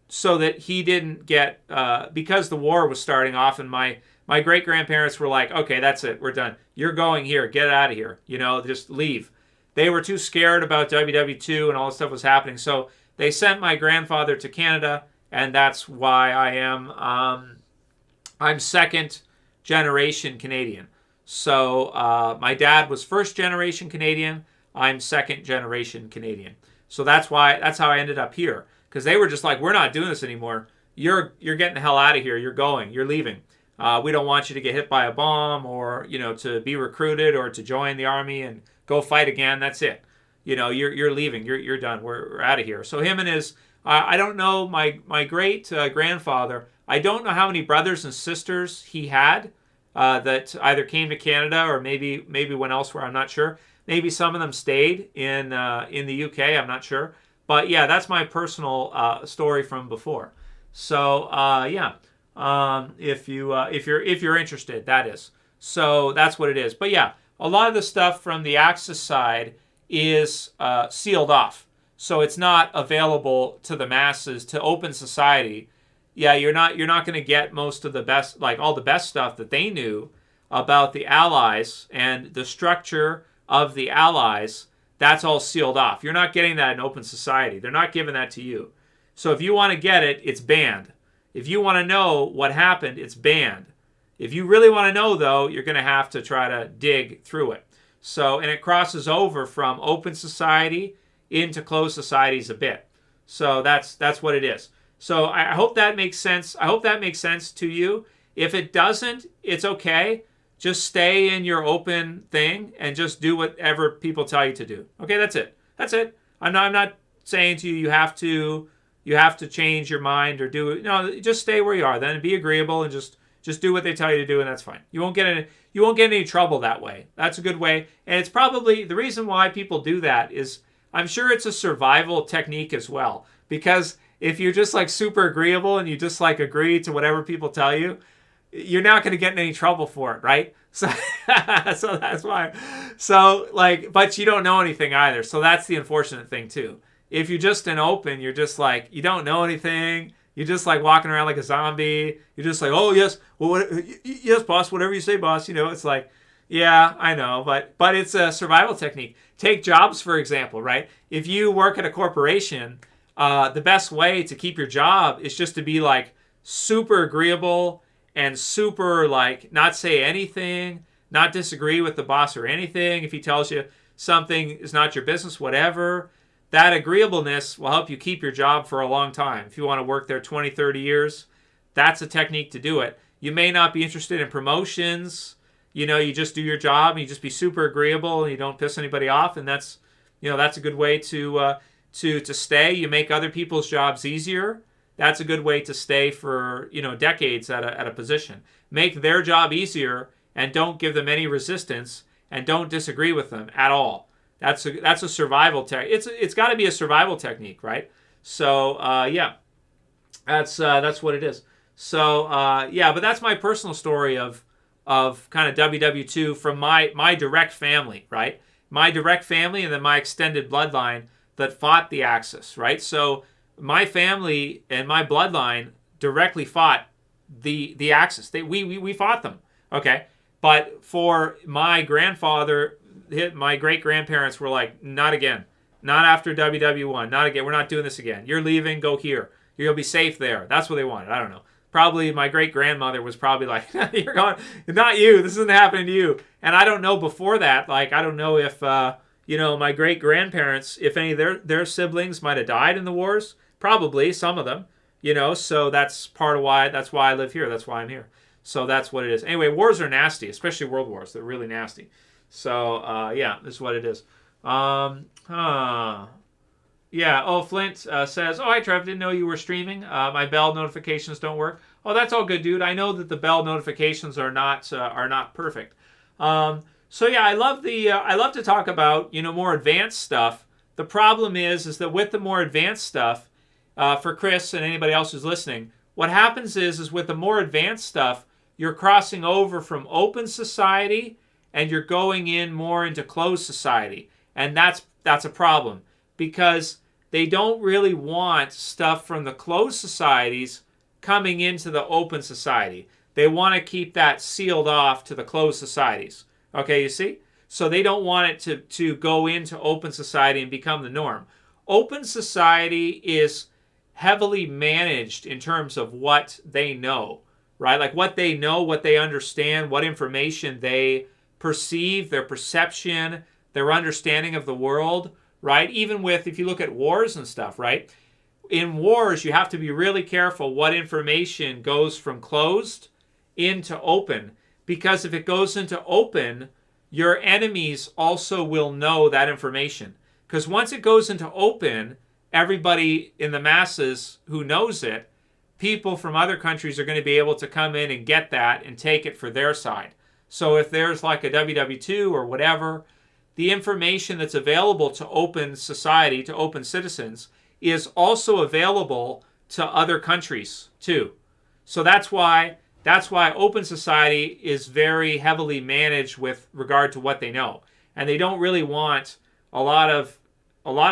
so that he didn't get, because the war was starting off, and my great-grandparents were like, okay, that's it, we're done. You're going here, get out of here, just leave. They were too scared about WW2 and all this stuff was happening, so they sent my grandfather to Canada, and that's why I am, I'm second-generation Canadian. So my dad was first-generation Canadian, I'm second-generation Canadian. So that's how I ended up here. Because they were just like, we're not doing this anymore. You're getting the hell out of here. You're going. You're leaving. We don't want you to get hit by a bomb or, to be recruited or to join the army and go fight again. That's it. You're leaving. You're done. We're out of here. So him and his, I don't know, my great grandfather, I don't know how many brothers and sisters he had that either came to Canada or maybe went elsewhere. I'm not sure. Maybe some of them stayed in the UK. I'm not sure. But yeah, that's my personal story from before. So if you're interested, that is. So that's what it is. But yeah, a lot of the stuff from the Axis side is sealed off, so it's not available to the masses, to open society. Yeah, you're not going to get most of the best, like all the best stuff that they knew about the Allies and the structure of the Allies. That's all sealed off. You're not getting that in open society. They're not giving that to you. So if you want to get it, it's banned. If you want to know what happened, it's banned. If you really want to know, though, you're going to have to try to dig through it. So, and it crosses over from open society into closed societies a bit. So that's what it is. So I hope that makes sense. I hope that makes sense to you. If it doesn't, it's okay. Just stay in your open thing and just do whatever people tell you to do. Okay, that's it. That's it. I'm not saying to you you have to change your mind or do it. No, just stay where you are. Then be agreeable and just do what they tell you to do, and that's fine. You won't get any trouble that way. That's a good way. And it's probably the reason why people do that is I'm sure it's a survival technique as well. Because if you're just like super agreeable and you just like agree to whatever people tell you, you're not going to get in any trouble for it, right? So, so that's why. So but you don't know anything either. So that's the unfortunate thing too. If you're just in open, you're just like, you don't know anything. You're just like walking around like a zombie. You're just like, oh yes, well, yes, boss, whatever you say, boss. It's like, yeah, I know, but it's a survival technique. Take jobs, for example, right? If you work at a corporation, the best way to keep your job is just to be like super agreeable and super like not say anything, not disagree with the boss or anything. If he tells you something is not your business, whatever, that agreeableness will help you keep your job for a long time. If you want to work there 20, 30 years, that's a technique to do it. You may not be interested in promotions. You just do your job and you just be super agreeable and you don't piss anybody off. And that's a good way to stay. You make other people's jobs easier. That's a good way to stay for, decades at a position. Make their job easier and don't give them any resistance and don't disagree with them at all. That's a survival tech. It's got to be a survival technique, right? So yeah, that's what it is. So yeah, but that's my personal story of kind of WW2 from my direct family, right? My direct family and then my extended bloodline that fought the Axis, right? So my family and my bloodline directly fought the Axis. We fought them, okay? But for my grandfather, my great-grandparents were like, not again. Not after WW1. Not again. We're not doing this again. You're leaving. Go here. You'll be safe there. That's what they wanted. I don't know. Probably my great-grandmother was probably like, you're going, not you. This isn't happening to you. And I don't know before that. Like, I don't know if my great grandparents, if any of their siblings might have died in the wars, probably some of them, so that's that's why I live here. That's why I'm here. So that's what it is. Anyway, wars are nasty, especially world wars. They're really nasty. So, yeah, this is what it is. Yeah. Oh, Flint says, "Oh, hi, Trev. Didn't know you were streaming. My bell notifications don't work. Oh, that's all good, dude. I know that the bell notifications are not perfect. So yeah, I love to talk about more advanced stuff. The problem is that with the more advanced stuff, for Chris and anybody else who's listening, what happens is with the more advanced stuff, you're crossing over from open society and you're going in more into closed society, and that's a problem because they don't really want stuff from the closed societies coming into the open society. They want to keep that sealed off to the closed societies. Okay, you see? So they don't want it to go into open society and become the norm. Open society is heavily managed in terms of what they know, right? Like what they know, what they understand, what information they perceive, their perception, their understanding of the world, right? Even with, if you look at wars and stuff, right? In wars, you have to be really careful what information goes from closed into open, because if it goes into open, your enemies also will know that information. Because once it goes into open, everybody in the masses who knows it, people from other countries are going to be able to come in and get that and take it for their side. So if there's like a WW2 or whatever, the information that's available to open society, to open citizens, is also available to other countries too. So that's why open society is very heavily managed with regard to what they know. And they don't really want a lot of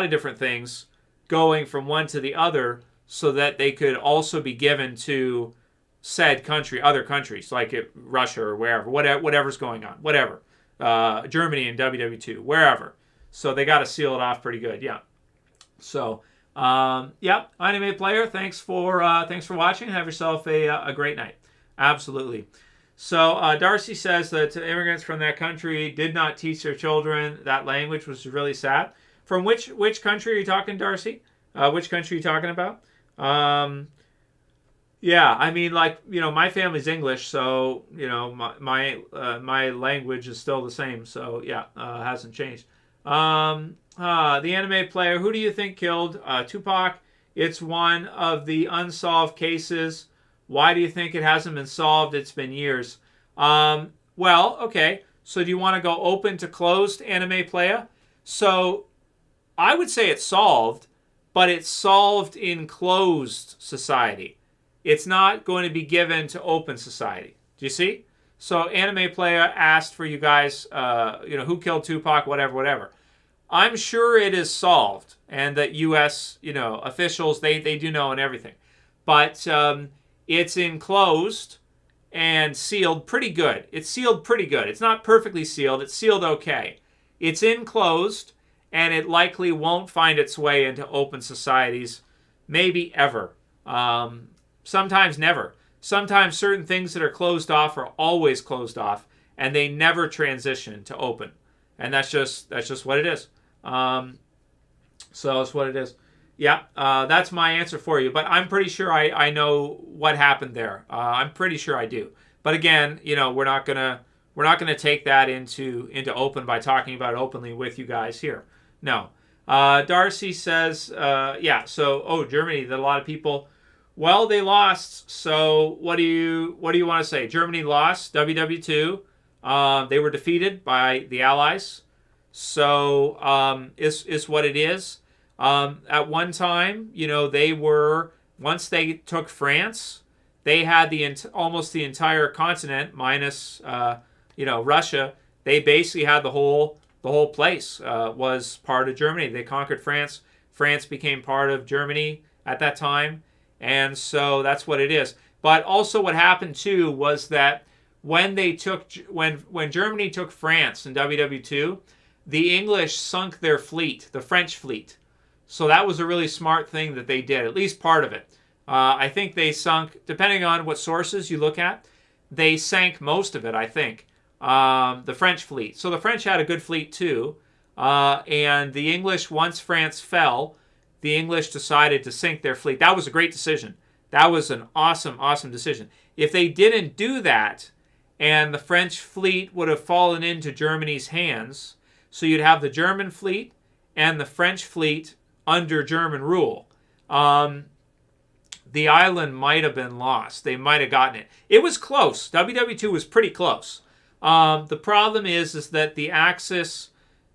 different things going from one to the other so that they could also be given to said country, other countries, like Russia or wherever, whatever's going on, whatever. Germany and WW2, wherever. So they got to seal it off pretty good, yeah. So, yeah, Anime Player, thanks for watching. Have yourself a great night. Absolutely. So Darcy says that immigrants from that country did not teach their children that language, which is really sad. From which country are you talking, Darcy? Which country are you talking about? Yeah, I mean, like, my family's English, so, my language is still the same. So, yeah, hasn't changed. The Anime Player, who do you think killed Tupac? It's one of the unsolved cases. Why do you think it hasn't been solved? It's been years. Well, okay. So do you want to go open to closed, Anime Player? So I would say it's solved, but it's solved in closed society. It's not going to be given to open society. Do you see? So Anime Player asked for you guys, who killed Tupac, whatever. I'm sure it is solved, and that U.S. officials they do know and everything, but it's enclosed and sealed pretty good. It's sealed pretty good. It's not perfectly sealed. It's sealed okay. It's enclosed, and it likely won't find its way into open societies, maybe ever. Sometimes never. Sometimes certain things that are closed off are always closed off, and they never transition to open. And that's just what it is. So that's what it is. Yeah, that's my answer for you. But I'm pretty sure I know what happened there. I'm pretty sure I do. But again, we're not gonna take that into open by talking about it openly with you guys here. No. Darcy says, yeah. So Germany. That a lot of people. Well, they lost. So what do you want to say? Germany lost WW2. They were defeated by the Allies. So is what it is. At one time, they were, once they took France, they had almost the entire continent minus Russia. They basically had the whole place was part of Germany. They conquered France. France became part of Germany at that time. And so that's what it is. But also what happened too was that when Germany took France in WW2, the English sunk their fleet, the French fleet. So that was a really smart thing that they did, at least part of it. I think they sunk, depending on what sources you look at, they sank most of it, I think, the French fleet. So the French had a good fleet too. And the English, once France fell, the English decided to sink their fleet. That was a great decision. That was an awesome, awesome decision. If they didn't do that, and the French fleet would have fallen into Germany's hands, so you'd have the German fleet and the French fleet under German rule. The island might have been lost. They might have gotten it. It was close. WW2 was pretty close. The problem is that the Axis,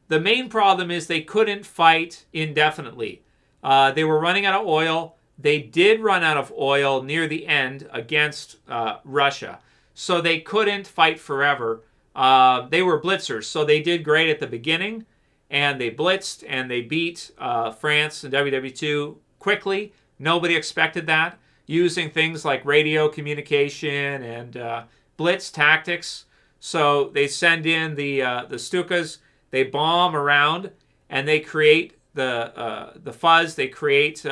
the main problem is they couldn't fight indefinitely. They were running out of oil. They did run out of oil near the end against Russia. So they couldn't fight forever. They were blitzers. So they did great at the beginning. And they blitzed and they beat France and WW2 quickly. Nobody expected that. Using things like radio communication and blitz tactics. So they send in the Stukas. They bomb around and they create the fuzz. They create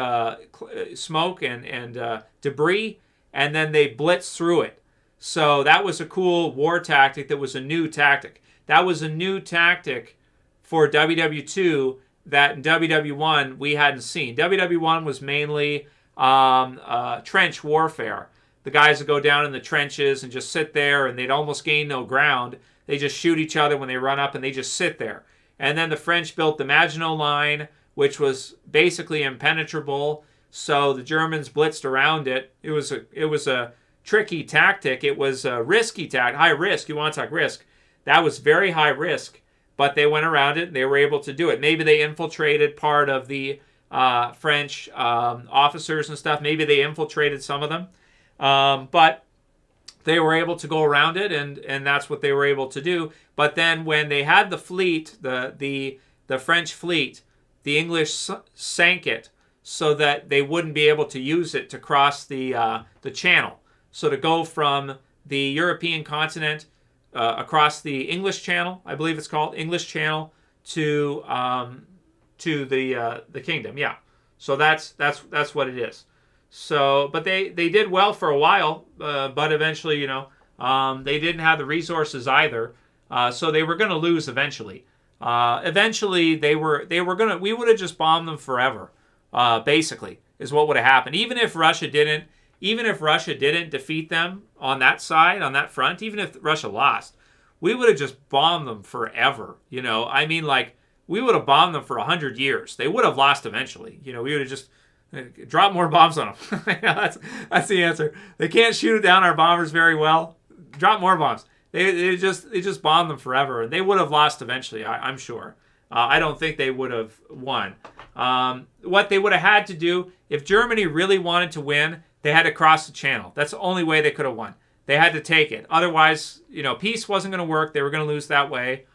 smoke and debris, and then they blitz through it. So that was a cool war tactic. That was a new tactic. That was a new tactic for WW2 that in WW1 we hadn't seen. WW1 was mainly trench warfare. The guys would go down in the trenches and just sit there, and they'd almost gain no ground. They just shoot each other when they run up, and they just sit there. And then the French built the Maginot Line, which was basically impenetrable. So the Germans blitzed around it. It was a tricky tactic. It was a risky tactic, high risk. You want to talk risk? That was very high risk, but they went around it and they were able to do it. Maybe they infiltrated part of the French officers and stuff. Maybe they infiltrated some of them, but they were able to go around it, and that's what they were able to do. But then when they had the fleet, the French fleet, the English sank it so that they wouldn't be able to use it to cross the channel. So to go from the European continent across the English Channel, I believe it's called English Channel, to the kingdom. Yeah. So that's what it is. So, but they did well for a while, but eventually, they didn't have the resources either. So they were going to lose eventually. Eventually, we would have just bombed them forever. Basically, is what would have happened. Even if Russia didn't defeat them on that side, on that front, even if Russia lost, we would have just bombed them forever. I mean, like, we would have bombed them for 100 years. They would have lost eventually. We would have just drop more bombs on them. That's the answer. They can't shoot down our bombers very well. Drop more bombs. They just bombed them forever, and they would have lost eventually. I'm sure. I don't think they would have won. What they would have had to do, if Germany really wanted to win, they had to cross the channel. That's the only way they could have won. They had to take it. Otherwise, peace wasn't going to work. They were going to lose that way.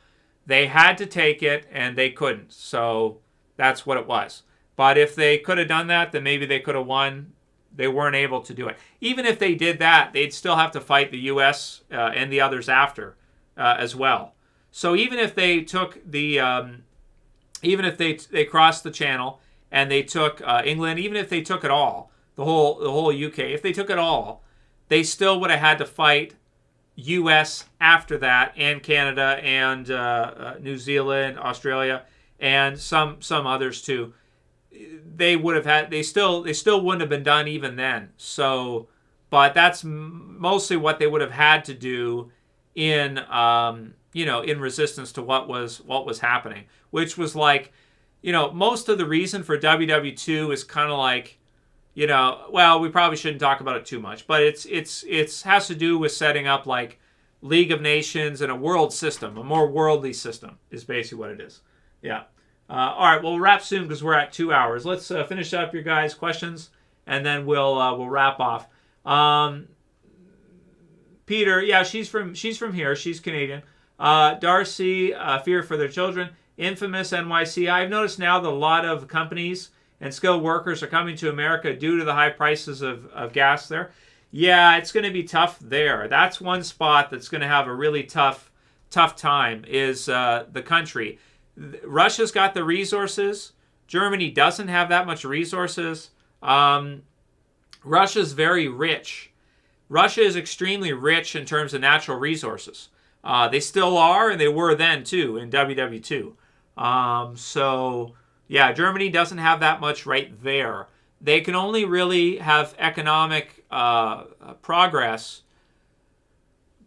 They had to take it, and they couldn't. So that's what it was. But if they could have done that, then maybe they could have won. They weren't able to do it. Even if they did that, they'd still have to fight the U.S. And the others after as well. So even if they took even if they crossed the channel and they took England, even if they took it all, the whole UK, if they took it all, they still would have had to fight U.S. after that, and Canada, and New Zealand, Australia, and some others too. They would have had. They still wouldn't have been done even then. So, but that's mostly what they would have had to do in in resistance to what was happening, which was like, most of the reason for WW2 is kind of like, well, we probably shouldn't talk about it too much, but it's has to do with setting up like League of Nations and a world system, a more worldly system is basically what it is. Yeah. All right, well, we'll wrap soon because we're at 2 hours. Let's finish up your guys' questions, and then we'll wrap off. Peter, yeah, she's from here. She's Canadian. Darcy, fear for their children. Infamous NYC. I've noticed now that a lot of companies and skilled workers are coming to America due to the high prices of gas there. Yeah, it's going to be tough there. That's one spot that's going to have a really tough time is the country. Russia's got the resources. Germany doesn't have that much resources. Russia's very rich. Russia is extremely rich in terms of natural resources. They still are, and they were then too in WW2. So, yeah, Germany doesn't have that much right there. They can only really have economic progress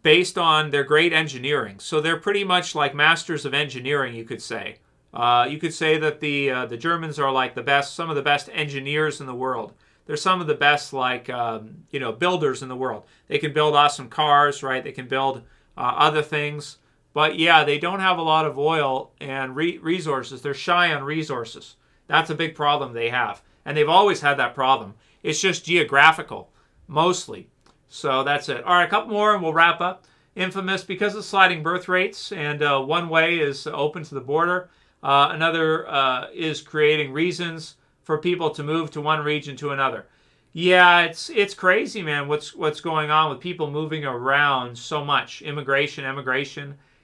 based on their great engineering. So they're pretty much like masters of engineering, you could say. You could say that the Germans are like some of the best engineers in the world. They're some of the best builders in the world. They can build awesome cars, right? They can build other things. But yeah, they don't have a lot of oil and resources. They're shy on resources. That's a big problem they have. And they've always had that problem. It's just geographical, mostly. So that's it. All right, a couple more and we'll wrap up. Infamous because of sliding birth rates, and one way is open to the border. Another is creating reasons for people to move to one region to another. Yeah, it's crazy, man. What's going on with people moving around so much? Immigration.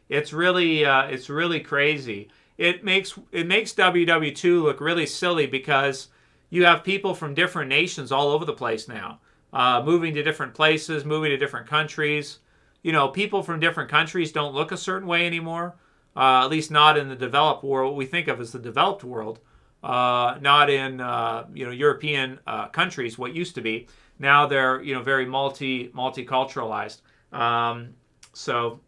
It's really crazy. It makes WW2 look really silly because you have people from different nations all over the place now, moving to different places, moving to different countries. People from different countries don't look a certain way anymore. At least not in the developed world. What we think of as the developed world. Not in European countries. What used to be, now they're very multiculturalized. So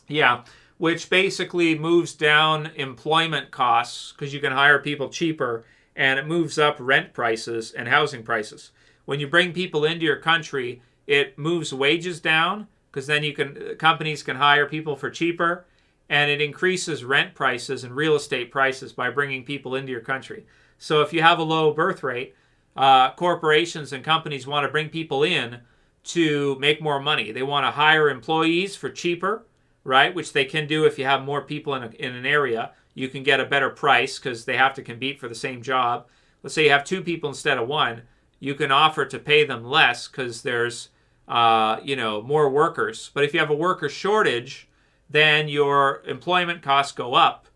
yeah, which basically moves down employment costs because you can hire people cheaper, and it moves up rent prices and housing prices. When you bring people into your country, it moves wages down because then companies can hire people for cheaper. And it increases rent prices and real estate prices by bringing people into your country. So if you have a low birth rate, corporations and companies want to bring people in to make more money. They want to hire employees for cheaper, right? Which they can do if you have more people in an area. You can get a better price because they have to compete for the same job. Let's say you have 2 people instead of 1. You can offer to pay them less because there's more workers. But if you have a worker shortage, then your employment costs go up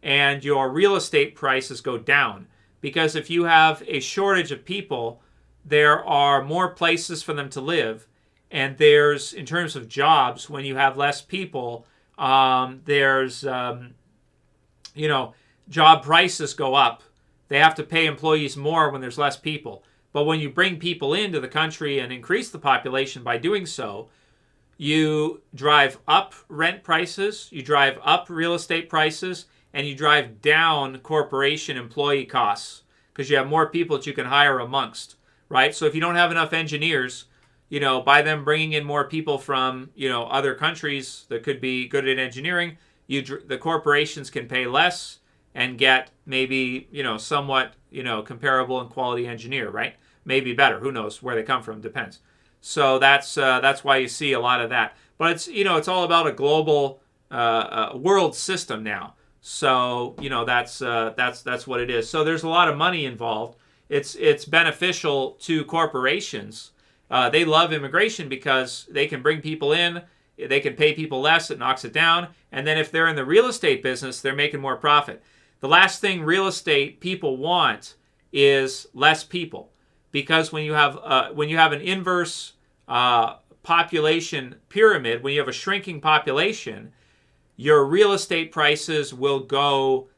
and your real estate prices go down. Because if you have a shortage of people, there are more places for them to live. And there's, in terms of jobs, when you have less people, there's, job prices go up. They have to pay employees more when there's less people. But when you bring people into the country and increase the population by doing so, you drive up rent prices, you drive up real estate prices, and you drive down corporation employee costs because you have more people that you can hire amongst, right? So if you don't have enough engineers, by them bringing in more people from, other countries that could be good at engineering, the corporations can pay less and get maybe, somewhat, comparable in quality engineer, right? Maybe better. Who knows where they come from? Depends. So that's why you see a lot of that. But it's all about a global world system now. So that's what it is. So there's a lot of money involved. It's beneficial to corporations. They love immigration because they can bring people in. They can pay people less. It knocks it down. And then if they're in the real estate business, they're making more profit. The last thing real estate people want is less people. Because when you have an inverse population pyramid, when you have a shrinking population, your real estate prices will go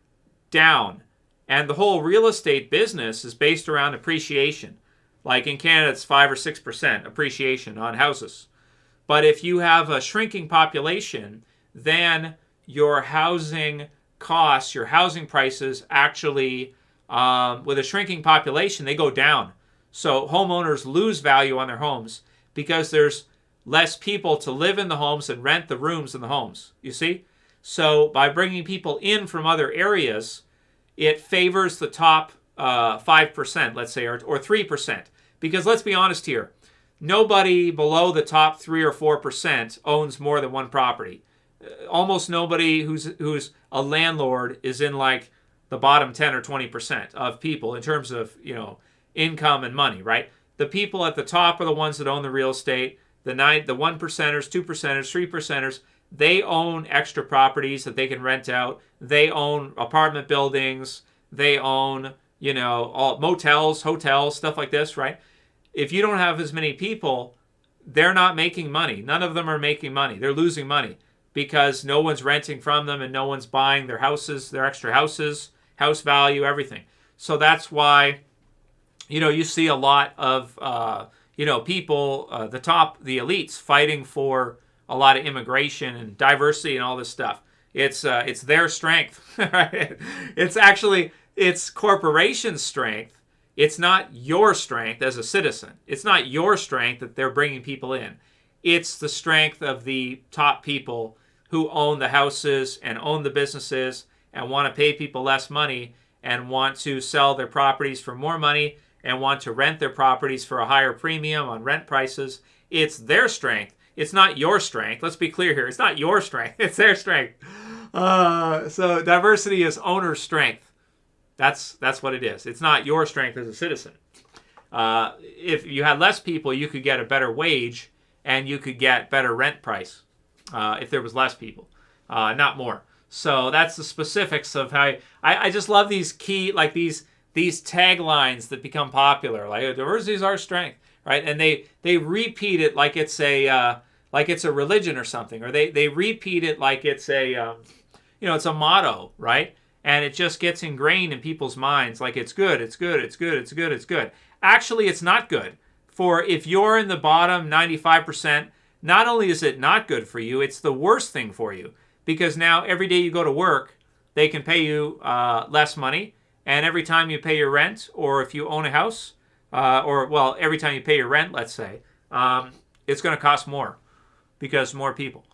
down. And the whole real estate business is based around appreciation. Like in Canada, it's 5 or 6% appreciation on houses. But if you have a shrinking population, then your housing costs, your housing prices actually, with a shrinking population, they go down. So homeowners lose value on their homes because there's less people to live in the homes and rent the rooms in the homes. You see? So by bringing people in from other areas, it favors the top 5%, let's say, or 3%. Because let's be honest here, nobody below the top 3 or 4% owns more than one property. Almost nobody who's a landlord is in like the bottom 10 or 20% of people in terms of, income and money, right? The people at the top are the ones that own the real estate. The 1%ers, 2%ers, 3%ers, they own extra properties that they can rent out. They own apartment buildings. They own, all motels, hotels, stuff like this, right? If you don't have as many people, they're not making money. None of them are making money. They're losing money. because no one's renting from them and no one's buying their houses, their extra houses, house value, everything. So that's why, you see a lot of, people, the elites fighting for a lot of immigration and diversity and all this stuff. It's their strength, right? It's corporations' strength. It's not your strength as a citizen. It's not your strength that they're bringing people in. It's the strength of the top people who own the houses and own the businesses and want to pay people less money and want to sell their properties for more money and want to rent their properties for a higher premium on rent prices. It's their strength. It's not your strength. Let's be clear here. It's not your strength. It's their strength. So diversity is owner's strength. That's what it is. It's not your strength as a citizen. If you had less people, you could get a better wage and you could get better rent price if there was less people, not more. So that's the specifics of how I just love these key, like these taglines that become popular, like diversity is our strength, right? And they repeat it like it's a religion or something, or they repeat it like it's it's a motto, right? And it just gets ingrained in people's minds like it's good, it's good, it's good, it's good, it's good. Actually, it's not good. For if you're in the bottom 95%, not only is it not good for you, it's the worst thing for you. Because now every day you go to work, they can pay you less money. And every time you pay your rent, or if you own a house, every time you pay your rent, let's say, it's going to cost more because more people.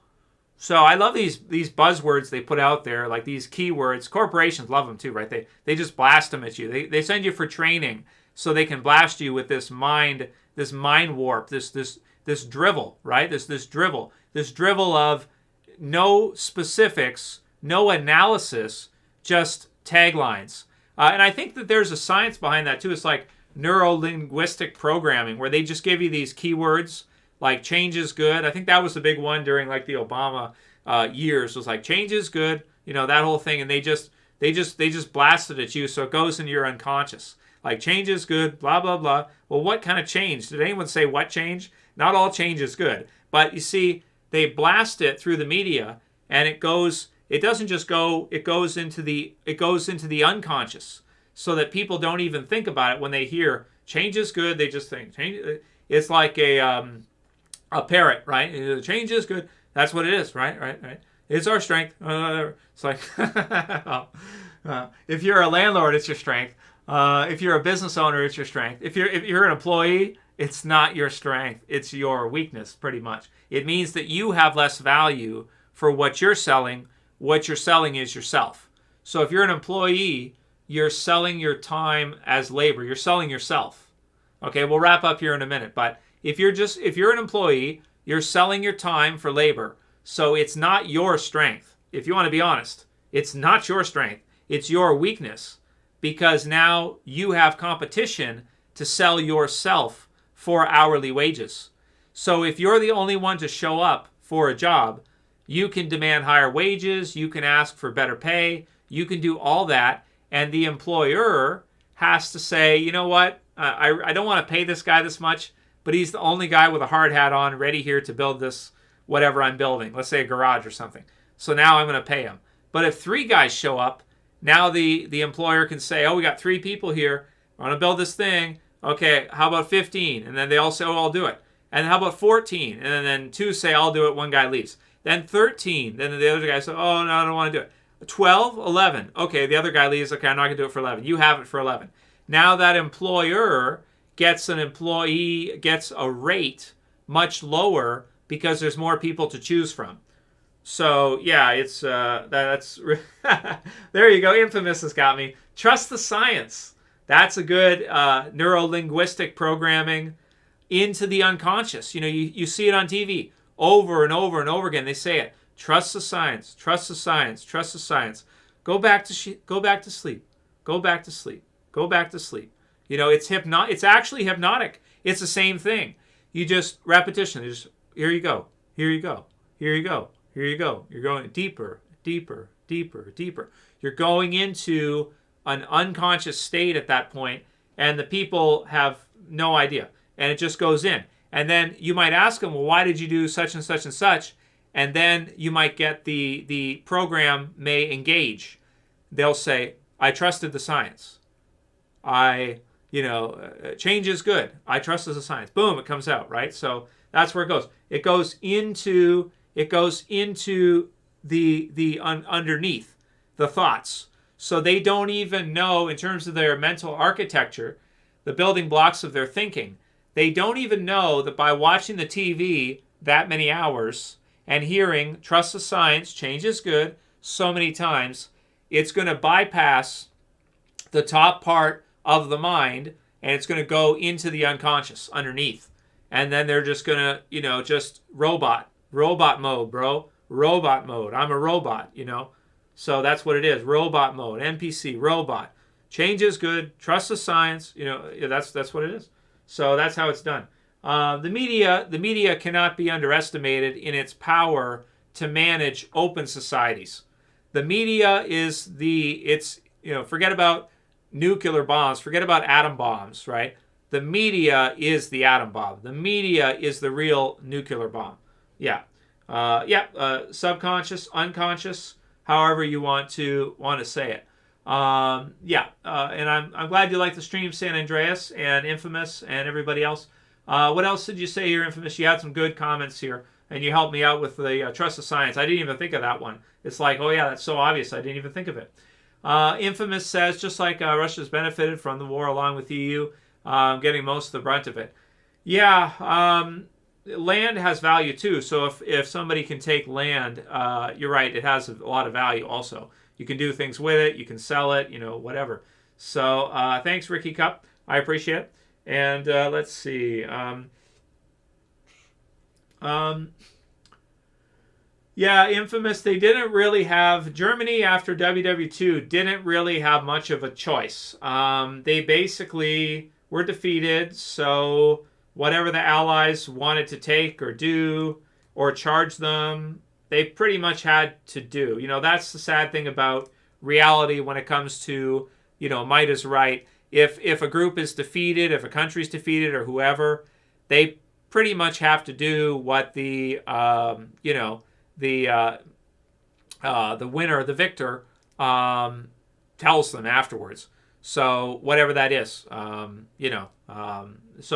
So I love these buzzwords they put out there, like these keywords. Corporations love them too, right? They just blast them at you. They send you for training so they can blast you with this mind warp, this drivel, right? This drivel of no specifics, no analysis, just taglines. And I think that there's a science behind that too. It's like neuro-linguistic programming, where they just give you these keywords like change is good. I think that was the big one during like the Obama years, was like change is good, that whole thing. And they just blasted at you, so it goes into your unconscious. Like change is good, blah, blah, blah. Well, what kind of change? Did anyone say what change? Not all change is good. But you see, they blast it through the media, and it goes into the unconscious, so that people don't even think about it. When they hear change is good, they just think change. It's like a parrot, right? Change is good. That's what it is, right. It's our strength. It's like if you're a landlord, it's your strength. If you're a business owner, it's your strength. If you're an employee, it's not your strength. It's your weakness, pretty much. It means that you have less value for what you're selling. What you're selling is yourself. So if you're an employee, you're selling your time as labor. You're selling yourself. Okay, we'll wrap up here in a minute. But if you're an employee, you're selling your time for labor. So it's not your strength. If you want to be honest, it's not your strength. It's your weakness, because now you have competition to sell yourself for hourly wages. So if you're the only one to show up for a job, you can demand higher wages, you can ask for better pay, you can do all that, and the employer has to say, you know what, I don't want to pay this guy this much, but he's the only guy with a hard hat on, ready here to build this, whatever I'm building, let's say a garage or something. So now I'm going to pay him. But if 3 guys show up, now the employer can say, oh, we got 3 people here, I want to build this thing, okay, how about 15? And then they all say, oh, I'll do it. And how about 14? And then 2 say, I'll do it, 1 guy leaves. Then 13, then the other guy says, oh, no, I don't want to do it. 12, 11. Okay, the other guy leaves. Okay, I'm not going to do it for 11. You have it for 11. Now that employer gets a rate much lower because there's more people to choose from. So, yeah, it's that's there you go. Infamous has got me. Trust the science. That's a good neuro-linguistic programming into the unconscious. You see it on TV over and over and over again. They say it. Trust the science. Trust the science. Trust the science. Go back to sleep. Go back to sleep. Go back to sleep. Go back to sleep. It's actually hypnotic. It's the same thing. You just repetition. Here you go. Here you go. Here you go. Here you go. You're going deeper, deeper, deeper, deeper. You're going into an unconscious state at that point, and the people have no idea. And it just goes in. And then you might ask them, well, why did you do such and such and such? And then you might get the program may engage. They'll say, I trusted the science. Change is good. I trust the science. Boom, it comes out, right? So that's where it goes. It goes into the underneath, the thoughts. So they don't even know, in terms of their mental architecture, the building blocks of their thinking. They don't even know that by watching the TV that many hours and hearing trust the science, change is good so many times, it's going to bypass the top part of the mind and it's going to go into the unconscious underneath. And then they're just going to, just robot mode, bro. Robot mode. I'm a robot, So that's what it is. Robot mode. NPC, robot. Change is good. Trust the science. That's what it is. So that's how it's done. The media cannot be underestimated in its power to manage open societies. The media is forget about nuclear bombs, forget about atom bombs, right? The media is the atom bomb. The media is the real nuclear bomb. Yeah. Subconscious, unconscious, however you want to say it. And I'm glad you like the stream, San Andreas and Infamous and everybody else. What else did you say here, Infamous? You had some good comments here, and you helped me out with the trust of science. I didn't even think of that one. It's like, oh yeah, that's so obvious. I didn't even think of it. Infamous says, just like Russia's benefited from the war along with the EU, getting most of the brunt of it. Yeah, land has value too. So if somebody can take land, you're right, it has a lot of value also. You can do things with it. You can sell it, whatever. So thanks, Ricky Cup. I appreciate it. And let's see. Infamous, they didn't really have, Germany after WW2 didn't really have much of a choice. They basically were defeated, so whatever the Allies wanted to take or do or charge them, they pretty much had to do. That's the sad thing about reality when it comes to, might is right. If a group is defeated, if a country's defeated or whoever, they pretty much have to do what the winner, the victor, tells them afterwards. So whatever that is, so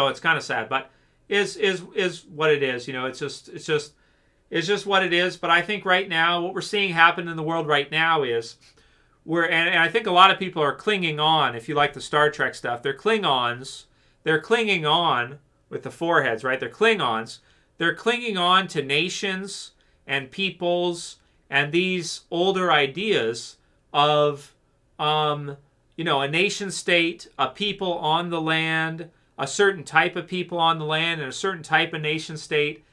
it's kind of sad, but is what it is. It's just what it is. But I think right now, what we're seeing happen in the world right now is and I think a lot of people are clinging on. If you like the Star Trek stuff, they're Klingons. They're clinging on with the foreheads, right? They're Klingons. They're clinging on to nations and peoples and these older ideas of, a nation state, a people on the land, a certain type of people on the land, and a certain type of nation state.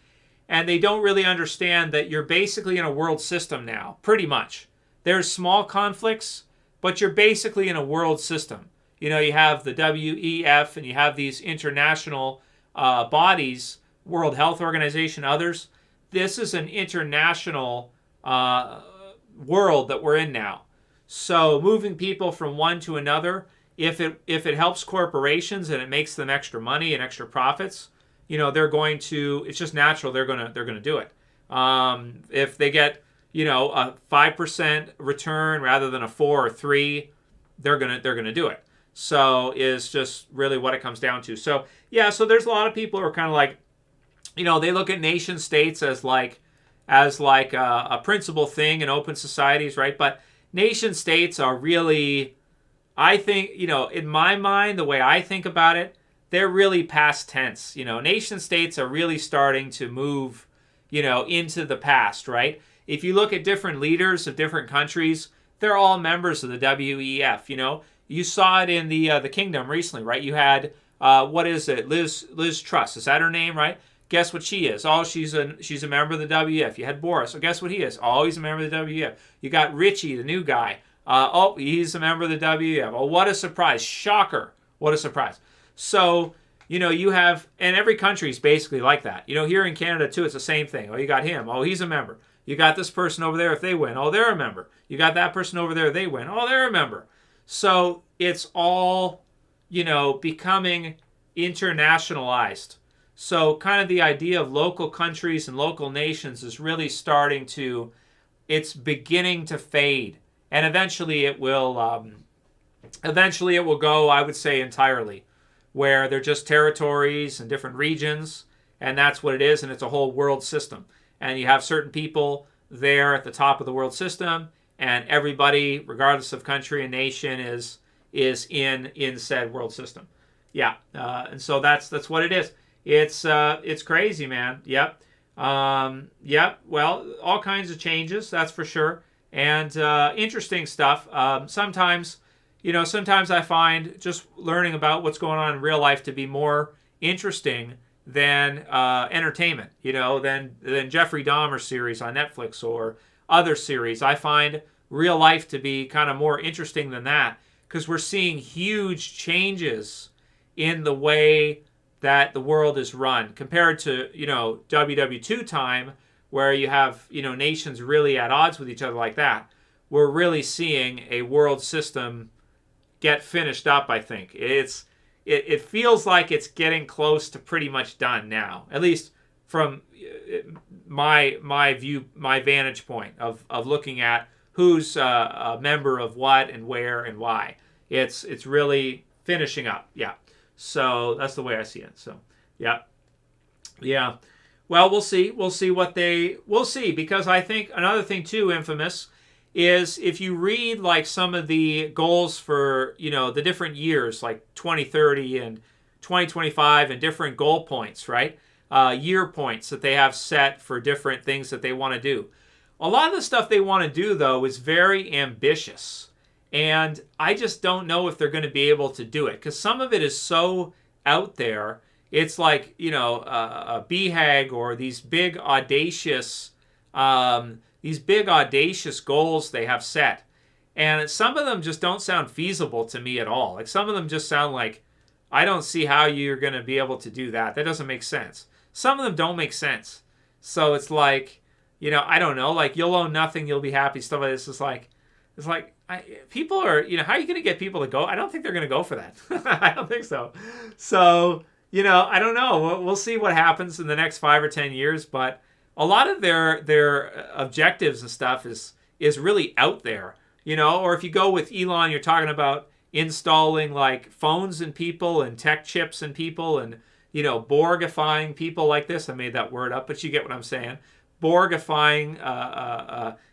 And they don't really understand that you're basically in a world system now, pretty much. There's small conflicts, but you're basically in a world system. You have the WEF and you have these international bodies, World Health Organization, others. This is an international world that we're in now. So moving people from one to another, if it helps corporations and it makes them extra money and extra profits, they're going to. It's just natural. They're gonna do it. If they get a 5% return rather than a 4 or 3, they're gonna do it. So is just really what it comes down to. So yeah, so there's a lot of people who are kind of like, they look at nation states as like a principal thing in open societies, right? But nation states are really, I think, in my mind, the way I think about it, they're really past tense. Nation states are really starting to move, into the past, right? If you look at different leaders of different countries, they're all members of the WEF. You saw it in the kingdom recently, right? You had what is it? Liz Truss, is that her name, right? Guess what she is? Oh, she's a member of the WEF. You had Boris. So guess what he is? Oh, he's a member of the WEF. You got Richie, the new guy. Oh, he's a member of the WEF. Oh, what a surprise! Shocker! What a surprise! So you have, and every country is basically like that. Here in Canada too, it's the same thing. Oh, you got him. Oh, he's a member. You got this person over there. If they win, oh, they're a member. You got that person over there. They win. Oh, they're a member. So it's all, becoming internationalized. So kind of the idea of local countries and local nations is really starting to, it's beginning to fade. And eventually it will go, I would say, entirely, where they're just territories and different regions, and that's what it is, and it's a whole world system. And you have certain people there at the top of the world system, and everybody, regardless of country and nation, is in said world system. Yeah, and so that's what it is. It's crazy, man. Yep. Yep. Well, all kinds of changes, that's for sure, and interesting stuff. Sometimes I find just learning about what's going on in real life to be more interesting than entertainment. Than Jeffrey Dahmer series on Netflix or other series. I find real life to be kind of more interesting than that, because we're seeing huge changes in the way that the world is run compared to WW2 time, where you have nations really at odds with each other like that. We're really seeing a world system get finished up. I think it feels like it's getting close to pretty much done now, at least from my view, my vantage point of looking at who's a member of what and where and why. It's really finishing up. Yeah. So that's the way I see it. So, yeah. Well, we'll see. We'll see, because I think another thing too, infamous, is if you read like some of the goals for, the different years, like 2030 and 2025 and different goal points, right? Year points that they have set for different things that they want to do. A lot of the stuff they want to do, though, is very ambitious. And I just don't know if they're going to be able to do it, because some of it is so out there. It's like, a BHAG or these big audacious goals they have set. And some of them just don't sound feasible to me at all. Like some of them just sound like, I don't see how you're going to be able to do that. That doesn't make sense. Some of them don't make sense. So it's like, I don't know, like you'll own nothing, you'll be happy, stuff like this. It's like, people are, how are you going to get people to go? I don't think they're going to go for that. I don't think so. So, I don't know. We'll see what happens in the next 5 or 10 years. But a lot of their objectives and stuff is really out there, Or if you go with Elon, you're talking about installing like phones in people and tech chips in people and, Borgifying people like this. I made that word up, but you get what I'm saying. Borgifying,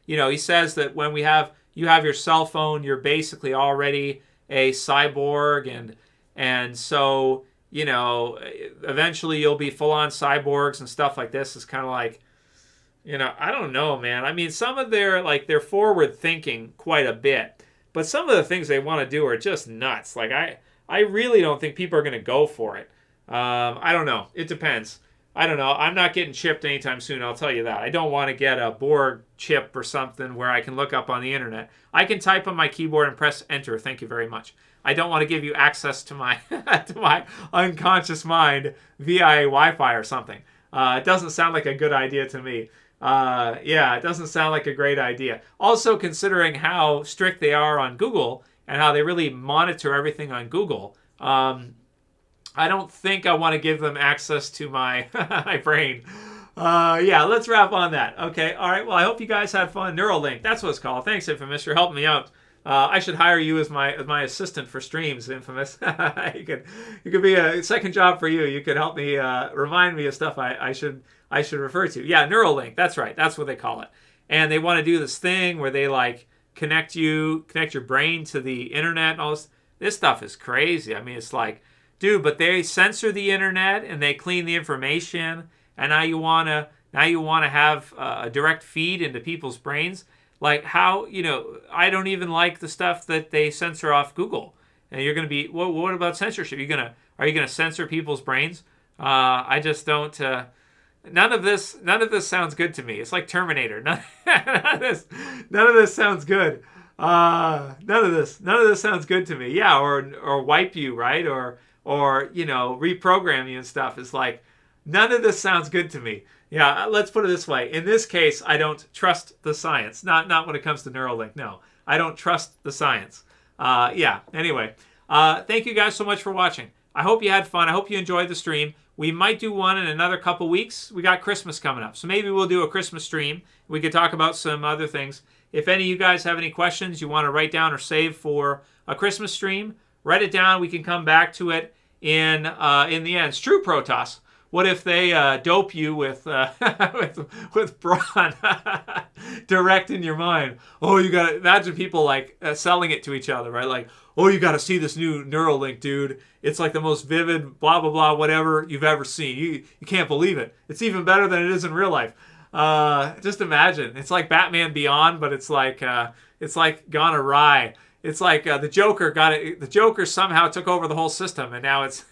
he says that when you have your cell phone, you're basically already a cyborg, and so eventually you'll be full on cyborgs and stuff like this. Is kind of like, I don't know, man. I mean, some of they're forward thinking quite a bit, but some of the things they want to do are just nuts. Like I really don't think people are going to go for it. I don't know. It depends. I don't know. I'm not getting chipped anytime soon, I'll tell you that. I don't want to get a Borg chip or something where I can look up on the internet. I can type on my keyboard and press enter. Thank you very much. I don't want to give you access to my to my unconscious mind via Wi-Fi or something. It doesn't sound like a good idea to me. It doesn't sound like a great idea. Also, considering how strict they are on Google and how they really monitor everything on Google, I don't think I want to give them access to my my brain. Let's wrap on that. Okay, all right. Well, I hope you guys had fun. Neuralink, that's what it's called. Thanks, Infamous, for helping me out. I should hire you as my assistant for streams, Infamous. you could be a second job for you. You could help me remind me of stuff I should refer to. Yeah, Neuralink. That's right. That's what they call it. And they want to do this thing where they like connect your brain to the internet and all this. This stuff is crazy. I mean, it's like, dude, but they censor the internet and they clean the information, and now you wanna have a direct feed into people's brains. Like how, I don't even like the stuff that they censor off Google. And you're gonna be, what about censorship? Are you gonna censor people's brains? I just don't. None of this sounds good to me. It's like Terminator. None of this sounds good. None of this sounds good to me. Yeah, or wipe you, right? Or reprogram you and stuff. It's like, none of this sounds good to me. Yeah, let's put it this way. In this case, I don't trust the science. Not when it comes to Neuralink. No, I don't trust the science. Anyway, thank you guys so much for watching. I hope you had fun. I hope you enjoyed the stream. We might do one in another couple weeks. We got Christmas coming up, so maybe we'll do a Christmas stream. We could talk about some other things. If any of you guys have any questions you want to write down or save for a Christmas stream, write it down. We can come back to it in the end. It's true, Protoss. What if they dope you with with brawn direct in your mind? Oh, you got to imagine people like selling it to each other, right? Like, oh, you got to see this new Neuralink, dude. It's like the most vivid, blah blah blah, whatever you've ever seen. You can't believe it. It's even better than it is in real life. Just imagine. It's like Batman Beyond, but it's like gone awry. It's like the Joker got it. The Joker somehow took over the whole system, and now he's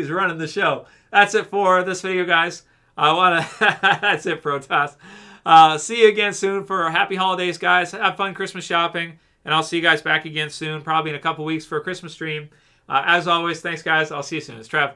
running the show. That's it for this video, guys. That's it, Protoss. See you again soon for happy holidays, guys. Have fun Christmas shopping, and I'll see you guys back again soon, probably in a couple weeks for a Christmas stream. As always, thanks, guys. I'll see you soon. It's Trev.